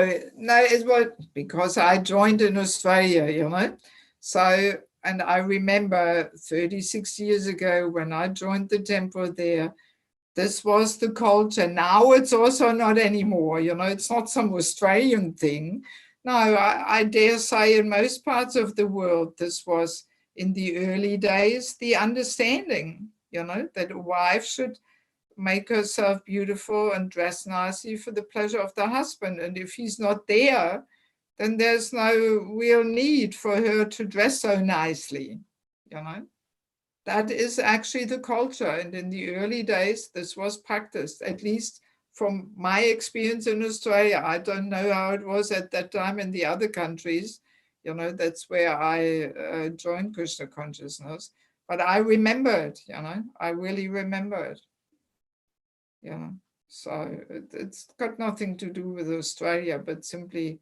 it was because I joined in Australia, you know. So, and I remember 36 years ago when I joined the temple there, this was the culture. Now it's also not anymore, you know, it's not some Australian thing. No, I dare say in most parts of the world, this was in the early days, the understanding, you know, that a wife should make herself beautiful and dress nicely for the pleasure of the husband. And if he's not there, then there's no real need for her to dress so nicely, you know. that is actually the culture. And in the early days, this was practiced, at least from my experience in Australia. I don't know how it was at that time in the other countries. You know, that's where I joined Krishna consciousness. But I remember it, you know, I really remember it. You know, so it's got nothing to do with Australia, but simply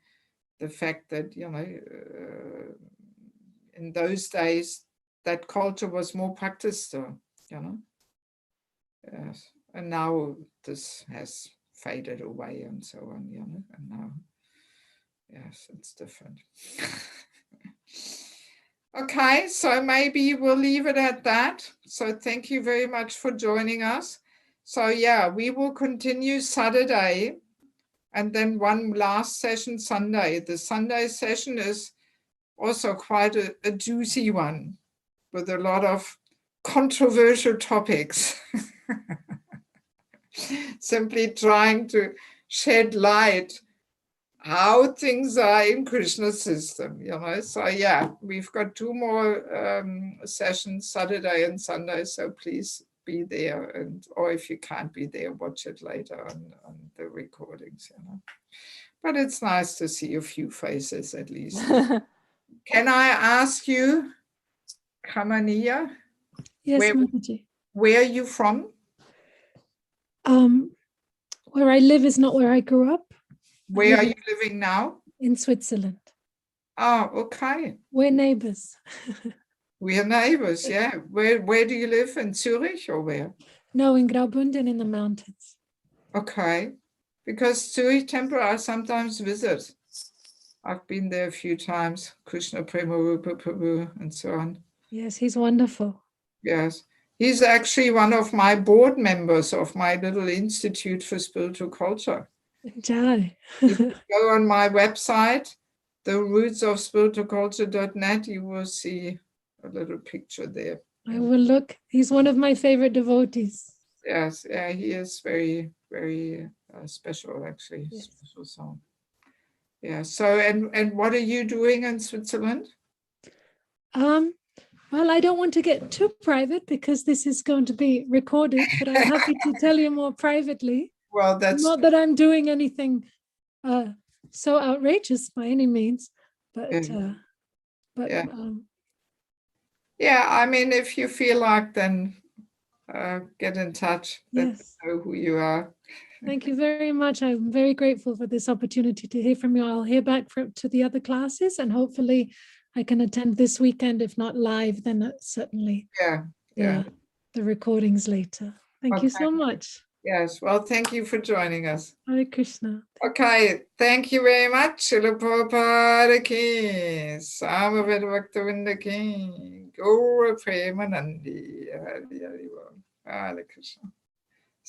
the fact that, you know, in those days, that culture was more practiced, you know. Yes. And now this has faded away and so on, you know, and now, yes, it's different. Okay, so maybe we'll leave it at that. So thank you very much for joining us. So yeah, we will continue Saturday and then one last session Sunday. The Sunday session is also quite a juicy one with a lot of controversial topics. Simply trying to shed light how things are in Krishna's system, you know. So yeah, we've got 2 more sessions, Saturday and Sunday, so please be there, and or if you can't be there, watch it later on the recordings, you know. But it's nice to see a few faces at least. Can I ask you, Kamaniya, Yes, Where- Mataji. where are you from? Where I live is not where I grew up. Where are live you living now? in Switzerland. Oh, okay. We're neighbors. We are neighbors, yeah. Where do you live? In Zurich or where? No, in Graubünden in the mountains. Okay. Because Zurich temple I sometimes visit. I've been there a few times. Krishna Premarupa Prabhu and so on. Yes, he's wonderful. Yes. He's actually one of my board members of my little Institute for Spiritual Culture. Jai. If you go on my website, the roots of spiritualculture.net, you will see a little picture there. I will look. He's one of my favorite devotees. Yes, yeah, he is very, very special, actually. Yes. Special song. Yeah. So, and what are you doing in Switzerland? Well, I don't want to get too private because this is going to be recorded, but I'm happy to tell you more privately. Well, that's Not that I'm doing anything so outrageous by any means, but Yeah. but Yeah. Yeah. I mean, if you feel like, then get in touch. Let me yes. know who you are. Thank you very much. I'm very grateful for this opportunity to hear from you. I'll hear back to the other classes and hopefully I can attend this weekend. If not live, then certainly Yeah. the recordings later. Thank you so much. Yes. Well, thank you for joining us. Hare Krishna. Okay. Thank you very much. Srila Prabhupada ki, Samaveda Bhaktavinda ki, Gaura Premanandi. Hare Krishna.